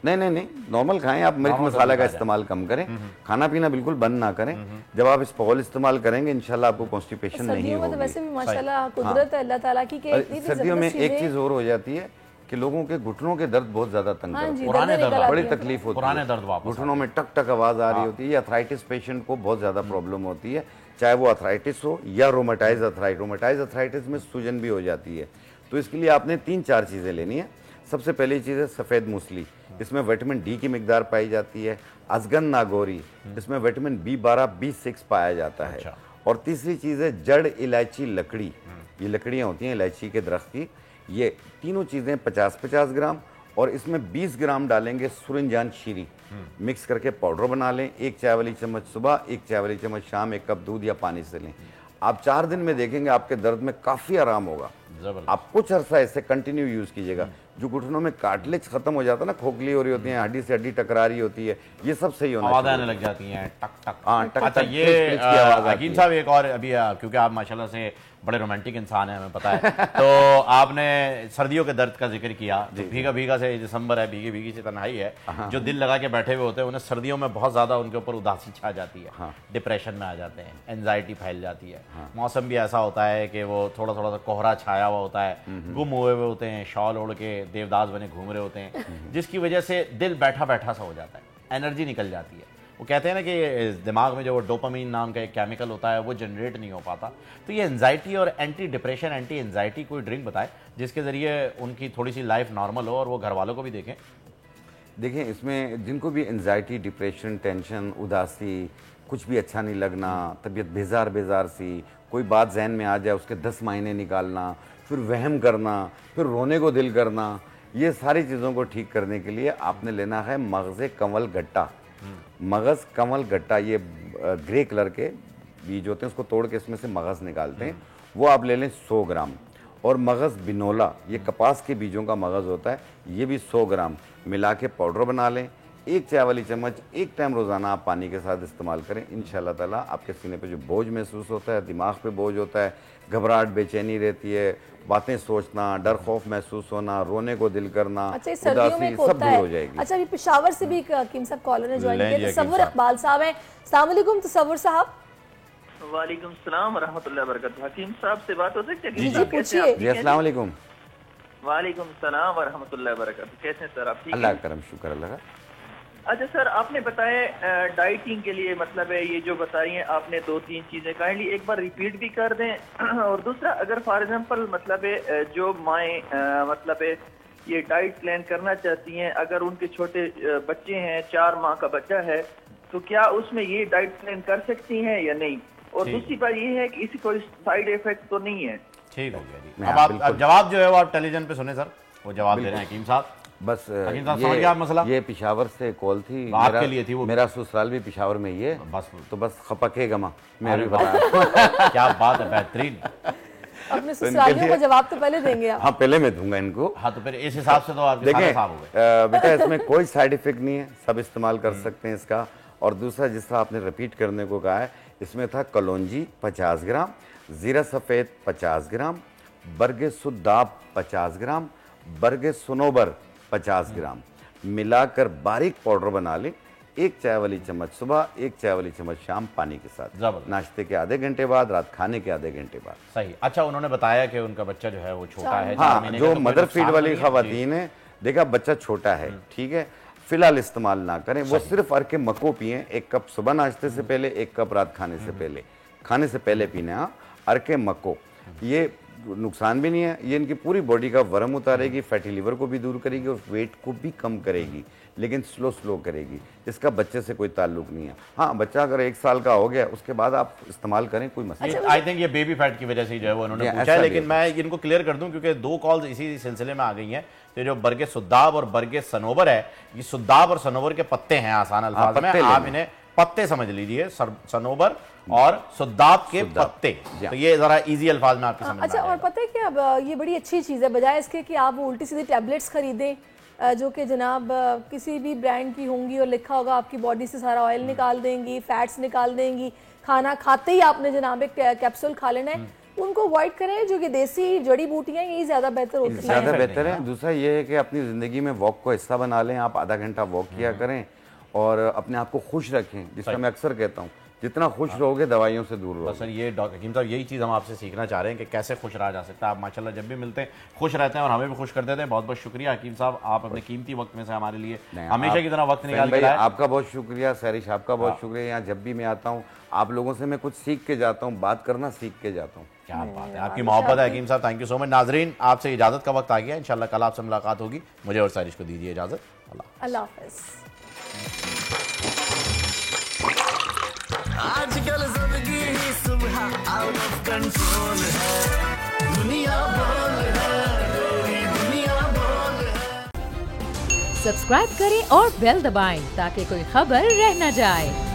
नहीं, नॉर्मल खाएं आप। मिर्च मसाला का इस्तेमाल कम करें, खाना पीना बिल्कुल बंद ना करें। जब आप स्पोगोल इस्तेमाल करेंगे इंशाल्लाह आपको कॉन्स्टिपेशन नहीं होगी। तो वैसे भी माशाल्लाह कुदरत है अल्लाह ताला की कि सर्दियों में एक चीज और हो जाती है कि लोगों के घुटनों के दर्द बहुत ज्यादा तंग करते हैं, बड़ी तकलीफ होती है, घुटनों में टक टक आवाज आ रही होती है। अर्थराइटिस पेशेंट को बहुत ज्यादा प्रॉब्लम होती है, चाहे वो अर्थराइटिस हो या रोमेटाइज अर्थराइटिस। रोमेटाइज अर्थराइटिस में सूजन भी हो जाती है। तो इसके लिए आपने 3-4 चीजें लेनी है। सबसे पहली चीज़ है सफ़ेद मूसली, इसमें विटामिन डी की मिकदार पाई जाती है। अजगन नागौरी, इसमें विटामिन B12, B6 पाया जाता है। और तीसरी चीज़ है जड़ इलायची लकड़ी, ये लकड़ियाँ होती हैं इलायची के दरख्त की। ये तीनों चीज़ें 50-50 ग्राम और इसमें 20 ग्राम डालेंगे सुरंजान शीरी, मिक्स करके पाउडर बना लें। 1 चाय वाली चम्मच सुबह, 1 चाय वाली चम्मच शाम, 1 कप दूध या पानी से लें। आप 4 दिन में देखेंगे आपके दर्द में काफ़ी आराम होगा। आप कुछ अर्सा ऐसे कंटिन्यू यूज़ कीजिएगा। जो घुटनों में कार्टिलेज खत्म हो जाता है ना, खोखली हो रही होती है, हड्डी से हड्डी टकरा रही होती है, ये सब सही होना आवाज़ आने लग जाती हैं, टक टक। हाँ, टक अच्छा, टक, ये आवाज़ हकीम साहब एक और अभी क्योंकि आप माशाल्लाह से बड़े रोमांटिक इंसान हैं, हमें पता है, तो आपने सर्दियों के दर्द का जिक्र किया। तो भीगा भीगा से दिसंबर है, भीगी भीगी से तन्हाई है, जो दिल लगा के बैठे हुए होते हैं उन्हें सर्दियों में बहुत ज़्यादा उनके ऊपर उदासी छा जाती है, डिप्रेशन में आ जाते हैं, एंजाइटी फैल जाती है। मौसम भी ऐसा होता है कि वो थोड़ा थोड़ा सा कोहरा छाया हुआ होता है, गुम हुए हुए होते हैं, शॉल ओढ़ के देवदास बने घूम रहे होते हैं, जिसकी वजह से दिल बैठा बैठा सा हो जाता है, एनर्जी निकल जाती है। वो कहते हैं ना कि दिमाग में जो वो डोपामीन नाम का एक केमिकल होता है वो जनरेट नहीं हो पाता। तो ये एंजाइटी और एंटी डिप्रेशन, एंटी एंजाइटी कोई ड्रिंक बताए जिसके ज़रिए उनकी थोड़ी सी लाइफ नॉर्मल हो और वो घर वालों को भी देखें। देखें, इसमें जिनको भी एंजाइटी, डिप्रेशन, टेंशन, उदासी, कुछ भी अच्छा नहीं लगना, तबीयत बेजार बेजार सी, कोई बात जहन में आ जाए उसके 10 मायने निकालना, फिर वहम करना, फिर रोने को दिल करना, ये सारी चीज़ों को ठीक करने के लिए आपने लेना है मगज़ कमल गट्टा। मगज़ कमल गट्टा, ये ग्रे कलर के बीज होते हैं, उसको तोड़ के इसमें से मगज़ निकालते हैं, वो आप ले लें 100 ग्राम। और मगज़ बिनोला, ये कपास के बीजों का मगज़ होता है, ये भी 100 ग्राम मिला के पाउडर बना लें। 1 चाय वाली चम्मच 1 टाइम रोज़ाना आप पानी के साथ इस्तेमाल करें। इंशाल्लाह ताला आपके सीने पे जो बोझ महसूस होता है, दिमाग पे बोझ होता है, घबराहट, बेचैनी रहती है, बातें सोचना, डर खौफ महसूस होना, रोने को दिल करना, अच्छा, सर्दियों में सब दूर हो जाएगी। अच्छा, अभी पेशावर से भी हकीम साहब कॉलर ने ज्वाइन किया, तसव्वुर इकबाल साहब हैं। अस्सलाम वालेकुम तसव्वुर साहब। वालेकुम सलाम व रहमतुल्लाहि व बरकातहू। हकीम साहब से बात हो सकती है? जी पूछिए। जी अस्सलाम वालेकुम। वालेकुम सलाम व रहमतुल्लाहि व बरकातहू। कैसे हैं सर आप? ठीक अल्लाह करम, शुक्र अल्लाह का। अच्छा सर, आपने बताया डाइटिंग के लिए, मतलब है ये जो बताई हैं आपने 2-3 चीजें, काइंडली एक बार रिपीट भी कर दें। और दूसरा, अगर फॉर एग्जांपल मतलब है जो माएँ मतलब है ये डाइट प्लान करना चाहती हैं, अगर उनके छोटे बच्चे हैं, 4 माह का बच्चा है, तो क्या उसमें ये डाइट प्लान कर सकती हैं या नहीं? और दूसरी बात ये है कि इसकी कोई साइड इफेक्ट तो नहीं है? ठीक हो गया जी। अब आप जवाब जो है वो आप टेलीविजन पे सुने सर, वो जवाब दे रहे हैं हकीम साहब। बस मसला ये पेशावर से कॉल थी, आपके लिए थी वो। मेरा ससुराल भी पेशावर में ही है, बस तो बस खपकेगा माँ, मैं भी बता क्या बात है, बेहतरीन। अपने ससुरालियों को जवाब तो पहले देंगे आप। हाँ, पहले मैं दूंगा इनको। हाँ, तो फिर इस हिसाब से तो आप देखें बेटा, इसमें कोई साइड इफेक्ट नहीं है, सब इस्तेमाल कर सकते हैं इसका। और दूसरा, जिस तरह आपने रिपीट करने को कहा है, इसमें था कलौंजी 50 ग्राम, जीरा सफ़ेद 50 ग्राम, बरगे सुद्दाब 50 ग्राम, बरगे सनोबर 50 ग्राम मिलाकर बारीक पाउडर बना लें। 1 चाय वाली चम्मच सुबह, 1 चाय वाली चम्मच शाम पानी के साथ, नाश्ते के आधे घंटे बाद, रात खाने के आधे घंटे बाद। सही। अच्छा, उन्होंने बताया कि उनका बच्चा जो है वो छोटा है। हाँ, जो मदर फीड वाली खवातीन है, देखा बच्चा छोटा है, ठीक है, फिलहाल इस्तेमाल ना करें। वो सिर्फ अर्के मको पिए, 1 कप सुबह नाश्ते से पहले, 1 कप रात खाने से पहले, खाने से पहले पीना। हाँ, अर्के मको, ये नुकसान भी नहीं है, ये इनकी पूरी बॉडी का वरम उतारेगी, फैटी लिवर को भी दूर करेगी और वेट को भी कम करेगी, लेकिन स्लो करेगी। इसका बच्चे से कोई ताल्लुक नहीं है। हाँ, बच्चा अगर 1 साल का हो गया उसके बाद आप इस्तेमाल करें, कोई मसला नहीं। आई थिंक ये बेबी फैट की वजह से जो है वो उन्होंने पूछा है, लेकिन मैं इनको क्लियर कर दूं क्योंकि 2 कॉल्स इसी सिलसिले में आ गई हैं। तो जो बरगे सुद्दाब और बरगे सनोबर है, ये सुद्दाब और सनोबर के पत्ते हैं, आसान अल्फाज में आप इन्हें पत्ते समझ लीजिए, सनोबर और सुद्दाब के पत्ते। तो ये जरा इजी अल्फाज में आपकी समझ। अच्छा, और पता है कि अब ये बड़ी अच्छी चीज़ है, बजाय इसके कि आप वो उल्टी सीधी टैबलेट्स खरीदें जो कि जनाब किसी भी ब्रांड की होंगी और लिखा होगा आपकी बॉडी से सारा ऑयल निकाल देंगी, फैट्स निकाल देंगी, खाना खाते ही आपने जनाब एक कैप्सूल खा लेना है, उनको अवॉइड करें। जो कि देसी जड़ी बूटियां, यही ज़्यादा बेहतर होती हैं, ज़्यादा बेहतर है। दूसरा ये है कि अपनी ज़िंदगी में वॉक को हिस्सा बना लें, आप आधा घंटा वॉक किया करें और अपने आप को खुश रखें, जिसका मैं अक्सर कहता हूँ, जितना खुश रहोगे दवाइयों से दूर रहोगे। सर, ये डॉक्टर हकीम साहब यही चीज़ हम आपसे सीखना चाह रहे हैं कि कैसे खुश रहा जा सकता है। आप माशाल्लाह जब भी मिलते हैं खुश रहते हैं और हमें भी खुश कर देते हैं। बहुत बहुत शुक्रिया हकीम साहब, आप अपने कीमती वक्त में से हमारे लिए हमेशा की तरह वक्त निकाल के आए। आपका बहुत शुक्रिया, सैरिश आपका बहुत शुक्रिया। यहाँ जब भी मैं आता हूँ आप लोगों से मैं कुछ सीख के जाता हूँ, बात करना सीख के जाता हूँ। क्या बात है, आपकी मोहब्बत है हकीम साहब, थैंक यू सो मच। नाजरीन, आपसे इजाज़त का वक्त आ गया, इंशाल्लाह कल आपसे मुलाकात होगी। मुझे और सैरिश को दीजिए इजाज़त। अल्लाह हाफ़िज़। आजकल जिंदगी ही सुबह आउट ऑफ कंट्रोल है, दुनिया बोल है, मेरी दुनिया बोल है। सब्सक्राइब करें और बेल दबाएं ताकि कोई खबर रह न जाए।